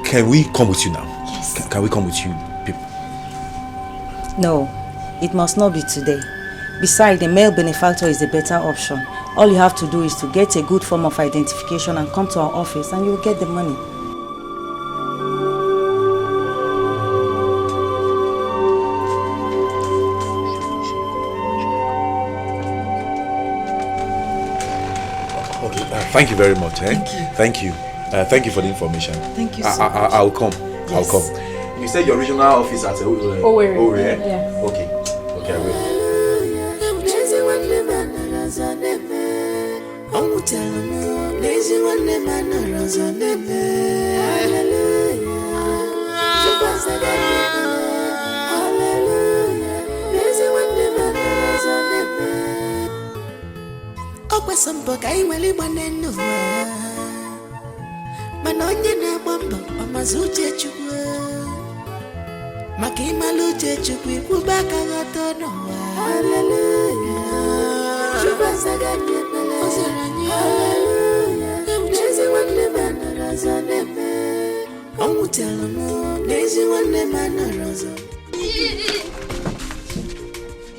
can we come with you now? Yes. Can we come with you, people? No, it must not be today. Besides, the male benefactor is a better option. All you have to do is to get a good form of identification and come to our office and you'll get the money. Thank you very much. Eh? Thank you. Thank you for the information. Thank you so much. I'll come. Yes. I'll come. You said your regional office at Owerri. Owerri, eh? Yeah. Okay, I will. Sombo ka iweli gbanenu mana onye na-agba mbọ ọmazi uche Chukwu maka ịmalụ uche Chukwu ikwuba aka ghọta n'ụwa. Hallelujah. Chukwu azaga anyị ekpere ọzara anyị. Hallelujah. N'ezi nwanne m anọrọ ọzọ n'ebe ọ nwụtara m n'ezi nwanne m anọrọ ọzọ.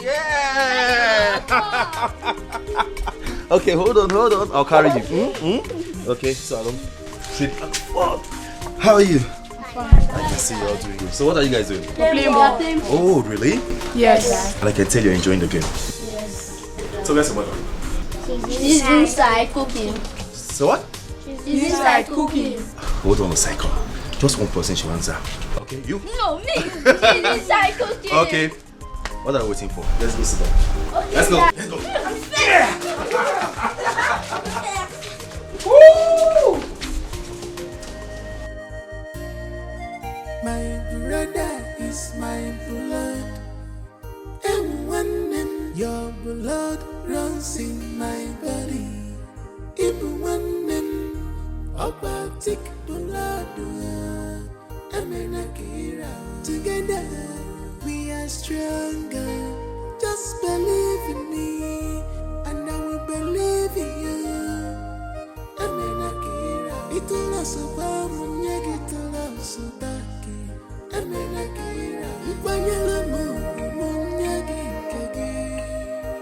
Yeah! Okay, hold on. I'll carry you. Okay, so I don't trip. How are you? I can see you're all doing good. So what are you guys doing? Playing ball. Oh, really? Yes. And I can tell you're enjoying the game. Yes. So where's the mother? She's inside cooking. So what? She's inside cooking. Hold on a second. Just one person should answer. Okay, you? No, me. She's inside cooking. Okay. What are we waiting for? Let's go sit down. Okay, Let's go. Dad. Let's go. Woo! My brother is my blood, and when your blood runs in my body, even when aquatic blood, together we are stronger. Just believe in me, and I will believe in you. It'll also come when you get to love so dark. Amenakira, Ipanyala Munyagi Kagi,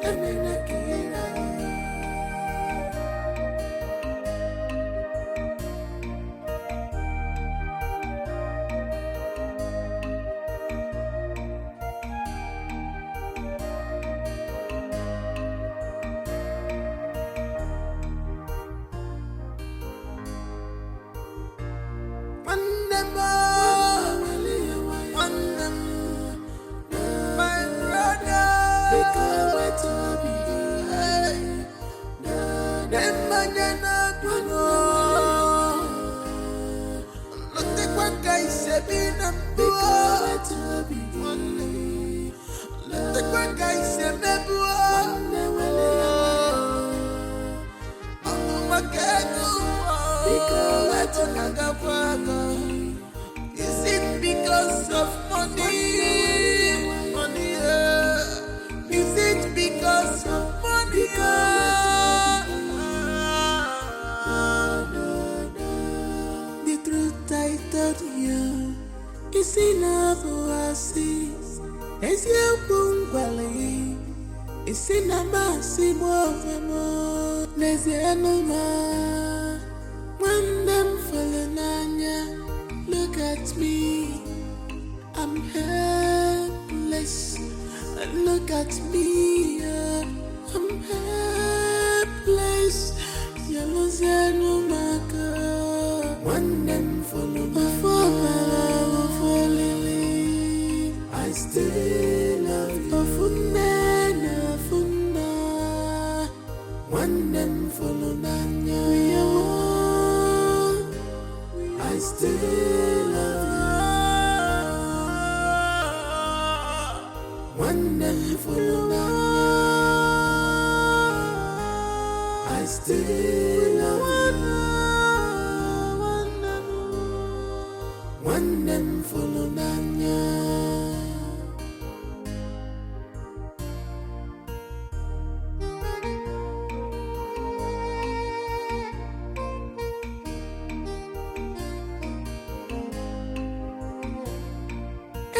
Amenakira. Is it because of money? Money, is it because of money? The truth I told you is enough oasis. Is your bungwali? Is in a massive movement. There's the animal. When them falling on ya, look at me. I'm helpless. And look at me, I'm helpless. Yellow no maker. When them follow my lily, I still love you. When them follow Nanya, I still love you. When them follow Nanya, I still love you. When them follow Nanya.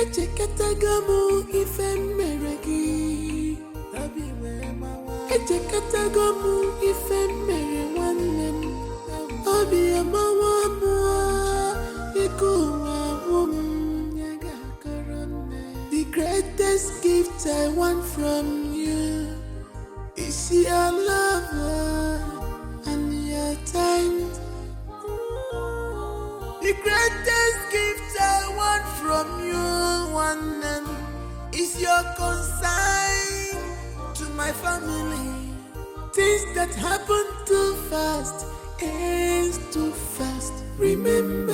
Echekatagamu ife meregi Echekatagamu ife mere nwannem Obi amawa mua Ikuwa wum The greatest gift I want from you is your love and your The greatest gift I want from you, one name, is your consign to my family. Things that happen too fast is too fast. Remember,